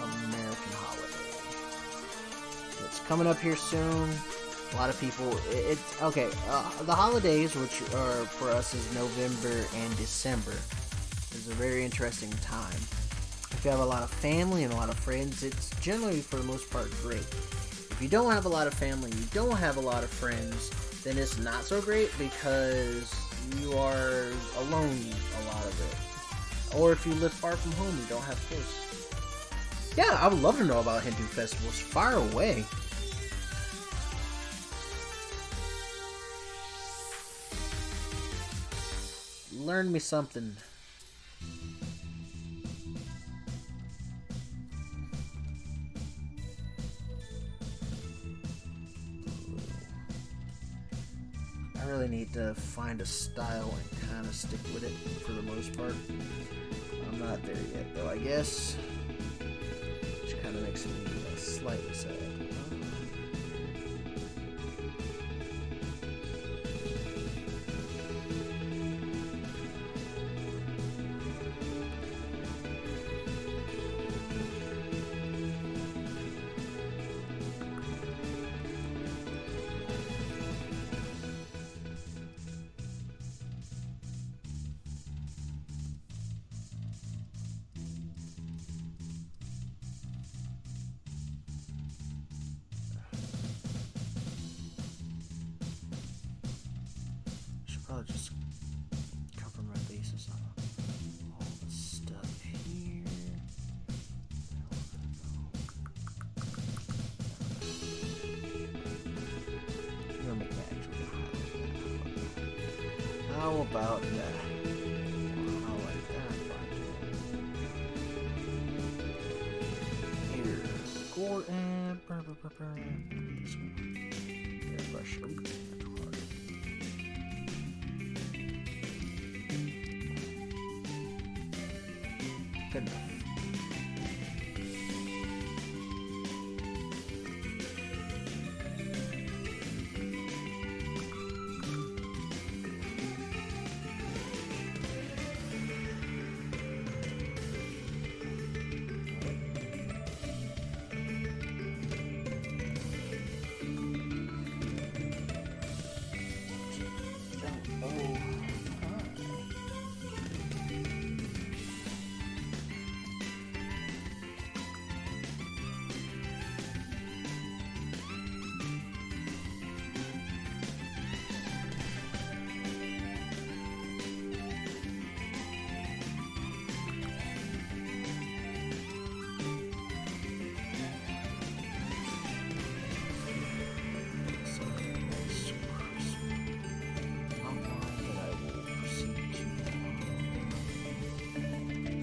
American holiday. coming up here soon. A lot of people. It's okay. The holidays, which are for us, is November and December, is a very interesting time. If you have a lot of family and a lot of friends, it's generally, for the most part, great. If you don't have a lot of family, you don't have a lot of friends, then it's not so great because you are alone a lot of it. Or if you live far from home, you don't have close. Yeah, I would love to know about Hindu festivals. Far away. Learn me something. I really need to find a style and kind of stick with it for the most part. I'm not there yet, though, I guess. Which kind of makes me slightly sad. I'll just cover my bases on all the stuff here. You're gonna make that actually highlight. How about that? I like that. Here, gore and this one. Airbrush. Good enough.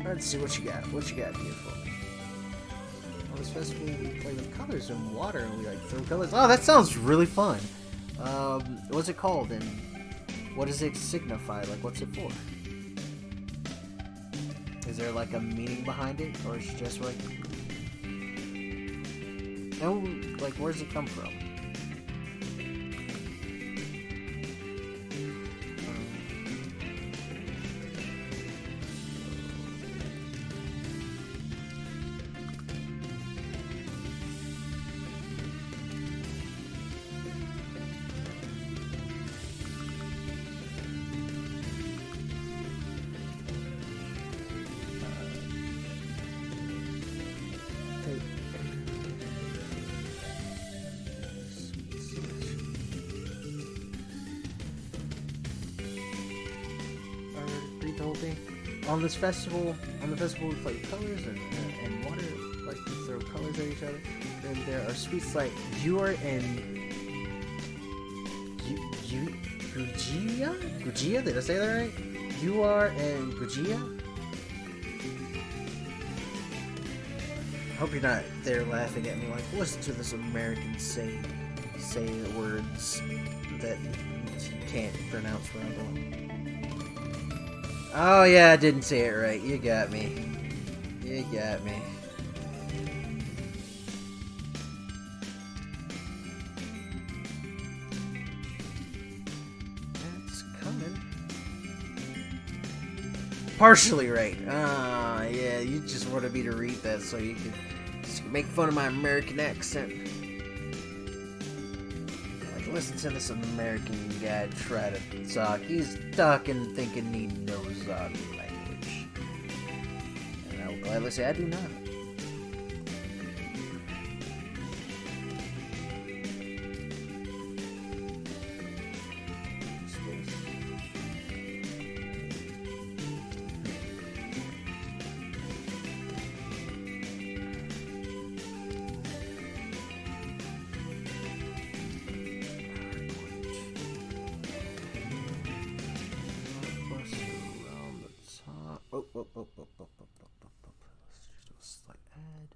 Let's see what you got. What you got here for me? On this festival, we play with colors and water, and we like throw colors. Oh, that sounds really fun. What's it called, and what does it signify? Like, what's it for? Is there like a meaning behind it, or is it just like? And like, where does it come from? On the festival, we play colors and water, like we throw colors at each other. Then there are sweets like Yur and Gujia? Gujia? Did I say that right? Yur and Gujia? I hope you're not there laughing at me like, listen to this American say words that you can't pronounce where I'm going. Oh yeah, I didn't say it right. You got me. You got me. That's coming. Partially right. Ah, yeah, you just wanted me to read that so you could make fun of my American accent. listen to this American guy try to talk. He's talking thinking he knows our language. And I will gladly say I do not. Let's do a slight add.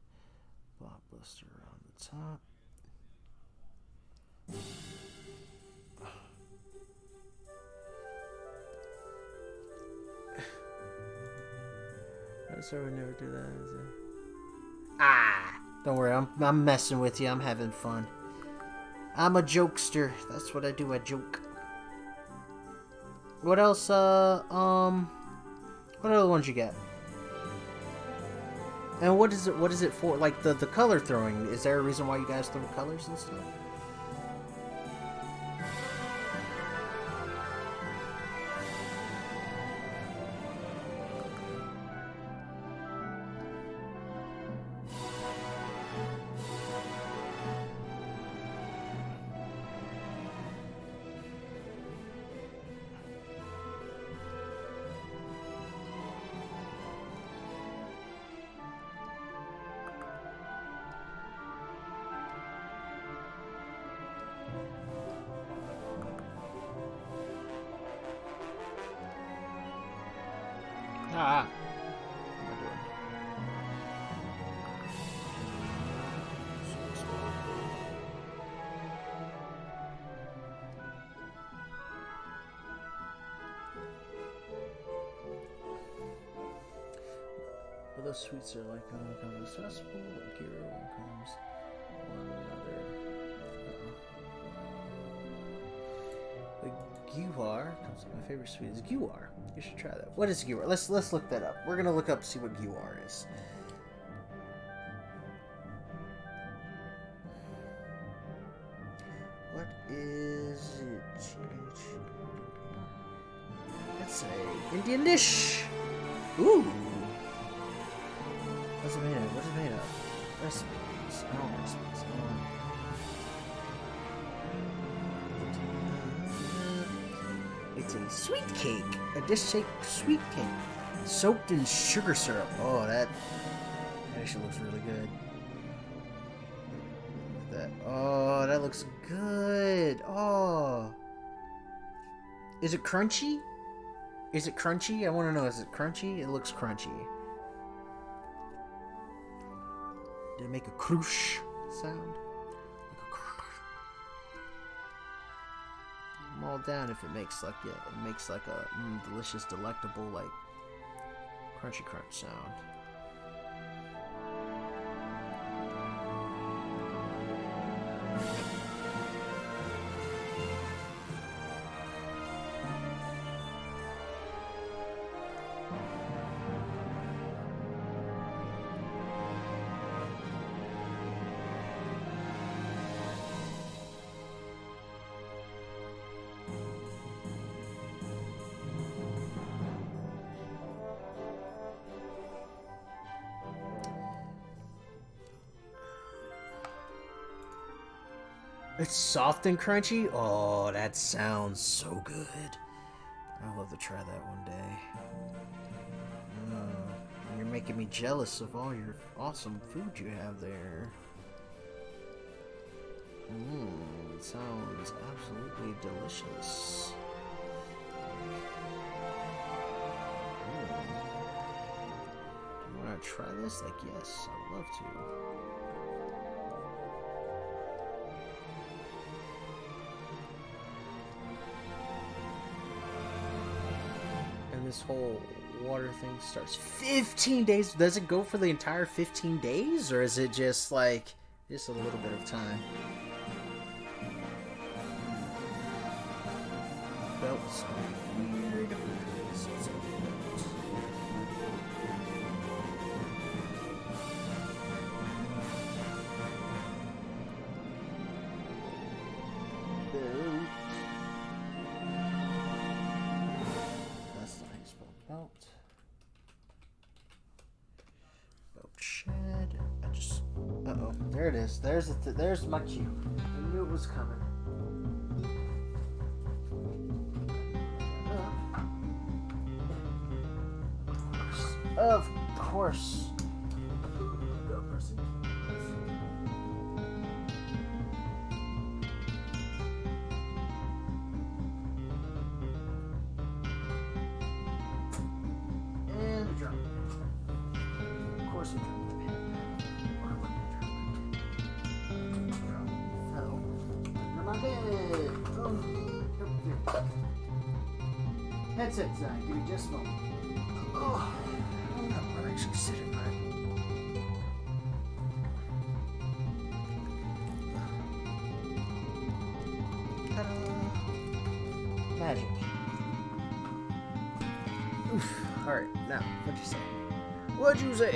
Blockbuster around the top. I'm sorry we never do that, is it? Ah! Don't worry, I'm messing with you. I'm having fun. I'm a jokester. That's what I do. I joke. What else? What other ones you got? And what is it for? Like the color throwing. Is there a reason why you guys throw colors and stuff? Ah. What am I doing? Well, those sweets are like kind of successful. Like hero comes one another. The Guar comes. My favorite sweet is Guar. You should try that. What is Guar? Let's look that up. We're gonna look up see what Guar is. What is it? Let's say Indian dish. Ooh. What's it made of? What is it made of? Recipes. Oh, recipes. It's a sweet cake. A dish-shaped sweet cake. Soaked in sugar syrup. Oh, that actually looks really good. Look at that. Oh, that looks good. Oh. Is it crunchy? Is it crunchy? I want to know, is it crunchy? It looks crunchy. Did it make a croosh sound? I'm all down if it makes like it makes like a delicious, delectable, like crunchy crunch sound. It's soft and crunchy? Oh, that sounds so good. I'd love to try that one day. You're making me jealous of all your awesome food you have there. It sounds absolutely delicious. Do you want to try this? Like, yes, I would love to. This whole water thing starts 15 days. Does it go for the entire 15 days, or is it just like just a little bit of time? Belts weird. Uh-oh. There it is. There's my cue. I knew it was coming. Of course. Go, Percy. And we drop it. Of course we drop it. Oh. Under my bed. Oh. Headset design. Give me just a moment. Oh. I'm actually sitting right. Ta-da. Magic. Oof. Alright, now, what'd you say? What'd you say?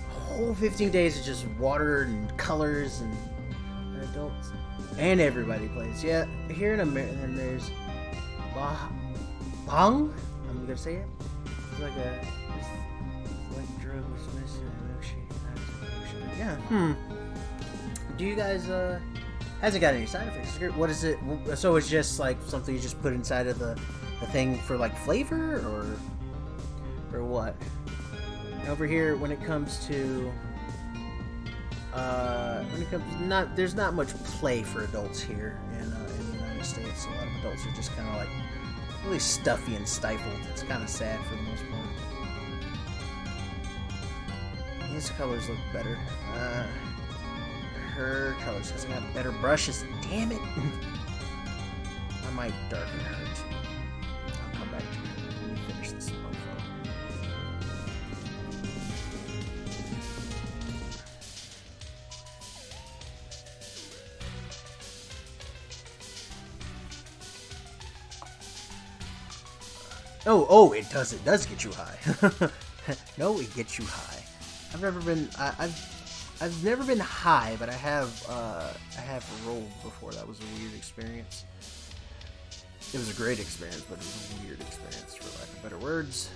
Whole 15 days of just water and colors and adults. And everybody plays. Yeah, here in America, and there's Bong? I'm gonna say it. It's like a drug was missing milkshake. Yeah. Do you guys hasn't got any side effects? What is it? So it's just like something you just put inside of the thing for like flavor or what? Over here, when it comes to there's not much play for adults here in the United States. A lot of adults are just kind of like really stuffy and stifled. It's kind of sad for the most part. His colors look better. Her colors hasn't got better brushes. Damn it! I might darken her too. I'll come back to her when we finish this mofo. Oh, it does get you high. No, it gets you high. I've never been high, but I have rolled before. That was a weird experience. It was a great experience, but it was a weird experience, for lack of better words.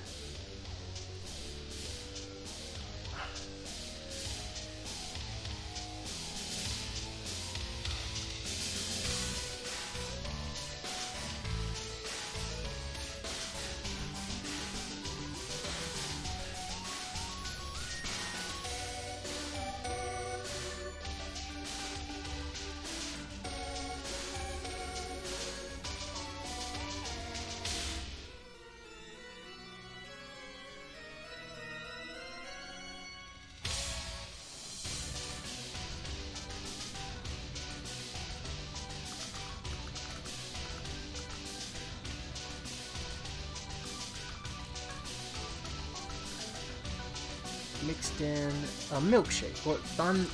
Mixed in a milkshake. What Thondai?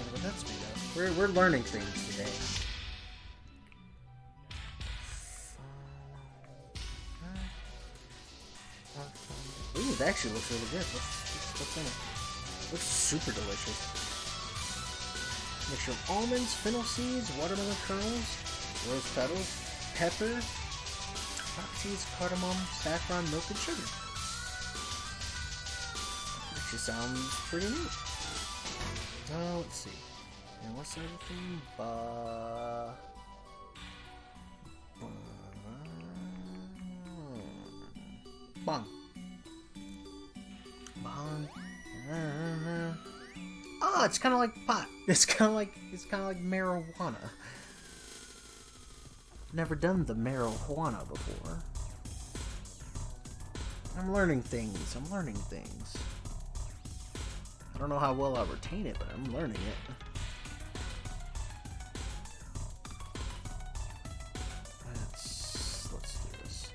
What that's made of? We're learning things today. Ooh, it actually looks really good. What's in it? Looks super delicious. Mixture of almonds, fennel seeds, watermelon kernels, rose petals, pepper, rock seeds, cardamom, saffron, milk, and sugar. Sounds pretty neat. Let's see. And what's the other thing? Bong. Oh, it's kind of like pot. It's kind of like marijuana. Never done the marijuana before. I'm learning things. I don't know how well I'll retain it, but I'm learning it. Let's do this.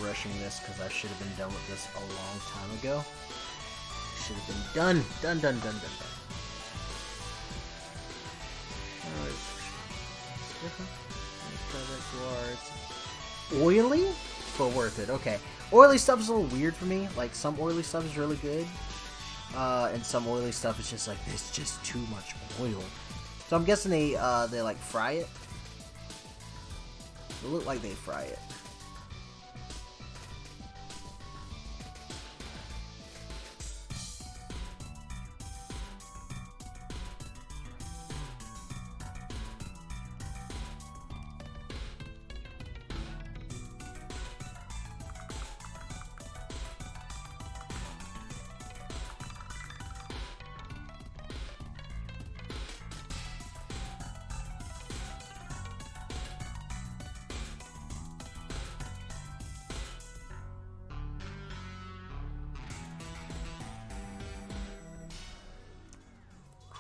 rushing this because I should have been done with this a long time ago. Should have been done. Done. It's oily, but worth it. Okay. Oily stuff is a little weird for me. Like, some oily stuff is really good. And some oily stuff is just like, there's just too much oil. So I'm guessing they like fry it. It look like they fry it.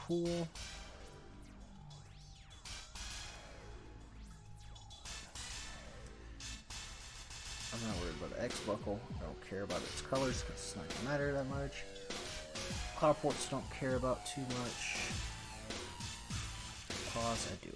Cool. I'm not worried about the X buckle. I don't care about its colors because it's not gonna matter that much. Cloud ports don't care about too much. Pause, I do.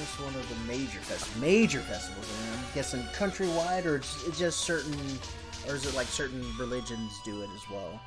It's one of the major festivals, and I'm guessing countrywide, or it's just certain, or is it like certain religions do it as well?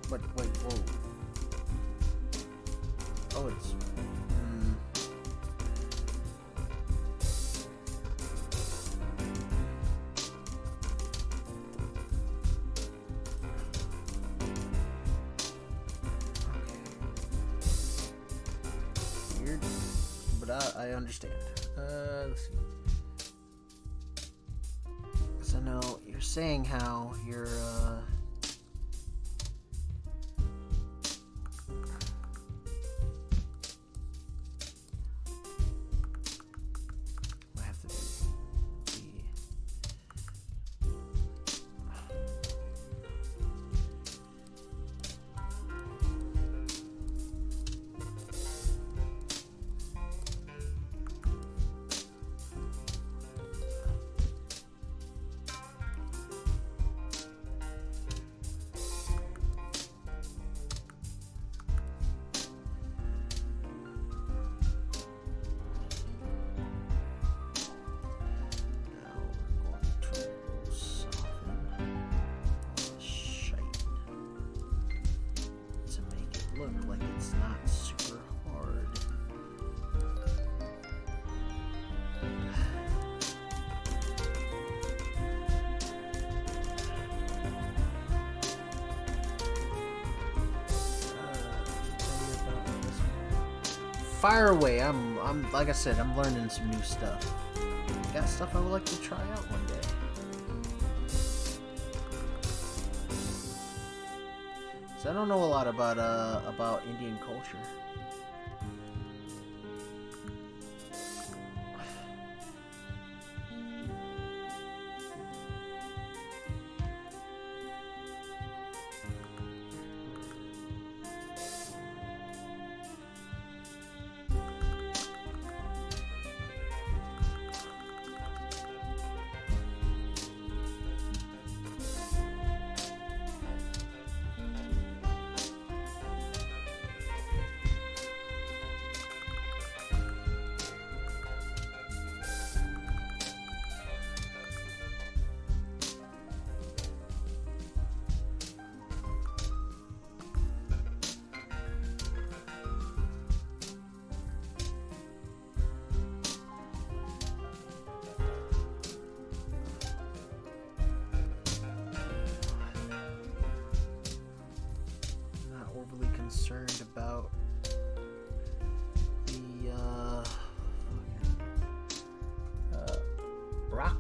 Wait, whoa. Oh, it's... Weird, but I understand. Let's see. So now, you're saying how you're, look like it's not super hard. Fire away. I'm like I said, I'm learning some new stuff. Got stuff I would like to try out one day. So I don't know a lot about Indian culture.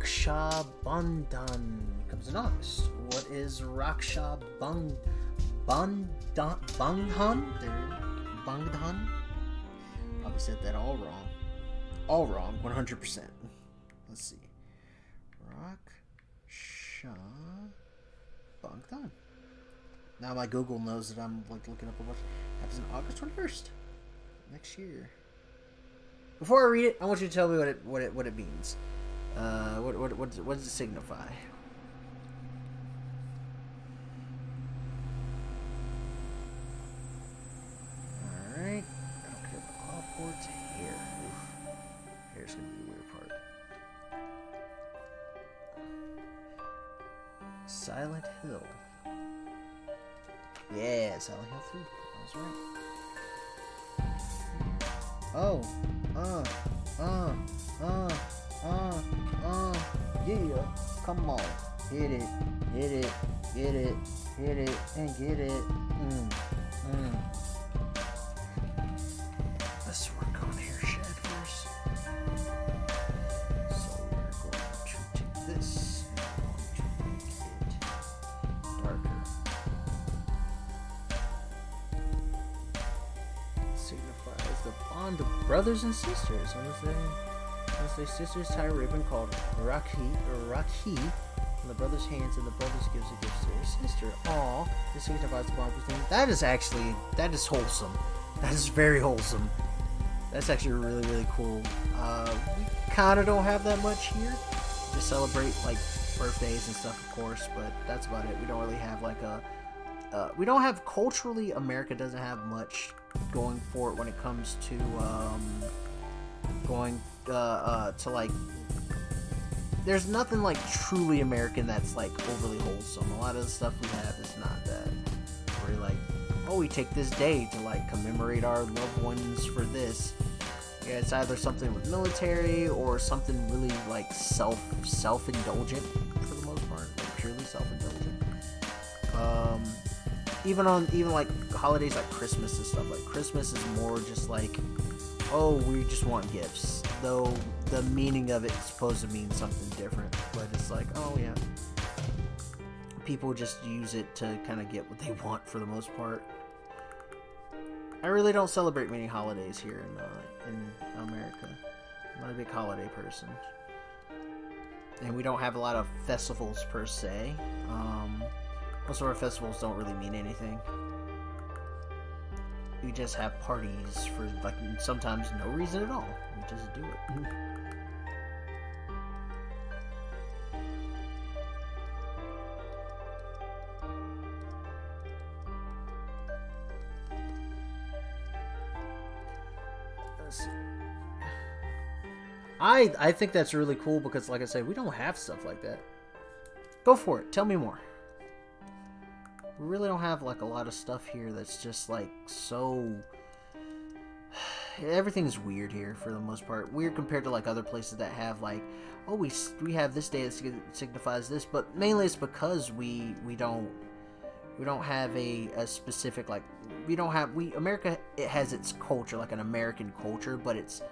Raksha Bandhan comes in August. What is Raksha Bandhan? Bandhan? Probably said that all wrong. All wrong, 100%. Let's see. Raksha Bandhan. Now my Google knows that I'm like looking up a bunch. Happens on August 21st. Next year. Before I read it, I want you to tell me what it means. What does it signify? Alright. I don't care about all ports. Hair. Oof. Hair's gonna be the weird part. Silent Hill. Yeah, Silent Hill 3. That's right. Oh. Yeah. Come on. Hit it. Get it, and get it. Let's work on hair shed first. So we're going to take this and we're going to make it darker. Signifies the bond of brothers and sisters. Wednesday sisters tie a ribbon called Rakhi, from the brother's hands, and the brother gives a gift to their sister. Aw, this signifies the bond between them. That is wholesome. That is very wholesome. That's actually really, really cool. We kind of don't have that much here. We celebrate like birthdays and stuff, of course, but that's about it. We don't really have like we don't have culturally. America doesn't have much going for it when it comes to to like. There's nothing like truly American that's like overly wholesome. A lot of the stuff we have is not that. We're like, oh, we take this day to like commemorate our loved ones for this. Yeah, it's either something with military or something really like self-indulgent for the most part, like purely self-indulgent. Even like holidays like Christmas and stuff. Like Christmas is more just like, oh, we just want gifts. Though the meaning of it is supposed to mean something different, but it's like, oh yeah, people just use it to kind of get what they want for the most part. I really don't celebrate many holidays here in America. I'm not a big holiday person, and we don't have a lot of festivals per se. Most of our festivals don't really mean anything. We just have parties for like sometimes no reason at all. We just do it. Let's see. I think that's really cool because, like I said, we don't have stuff like that. Go for it. Tell me more. We really don't have like a lot of stuff here that's just like so. Everything's weird here for the most part. Weird compared to like other places that have like, oh, we have this day that signifies this, but mainly it's because we don't have a specific like America, it has its culture, like an American culture, but it's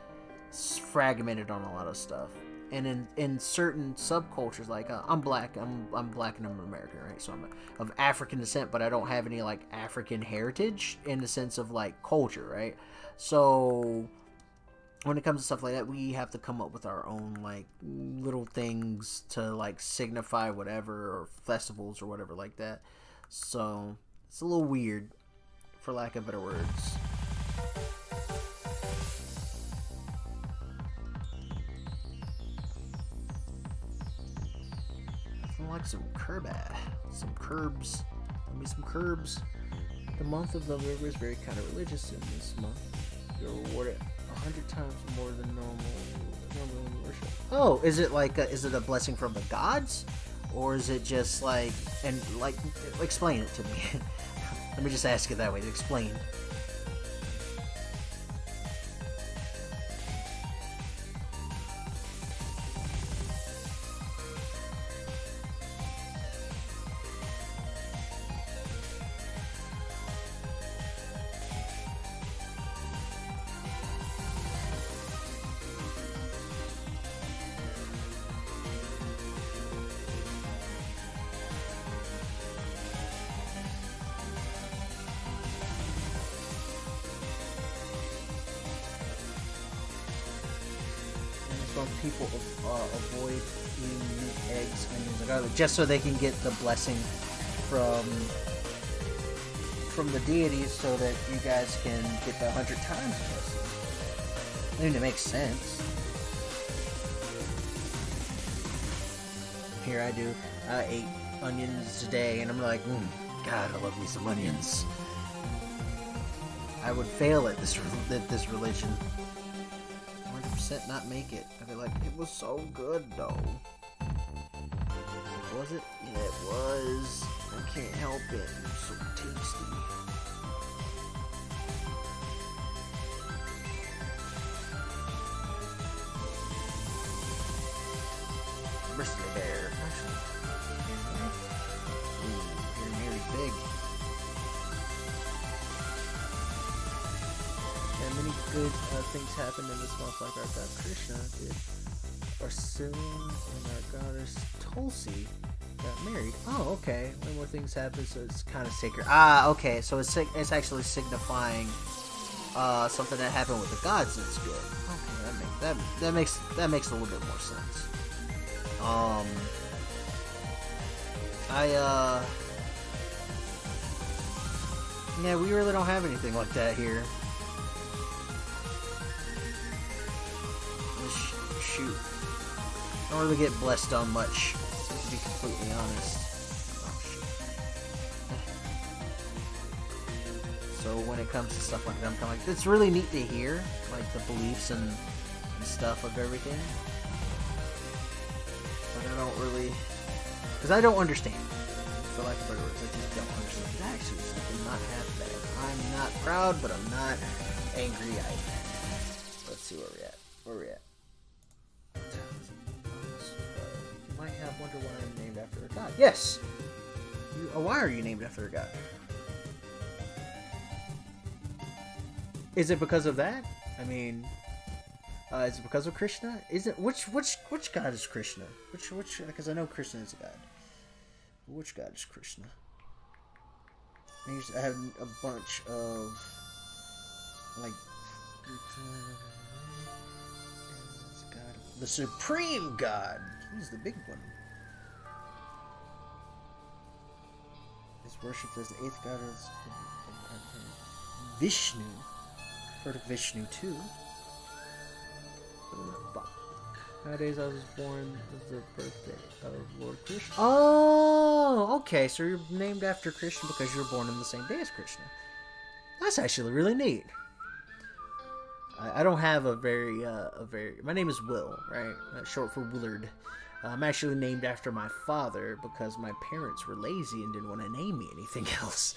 fragmented on a lot of stuff. And in certain subcultures, like I'm black and I'm American, right? So I'm of African descent, but I don't have any like African heritage in the sense of like culture, right? So when it comes to stuff like that, we have to come up with our own like little things to like signify whatever, or festivals or whatever like that. So it's a little weird, for lack of better words. Like some curbs. Give me some curbs. The month of November is very kind of religious in this month. You're rewarded 100 times more than normal worship. Oh, is it like is it a blessing from the gods, or is it just like, and like explain it to me? Let me just ask it that way. Explain. most people avoid eating meat, eggs, onions, and garlic just so they can get the blessing from the deities, so that you guys can get the 100 times blessing. I mean, it makes sense. Here I do. I ate onions today, and I'm like, God, I love me some onions. I would fail at this religion. 100% not make it. I'd be like, it was so good though. Was it? Yeah, it was. I can't help it. It's so tasty. Bristly bear. Actually, you're nearly big. And many good things happened in this month, like our god Krishna did. Arsun and our goddess Tulsi got married. Oh, okay. When more things happen, so it's kind of sacred. Ah, okay. So it's actually signifying something that happened with the gods. That's good. Okay, that makes a little bit more sense. Yeah, we really don't have anything like that here. Shoot. I don't really get blessed on much, to be completely honest. Oh, shit. So when it comes to stuff like that, I'm kind of like, it's really neat to hear, like, the beliefs and stuff of everything. But I don't really... Because I don't understand. For lack of better words, I just don't understand. Actually, something not half bad. I'm not proud, but I'm not angry either. Let's see where we're at. Where we're at. You might have wondered why I'm named after a god. Yes! Why are you named after a god? Is it because of that? I mean... is it because of Krishna? Is it which god is Krishna? Which because I know Krishna is a god. Which god is Krishna? I have a bunch of like the supreme god. He's the big one. Is worshipped as the 8th god of Vishnu. Heard of Vishnu too. Nowadays, I was born as the birthday of Lord Krishna. Oh, okay. So you're named after Krishna because you were born on the same day as Krishna. That's actually really neat. I don't have a very. My name is Will, right? Short for Willard. I'm actually named after my father because my parents were lazy and didn't want to name me anything else.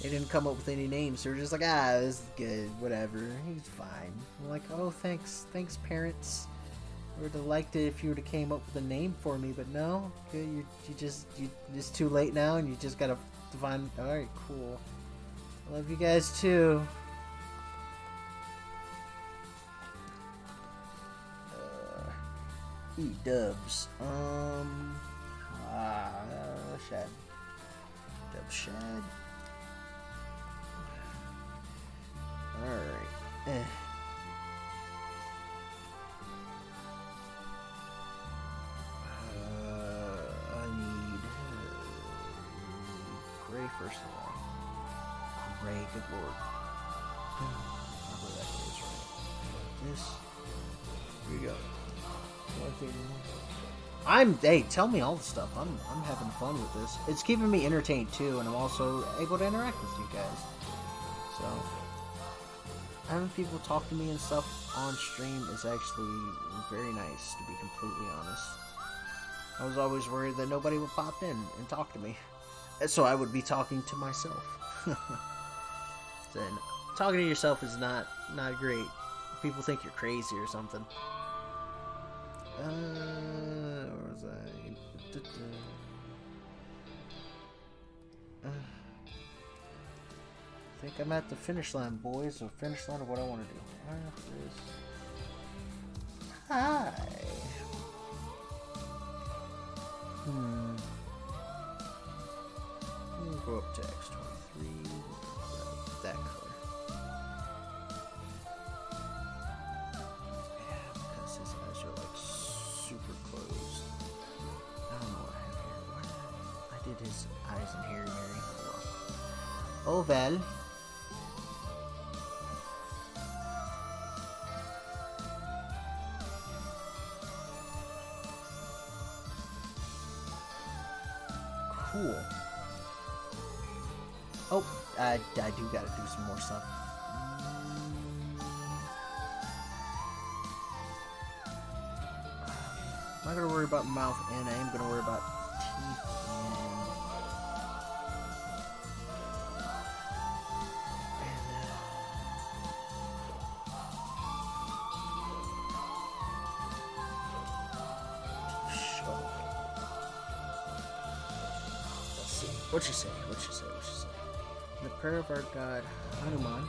They didn't come up with any names. They were just like, this is good, whatever. He's fine. I'm like, oh, thanks, parents. I would have liked it if you would have came up with a name for me, but no. You it's too late now, and you just gotta find. All right, cool. I love you guys too. Dubs. Shad. Dub Shad. Alright. I need Gray first of all. Gray, good lord. Hopefully that goes right. This. Here we go. Hey, tell me all the stuff. I'm having fun with this. It's keeping me entertained too, and I'm also able to interact with you guys. So having people talk to me and stuff on stream is actually very nice, to be completely honest. I was always worried that nobody would pop in and talk to me, so I would be talking to myself. Then talking to yourself is not great. People think you're crazy or something. Where was I? I think I'm at the finish line, boys. So finish line of what I want to do. Hi. We'll go up to X23. That color. Yeah, because his his eyes and hair, Mary. Oh well. Cool. Oh, I do gotta do some more stuff. I'm not gonna worry about mouth, and I am gonna worry about teeth let's see. What you say? In the prayer of our god Hanuman,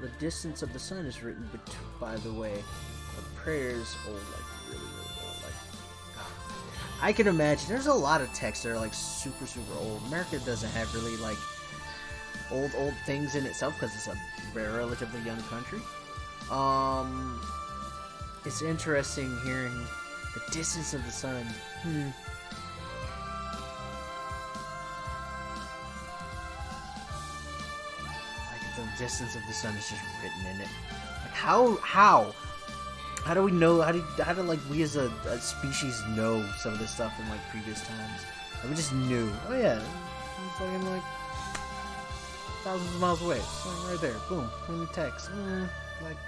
the distance of the sun is written by the way. The prayers, like really old. Like, I can imagine. There's a lot of texts that are like super old. America doesn't have really like old things in itself because it's a very relatively young country. It's interesting hearing the distance of the sun. The distance of the sun is just written in it. Like how do we know? How do like we as a species know some of this stuff in like previous times? Like, we just knew. Oh yeah, it's fucking like thousands of miles away. It's like right there. Boom. In the text. Like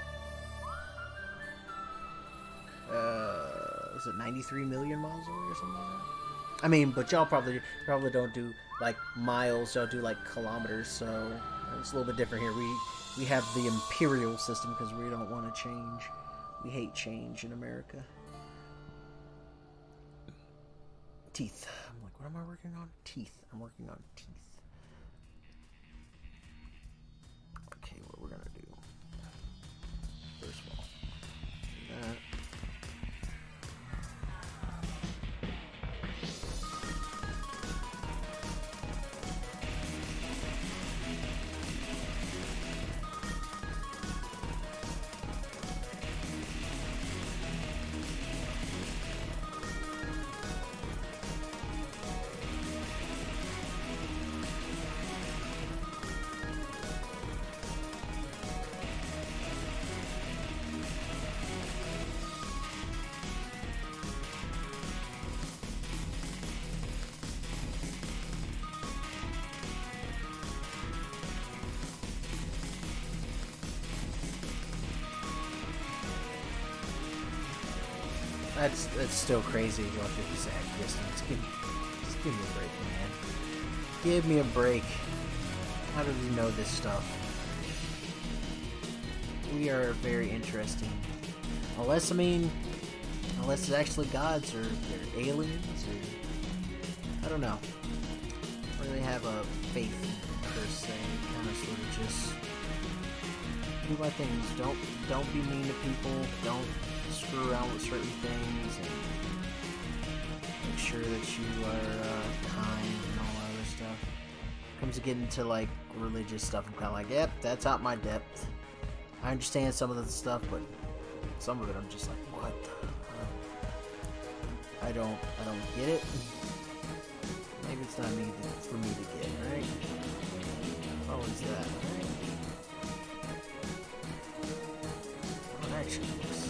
was it 93 million miles away or something like that? I mean, but y'all probably don't do like miles. Y'all do like kilometers. So. It's a little bit different here. We have the imperial system because we don't want to change. We hate change in America. Teeth. I'm like, what am I working on? Teeth. I'm working on teeth. Okay, what we're gonna do. First of all, that. That's still crazy going through this exact distance. Just give me a break, man. Give me a break. How do we know this stuff? We are very interesting. Unless it's actually gods or they're aliens or I don't know. I don't really have a faith per se. Kind of sort of just do my things. Don't be mean to people. Don't screw around with certain things and make sure that you are kind and all that other stuff. Comes to get into like religious stuff, I'm kind of like, yep, that's out my depth. I understand some of the stuff, but some of it I'm just like, what the I don't get it. Maybe it's not for me to get, right? What was that? Oh, that should be just...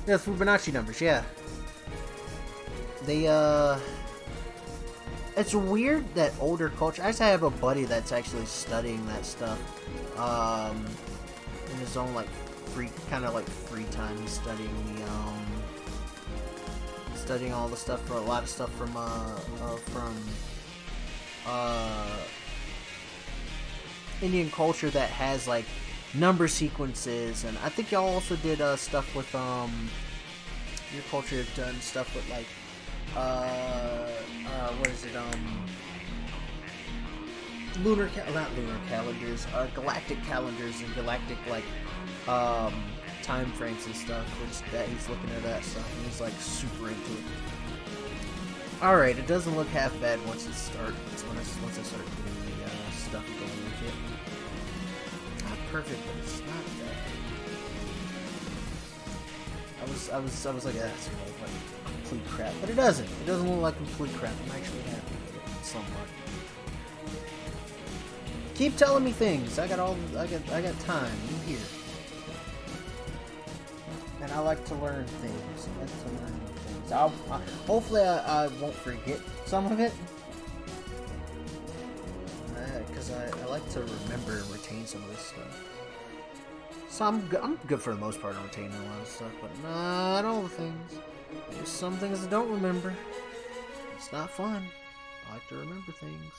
Yeah, Fibonacci numbers, yeah. They, it's weird that older culture... I actually have a buddy that's actually studying that stuff. In his own, like, free time. He's studying studying all the stuff for a lot of stuff from Indian culture that has, like, number sequences, and I think y'all also did stuff with your culture have done stuff with like what is it not lunar calendars, galactic calendars and galactic like time frames and stuff, which that he's looking at that stuff and he's like super into it. Alright, it doesn't look half bad once it starts. Once I start getting the stuff going with it. Not perfect, but it's not bad. I was like, that's gonna look like complete crap, but it doesn't. It doesn't look like complete crap. I'm actually happy with it somewhat. Keep telling me things. I got time. You here? And I like to learn things. Hopefully I won't forget some of it. Because I like to remember and retain some of this stuff. So I'm good for the most part on retaining a lot of stuff, but not all the things. There's some things I don't remember. It's not fun. I like to remember things.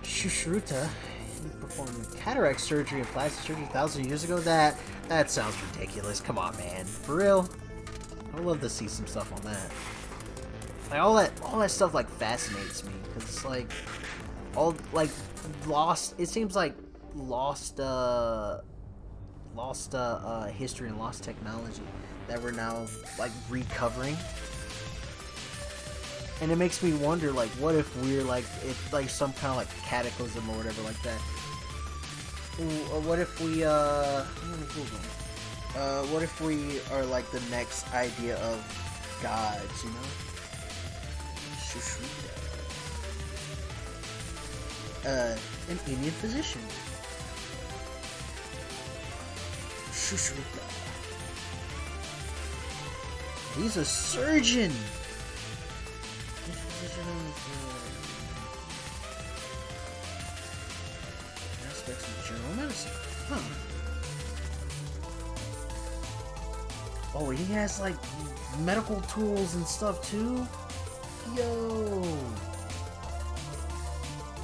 Shushruta, he performed cataract surgery and plastic surgery 1,000 years ago. That sounds ridiculous. Come on, man. For real? I'd love to see some stuff on that. Like all that stuff like fascinates me because it's like all like lost. It seems like lost history and lost technology that we're now like recovering. And it makes me wonder, like, what if we're, like, it's, like, some kind of, like, cataclysm or whatever like that. What if we, what if we are, like, the next idea of gods, you know? An Indian physician. Shushruta. He's a surgeon! Aspects of general medicine. Huh. Oh, he has like medical tools and stuff too? Yo!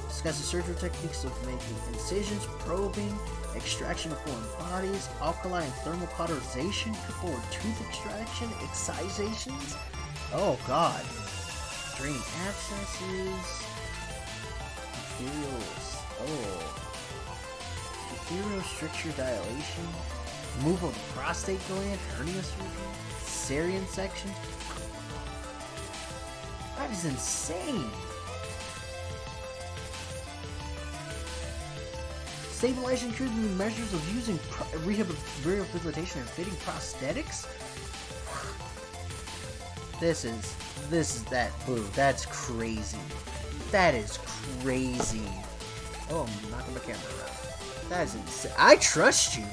Discusses surgical techniques of making incisions, probing, extraction of foreign bodies, alkali and thermal cauterization, for tooth extraction, excisizations. Oh god. Draining abscesses, ethereal stricture dilation, removal of the prostate gland, hernia surgery, cesarean section. That is insane. Stabilizing treatment measures of using rehabilitation and fitting prosthetics. This is that blue. That's crazy. That is crazy. Oh, I'm knocking the camera around. That is insane. I trust you.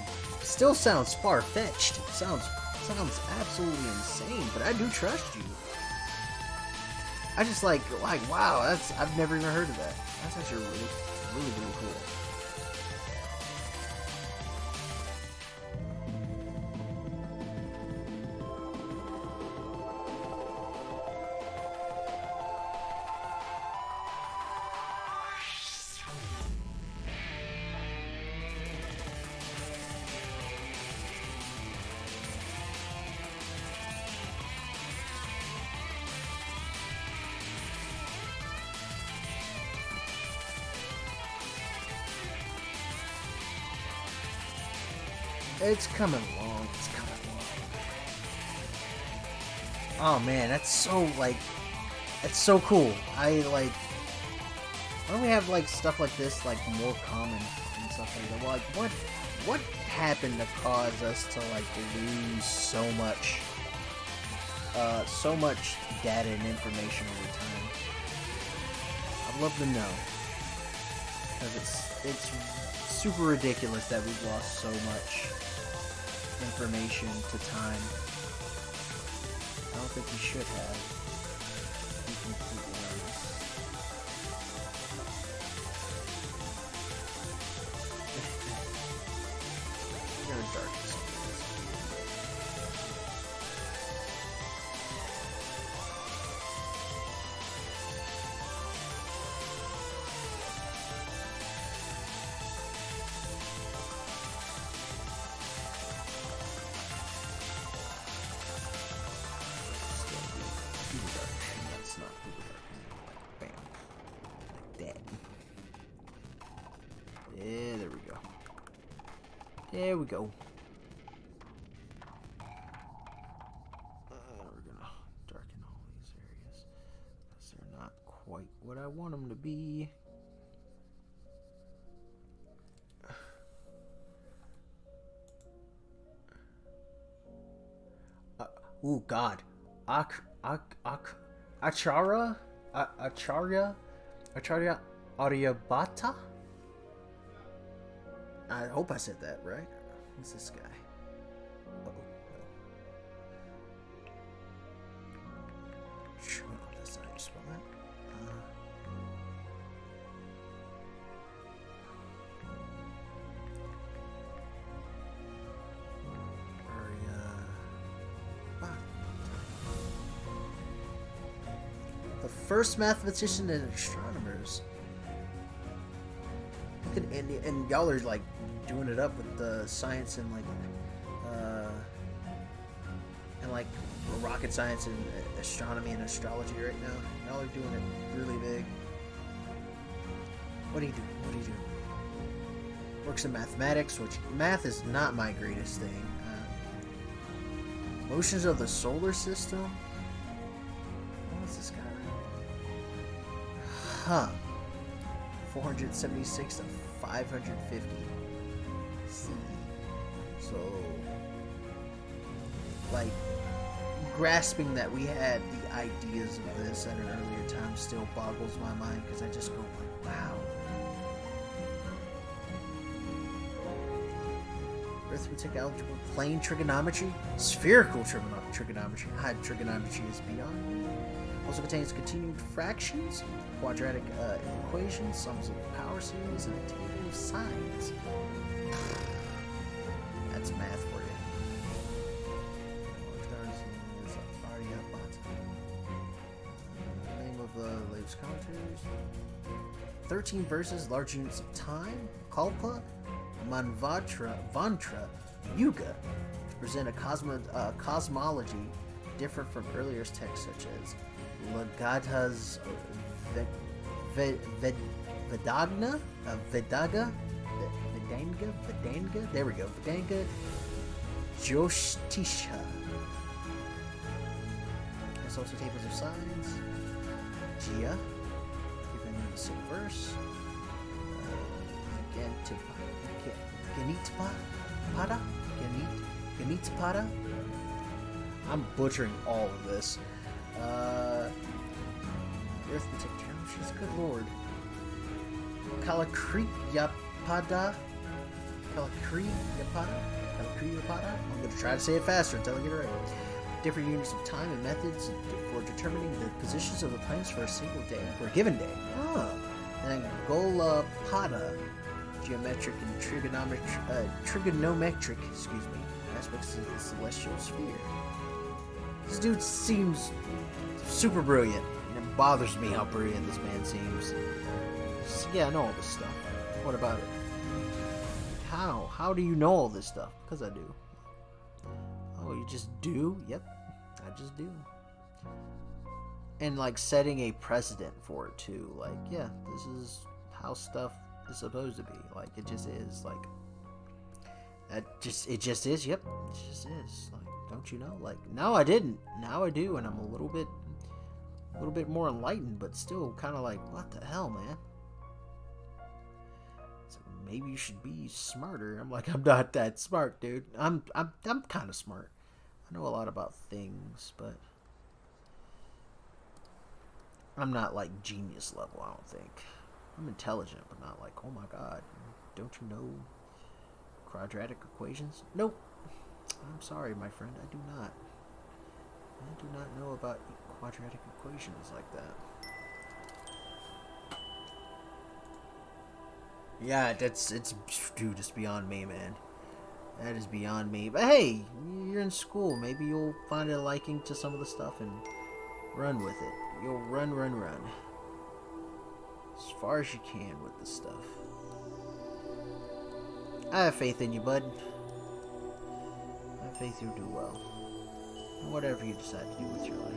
Still sounds far-fetched. Sounds absolutely insane, but I do trust you. I just like wow, I've never even heard of that. That's actually really cool. It's coming along. Oh man, that's so cool. Why don't we have like stuff like this like more common and stuff like that? Well, like what happened to cause us to like lose so much data and information over time? I'd love to know, because it's super ridiculous that we've lost so much information to time. I don't think we should have. To be completely honest. dark in some ways. That's not uber dark. Bam. Like that. Yeah, there we go. There we go. We're gonna darken all these areas because they're not quite what I want them to be. Oh God, Acharya Aryabhata. I hope I said that right. Who's this guy? Uh-oh, no. Sure, that's not how you spell that. The first mathematician and astronomers. And y'all are like doing it up with the science and like rocket science and astronomy and astrology right now. Y'all are doing it really big. What do you do? What do you do? Works in mathematics, which math is not my greatest thing. Motions of the solar system. What is this guy? Huh. 476 to 550 CE. So, like, grasping that we had the ideas of this at an earlier time still boggles my mind because I just go like, wow. Arithmetic, algebra, plane trigonometry, spherical trigonometry, high trigonometry is beyond. Also contains continued fractions, quadratic equations, sums of power series, and a table of sines. That's math for you. Name of the latest commentaries. 13 verses, large units of time, kalpa, manvatra, vantra, yuga, to present a cosmology different from earlier texts such as Lagadha's Vedanga, there we go, Vedanga Jyotisha. There's also tables of signs, Jia, given in the same verse, Ganitpada. I'm butchering all of this. Arithmetic geometries, good lord. Kalakriyapada. I'm gonna try to say it faster until I get it right. Different units of time and methods for determining the positions of the planets for a single day, for a given day. And then Golapada, geometric and trigonometric, aspects of the celestial sphere. This dude seems super brilliant. And it bothers me how brilliant this man seems. Yeah, I know all this stuff. What about it? How? How do you know all this stuff? Because I do. Oh, you just do? Yep, I just do. And like setting a precedent for it too. Like, yeah, this is how stuff is supposed to be. Like, it just is. Like, it just is. Yep, it just is. Like, don't you know? Like, no, I didn't. Now I do, and I'm a little bit more enlightened, but still kind of like, what the hell, man? It's like, maybe you should be smarter. I'm like, I'm not that smart, dude. I'm kind of smart. I know a lot about things, but I'm not like genius level. I don't think. I'm intelligent, but not like, oh my god, don't you know quadratic equations? Nope. I'm sorry, my friend, I do not. I do not know about quadratic equations like that. Yeah, it's beyond me, man. That is beyond me. But hey, you're in school. Maybe you'll find a liking to some of the stuff and run with it. You'll run. As far as you can with this stuff. I have faith in you, bud. I have faith you'll do well. Whatever you decide to do with your life.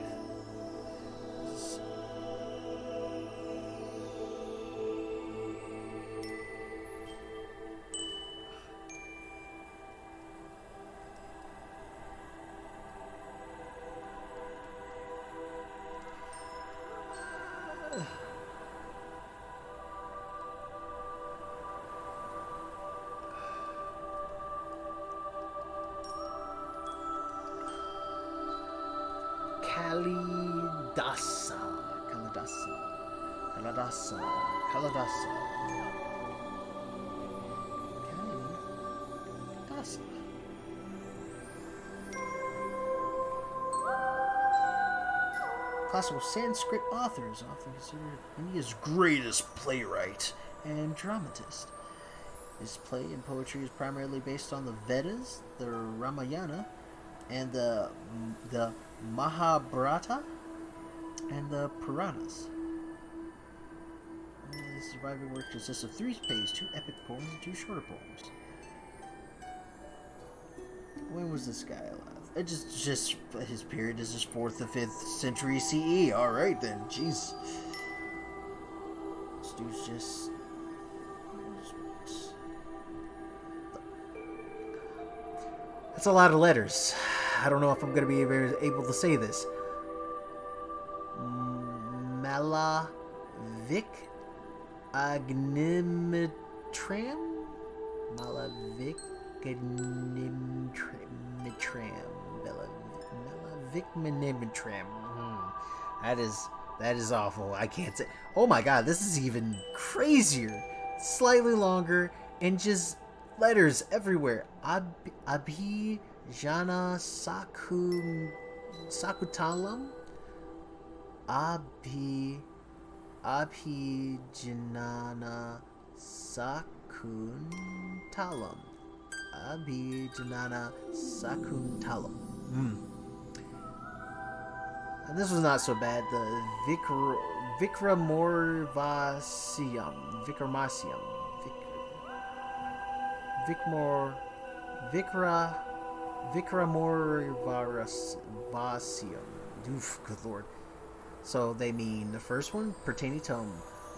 Kalidasa. Classical Sanskrit author is often considered India's greatest playwright and dramatist. His play and poetry is primarily based on the Vedas, the Ramayana, and the Mahabharata, and the Puranas. His surviving work consists of 3 plays, 2 epic poems, and 2 shorter poems. When was this guy alive? It just his period is just 4th to 5th century CE. All right then, jeez. This dude's just. That's a lot of letters. I don't know if I'm going to be able to say this. Malavik Agnimtram? Malavik Agnimtram. Malavik Agnimtram. That is awful. I can't say. Oh my god, this is even crazier. Slightly longer and just letters everywhere. Abhi Jana Sakutalam. Abhijanana Sakuntalam. Abhijanana Sakuntalam. And this was not so bad. The Vikramoravyam. Vikramoravyam. Oof, good lord. So they mean the first one pertaining to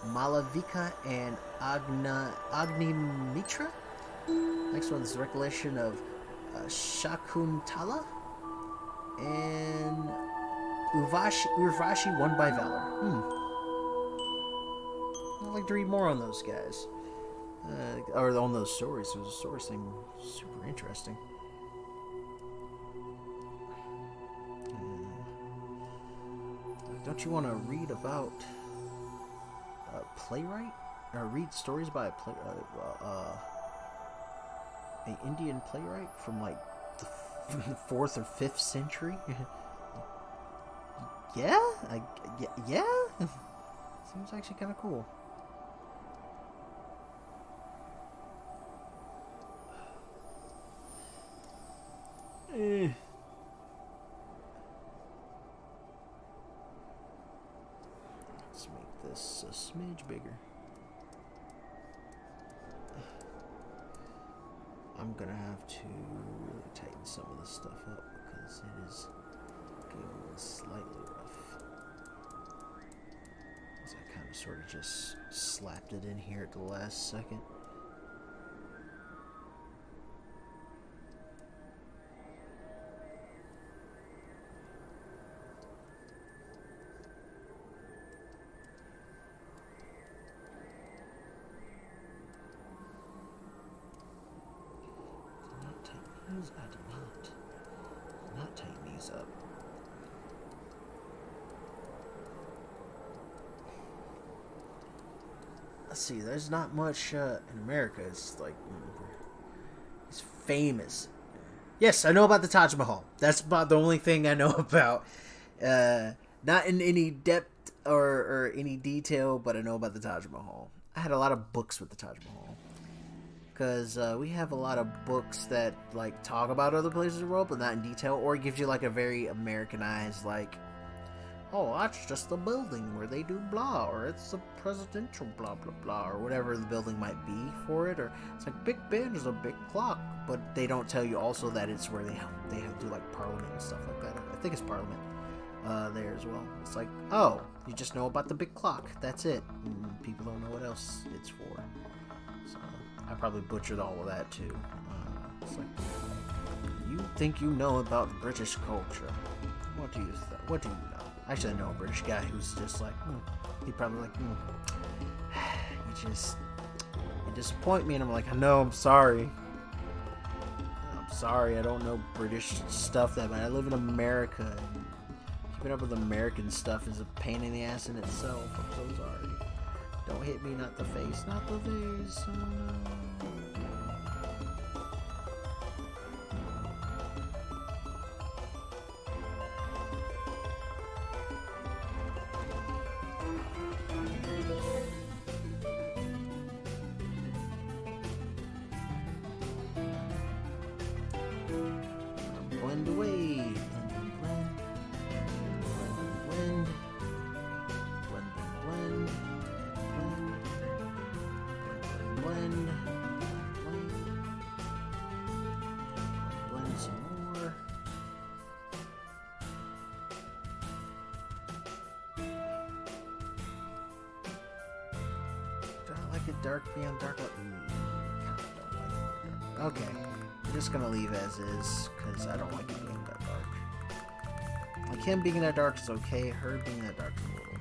Malavika and Agnimitra. Next one is the recollection of Shakuntala and Urvashi won by valor. I'd like to read more on those guys. Or on those stories. Those stories seem super interesting. Don't you want to read about a playwright? Or read stories by a an Indian playwright from like the 4th or 5th century? Yeah? Yeah? Seems actually kind of cool. Let's make this a smidge bigger. I'm gonna have to really tighten some of this stuff up because it is getting slightly rough. As I kind of sort of just slapped it in here at the last second. I did not tighten these up. Let's see, there's not much in America. It's like it's famous. Yes, I know about the Taj Mahal. That's about the only thing I know about. Not in any depth or any detail, but I know about the Taj Mahal. I had a lot of books with the Taj Mahal. because we have a lot of books that like talk about other places in the world, but not in detail, or it gives you like a very Americanized like, oh, that's just a building where they do blah, or it's a presidential blah blah blah, or whatever the building might be for it, or it's like Big Ben is a big clock, but they don't tell you also that it's where they have to do like Parliament and stuff like that. I think it's Parliament there as well. It's like, oh, you just know about the big clock. That's it. And people don't know what else it's for. So I probably butchered all of that too. It's like, you think you know about British culture? What do you know? Actually, I know a British guy who's just like, he probably like, you disappoint me, and I'm like, I know, I'm sorry. I don't know British stuff that much. I live in America, and keeping up with American stuff is a pain in the ass in itself. I'm so sorry. Don't hit me, not the face, not the face. Oh no. Blend away. Blend some more. Do I like it dark beyond dark? Okay, I'm just gonna leave as is because I don't like it being that dark. Like him being that dark is okay. Her being that dark is a little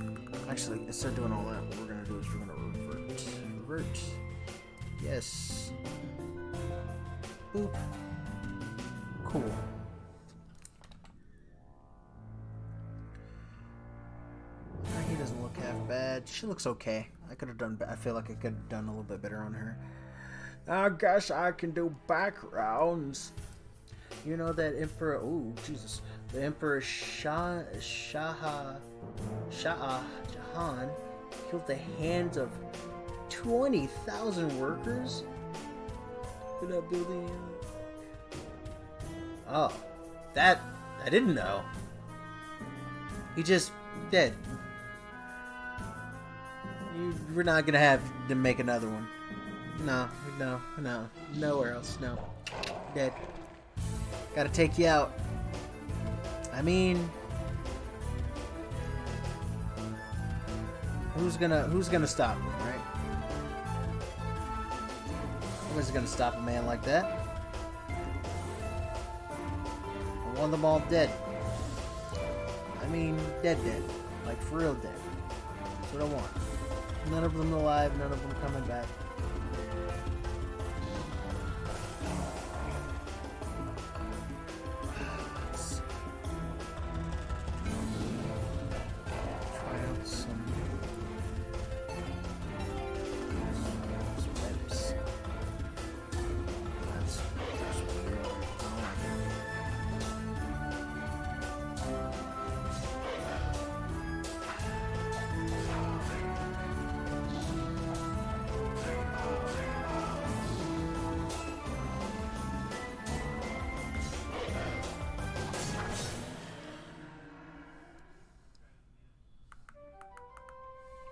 annoying. Actually, instead of doing all that, what we're gonna do is we're gonna revert. Yes. Boop. Cool. He doesn't look half bad. She looks okay. I feel like I could have done a little bit better on her. I guess I can do backgrounds. You know that Emperor, oh Jesus, the Emperor Shah Jahan killed the hands of 20,000 workers in that building. Oh, that I didn't know. He just dead. We're not gonna have to make another one. No, nowhere else. No, dead. Gotta take you out. I mean, who's gonna stop him, right? Who's gonna stop a man like that? I want them all dead. I mean, dead. Like, for real dead. That's what I want. None of them alive, none of them coming back.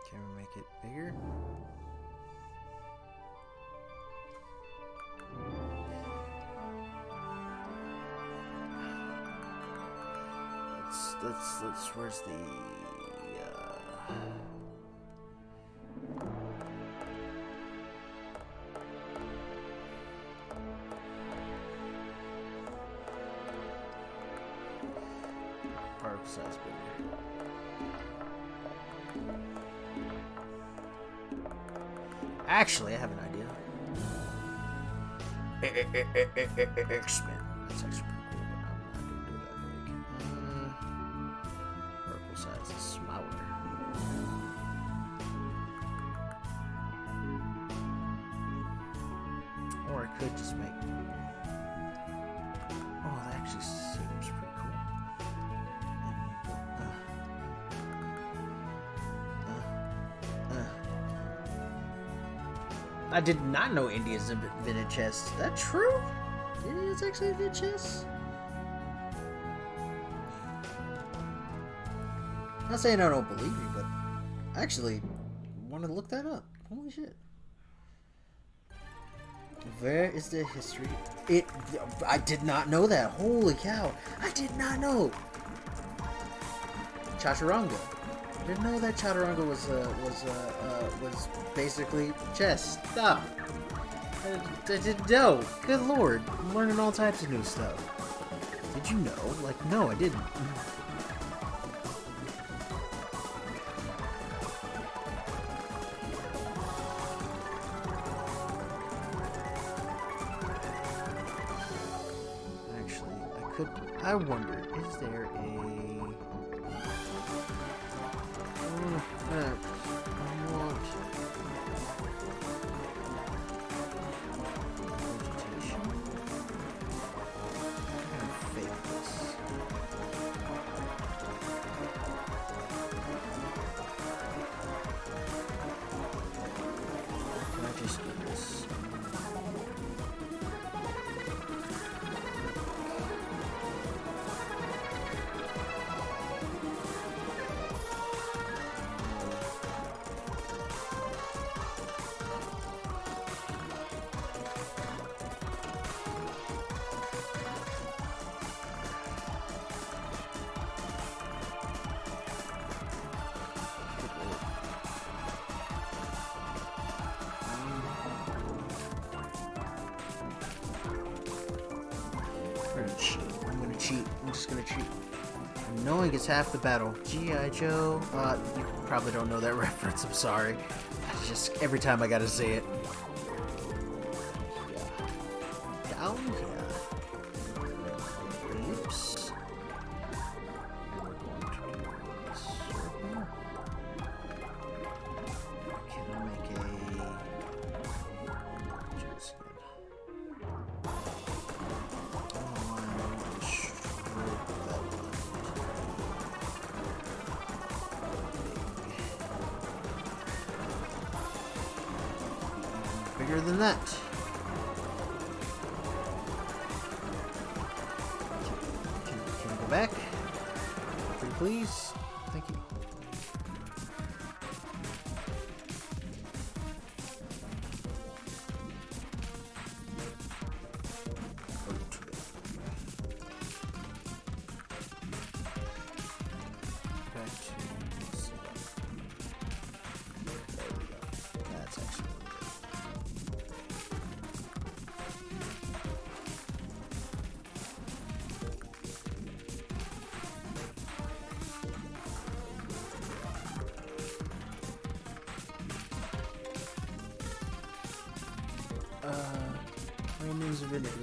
Can we make it bigger? Let's where's the particle size bigger? Actually, I have an idea. X-Men. That's actually pretty cool, but I'm not gonna do that big. Purple size is smaller. Or I could just make. Oh, that actually seems pretty cool. I did not know Indians invented chess. Is that true? Indians actually invent chess? I'm not saying I don't believe you, but I actually want to look that up. Holy shit. Where is the history? I did not know that. Holy cow. I did not know. Chaturanga. I didn't know that Chaturanga was basically chess. Stop. I didn't know. Good lord. I'm learning all types of new stuff. Did you know? Like, no, I didn't. I wonder, is there a... fact, I want... vegetation? I'm gonna fake this. Can I just do this? I'm just gonna cheat. Knowing is half the battle. G.I. Joe. You probably don't know that reference. I'm sorry. I just every time I gotta say it. Down here. Oops. We're going to do a circle. Can I make a just bigger than that. Can we go back? Pretty please. Thank you. That's actually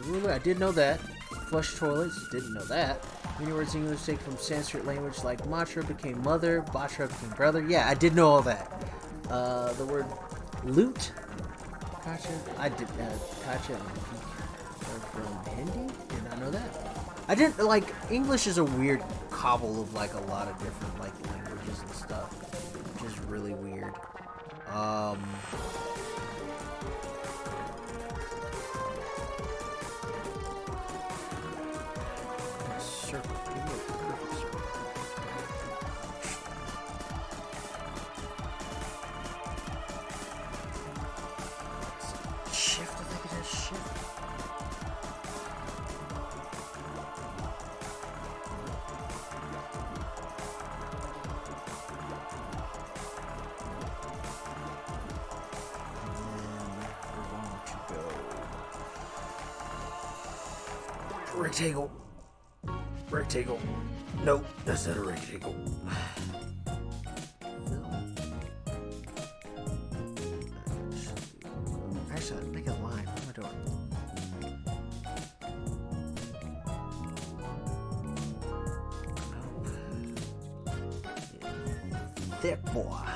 ruler. I did know that. Flush toilets. Didn't know that. Many words in English taken from Sanskrit language like Matra became mother, Batra became brother. Yeah, I did know all that. The word loot. Kacha. I did. Kacha are from Hindi. Did not know that. I didn't like English is a weird cobble of like a lot of different like languages and stuff, which is really weird. Circle. Shift. I think it has shift. Rectangle. Rectangle. Nope, that's not a rectangle. Actually, make a line. What am I doing? Thick boy.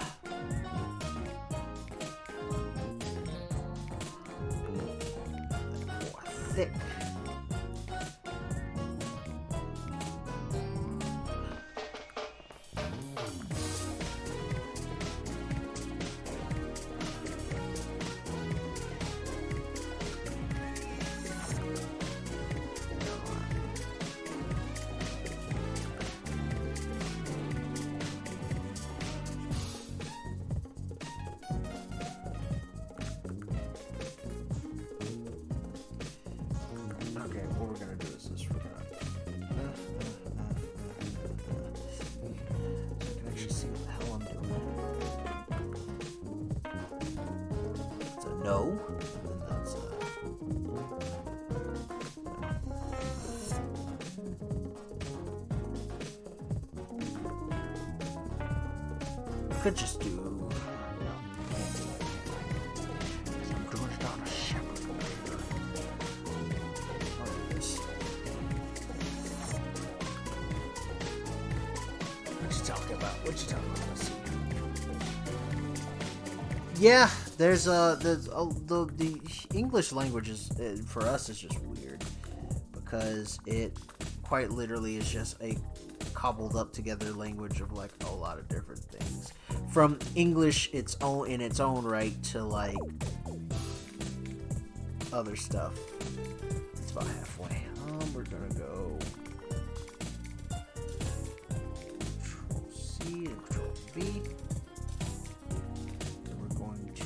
Thick. cool. And that's could just do. What you talking about? Let's see. Yeah, there's the English language is for us is just weird because it quite literally is just a cobbled up together language of like a lot of different things, from English its own right to like other stuff. It's about halfway. We're gonna go Control C and Control V. And we're going to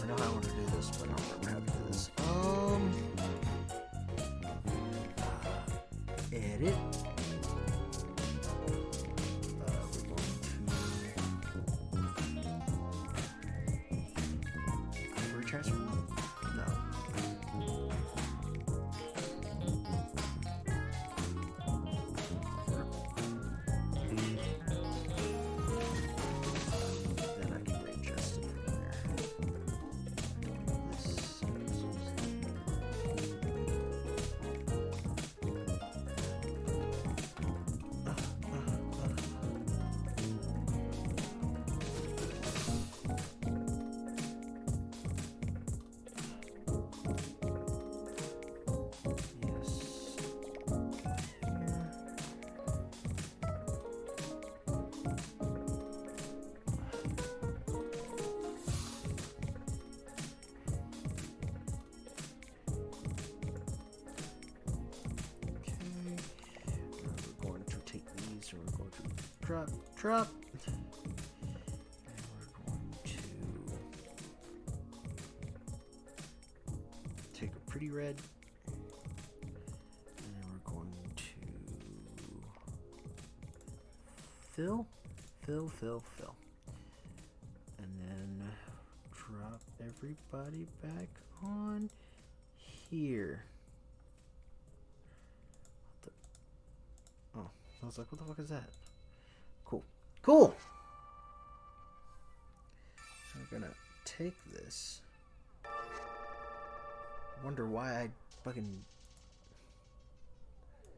I know how I want to do this, but I don't remember how to do this. Edit. Transfer? No. Then I can readjust it from there. Drop. And we're going to take a pretty red. And then we're going to fill. And then drop everybody back on here. Oh, I was like, what the fuck is that? Cool. So we're gonna take this. Wonder why I fucking.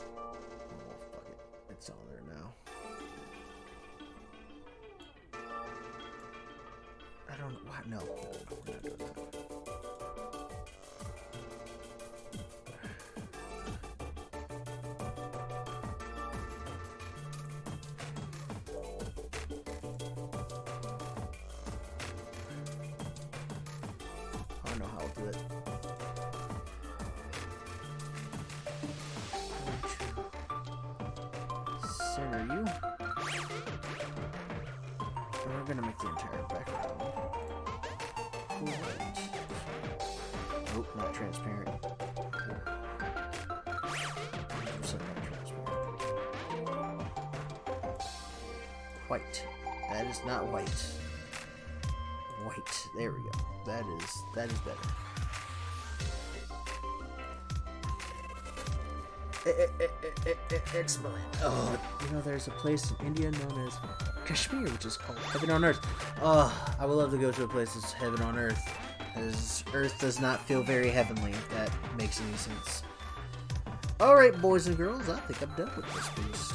Oh, fuck it. It's on there now. I don't know why. No, we're not doing that. I don't know how I'll do it. Center you. And we're gonna make the entire background white. Nope, not transparent. White. That is not white. White. There we go. That is better. Excellent. Oh, you know, there's a place in India known as Kashmir, which is called Heaven on Earth. Oh, I would love to go to a place that's Heaven on Earth, as Earth does not feel very heavenly, if that makes any sense. Alright, boys and girls, I think I'm done with this piece.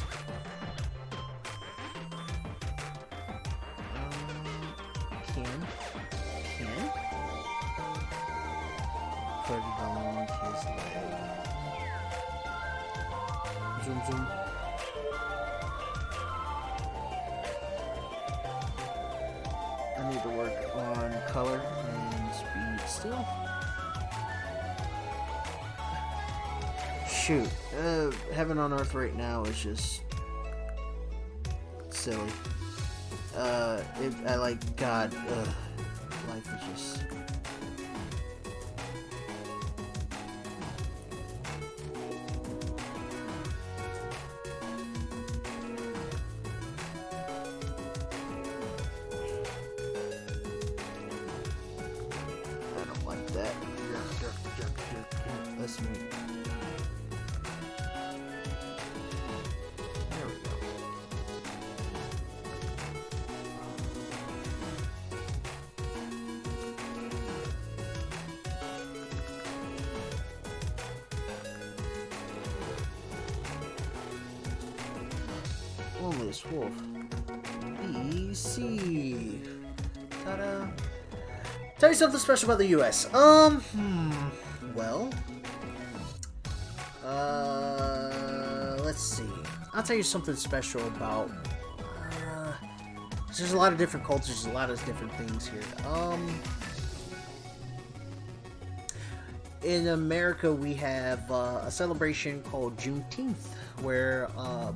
Put it along his leg. Zoom, zoom. I need to work on color and speed still. Shoot. Heaven on Earth right now is just silly. I like, God, life is just... Homeless Wolf. BC. Ta-da. Tell you something special about the U.S. Well, let's see. I'll tell you something special about. There's a lot of different cultures, a lot of different things here. In America, we have a celebration called Juneteenth, where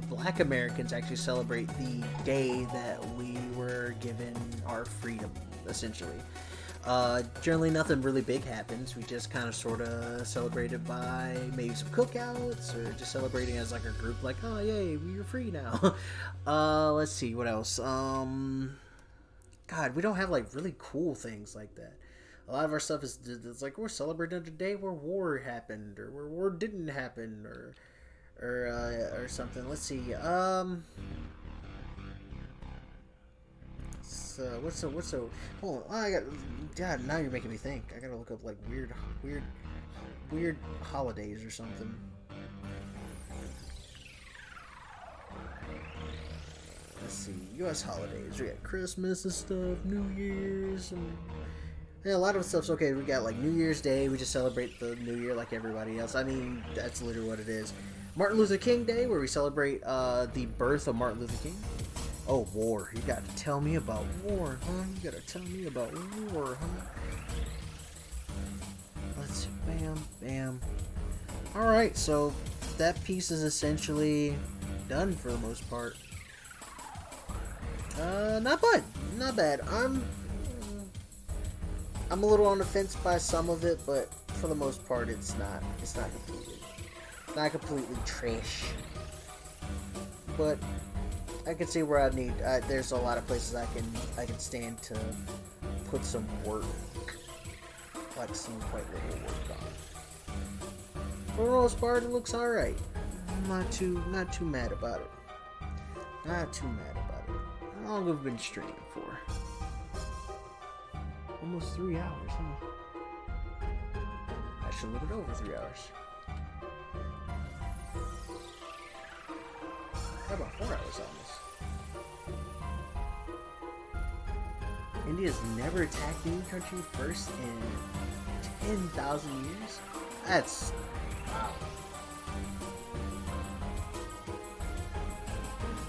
Black Americans actually celebrate the day that we were given our freedom, essentially. Generally, nothing really big happens. We just kind of sort of celebrate it by maybe some cookouts or just celebrating as like a group, like, oh, yay, we're free now. Let's see, what else? God, we don't have like really cool things like that. A lot of our stuff is it's like we're celebrating the day where war happened or where war didn't happen or something. Let's see. What's so? Hold on. I got. God, now you're making me think. I gotta look up like weird holidays or something. Let's see. U.S. holidays. We got Christmas and stuff, New Year's, and yeah, a lot of stuff's okay. We got like New Year's Day. We just celebrate the New Year like everybody else. I mean, that's literally what it is. Martin Luther King Day, where we celebrate the birth of Martin Luther King. Oh, war. You got to tell me about war, huh? You got to tell me about war, huh? Let's see. Bam, bam. Alright, so that piece is essentially done for the most part. Not bad. Not bad. I'm a little on the fence by some of it, but for the most part, it's not completed. Not completely trash. But I can see where I need. There's a lot of places I can stand to put some work, like some quite little work on. For the most part, it looks all right. I'm not too mad about it. Not too mad about it. How long have we been streaming for? Almost 3 hours, huh? Actually, a little bit over 3 hours. How about 4 hours almost? India's never attacked any country first in 10,000 years? That's... wow.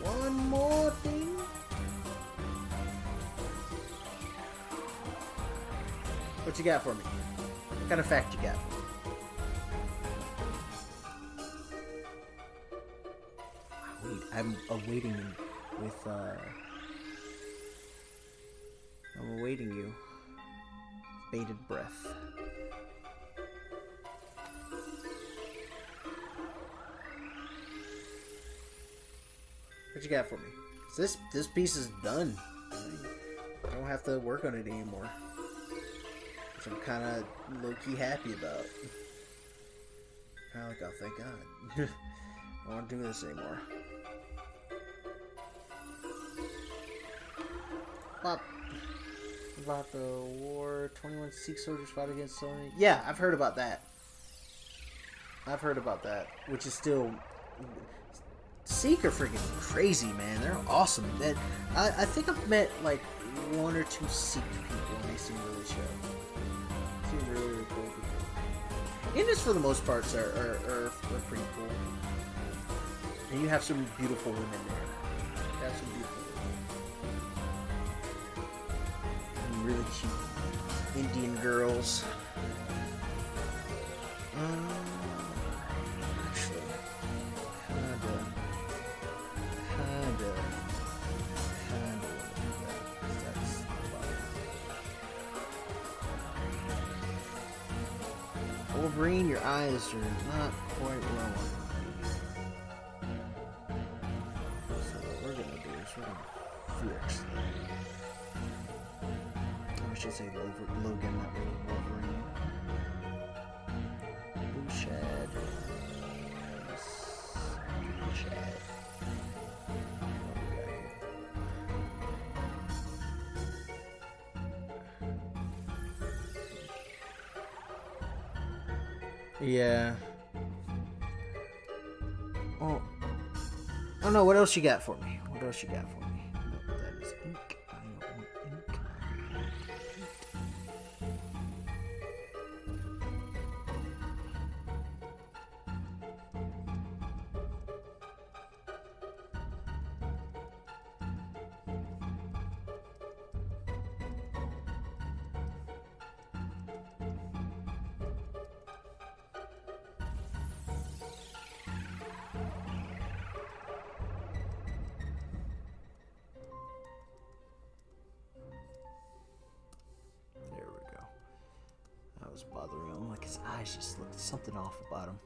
One more thing? What you got for me? What kind of fact you got? Wait, I'm awaiting with, I'm awaiting you. Bated breath. What you got for me? This piece is done. I don't have to work on it anymore. Which I'm kind of low-key happy about. Kind of like, oh, thank God. I don't want to do this anymore. What about the war? 21 Sikh soldiers fought against Sony. Yeah, I've heard about that. Which is still... Sikh are freaking crazy, man. They're awesome. I think I've met like 1 or 2 Sikh people, and they seem really chill. Seem really, really cool people. Indians, for the most part, are pretty cool. And you have some beautiful women there. You have some beautiful women. Really cute Indian girls. Actually, Wolverine, your eyes are not quite well. So what we're gonna do is we're gonna fix them. I should say Logan, not really Wolverine. Bouchad. Bouchad. Yeah. Oh. I don't know. What else you got for me? What What else you got for me? No, that is ink. I don't want ink. Was bothering him, like his eyes just looked something off about him.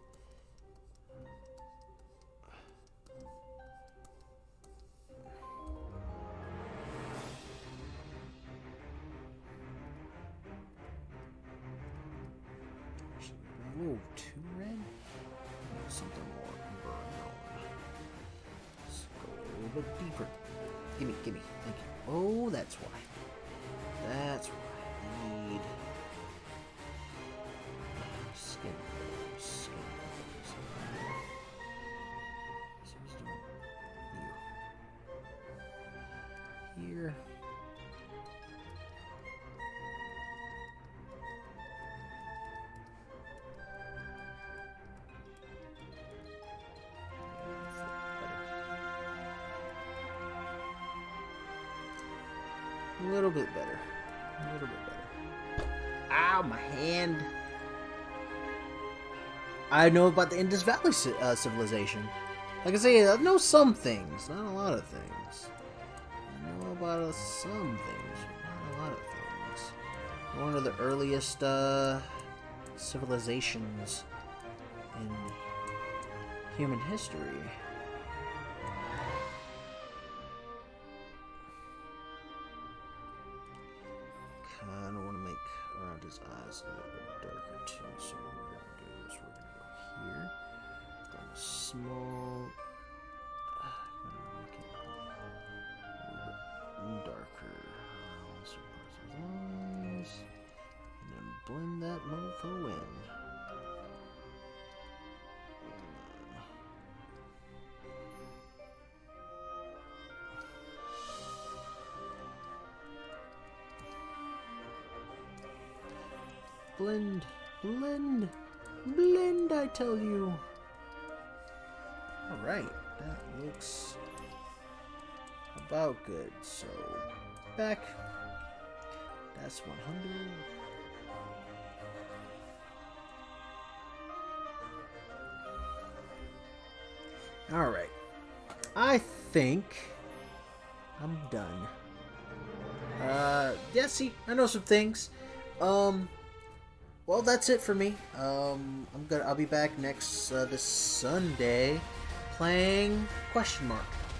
A little too red? Something more brown. Let's go a little bit deeper. Gimme, gimme, thank you. Oh, that's why. That's why I need skin colors. Here. A little bit better. A little bit better. Ow, my hand. I know about the Indus Valley civilization. Like I say, I know some things, not a lot of things. I know about some things, but not a lot of things. One of the earliest civilizations in human history. Kinda want to make around his eyes a little bit darker too, so what we're going to do is we're going to go here, go small, make it a little bit darker, also parts of his eyes, and then blend that mofo in. Blend, blend, blend, I tell you. Alright, that looks about good. So, back. That's 100. Alright. I think I'm done. Yeah, see, I know some things. Well, that's it for me. I'll be back next this Sunday playing ?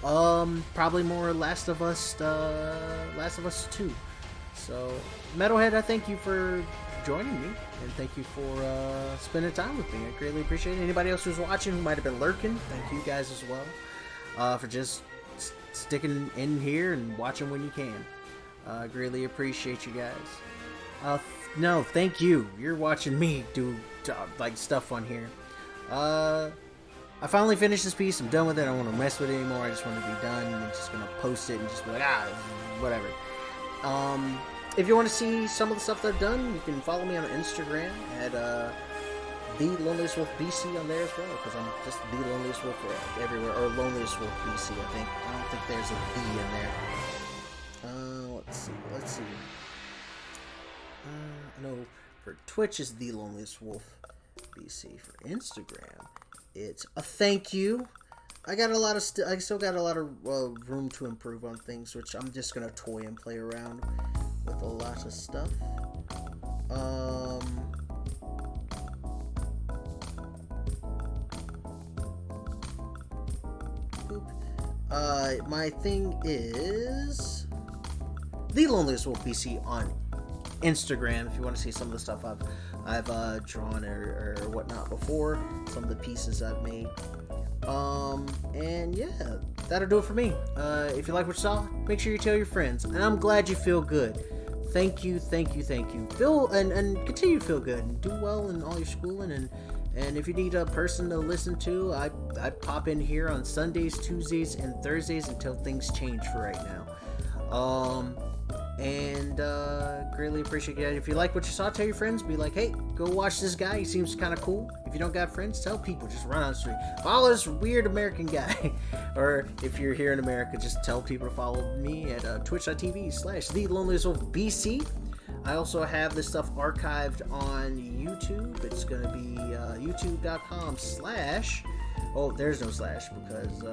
Probably more Last of Us 2. So, Metalhead, I thank you for joining me, and thank you for spending time with me. I greatly appreciate it. Anybody else who's watching who might have been lurking, thank you guys as well for just sticking in here and watching when you can. I greatly appreciate you guys. No, thank you. You're watching me do like stuff on here. I finally finished this piece. I'm done with it. I don't want to mess with it anymore. I just want to be done. I'm just gonna post it and just be like, whatever. If you want to see some of the stuff that I've done, you can follow me on Instagram at The Loneliest Wolf BC on there as well, because I'm just The Loneliest Wolf everywhere, or Loneliest Wolf BC. I don't think there's a V in there. Let's see. No, for Twitch is The Loneliest Wolf BC. For Instagram, it's a thank you. I got a lot of I still got a lot of room to improve on things, which I'm just gonna toy and play around with a lot of stuff. My thing is The Loneliest Wolf BC on Instagram, if you want to see some of the stuff I've drawn or whatnot before, some of the pieces I've made. And yeah, that'll do it for me. If you like what you saw, make sure you tell your friends. And I'm glad you feel good. Thank you. Feel and continue to feel good and do well in all your schooling And if you need a person to listen to, I pop in here on Sundays, Tuesdays, and Thursdays until things change for right now. Greatly appreciate it. If you like what you saw, tell your friends. Be like, hey, go watch this guy. He seems kind of cool. If you don't got friends, tell people. Just run on the street. Follow this weird American guy. Or if you're here in America, just tell people to follow me at twitch.tv/TheLoneliestWolfBC. I also have this stuff archived on YouTube. It's going to be youtube.com/ oh, there's no slash because,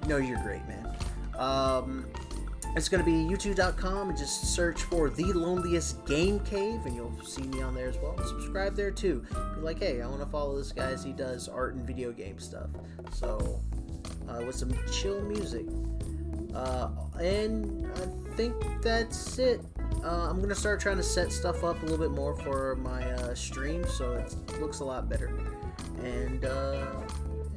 no, you're great, man. It's going to be youtube.com and just search for The Loneliest Game Cave and you'll see me on there as well. Subscribe there too. Be like, hey, I want to follow this guy as he does art and video game stuff. So, with some chill music. And I think that's it. I'm going to start trying to set stuff up a little bit more for my stream so it looks a lot better. And,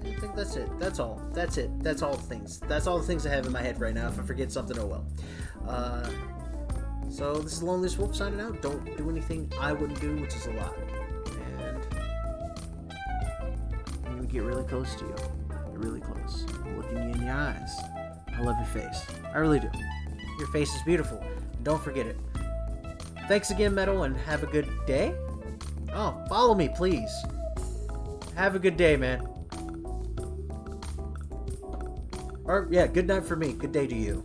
I think that's it. That's all. That's it. That's all the things. That's all the things I have in my head right now. If I forget something, oh well. So this is Loneliest Wolf signing out. Don't do anything I wouldn't do, which is a lot. And I'm gonna get really close to you. Get really close. I'm looking you in the eyes. I love your face. I really do. Your face is beautiful. Don't forget it. Thanks again, Metal, and have a good day. Oh, follow me, please. Have a good day, man. Or, yeah, good night for me. Good day to you.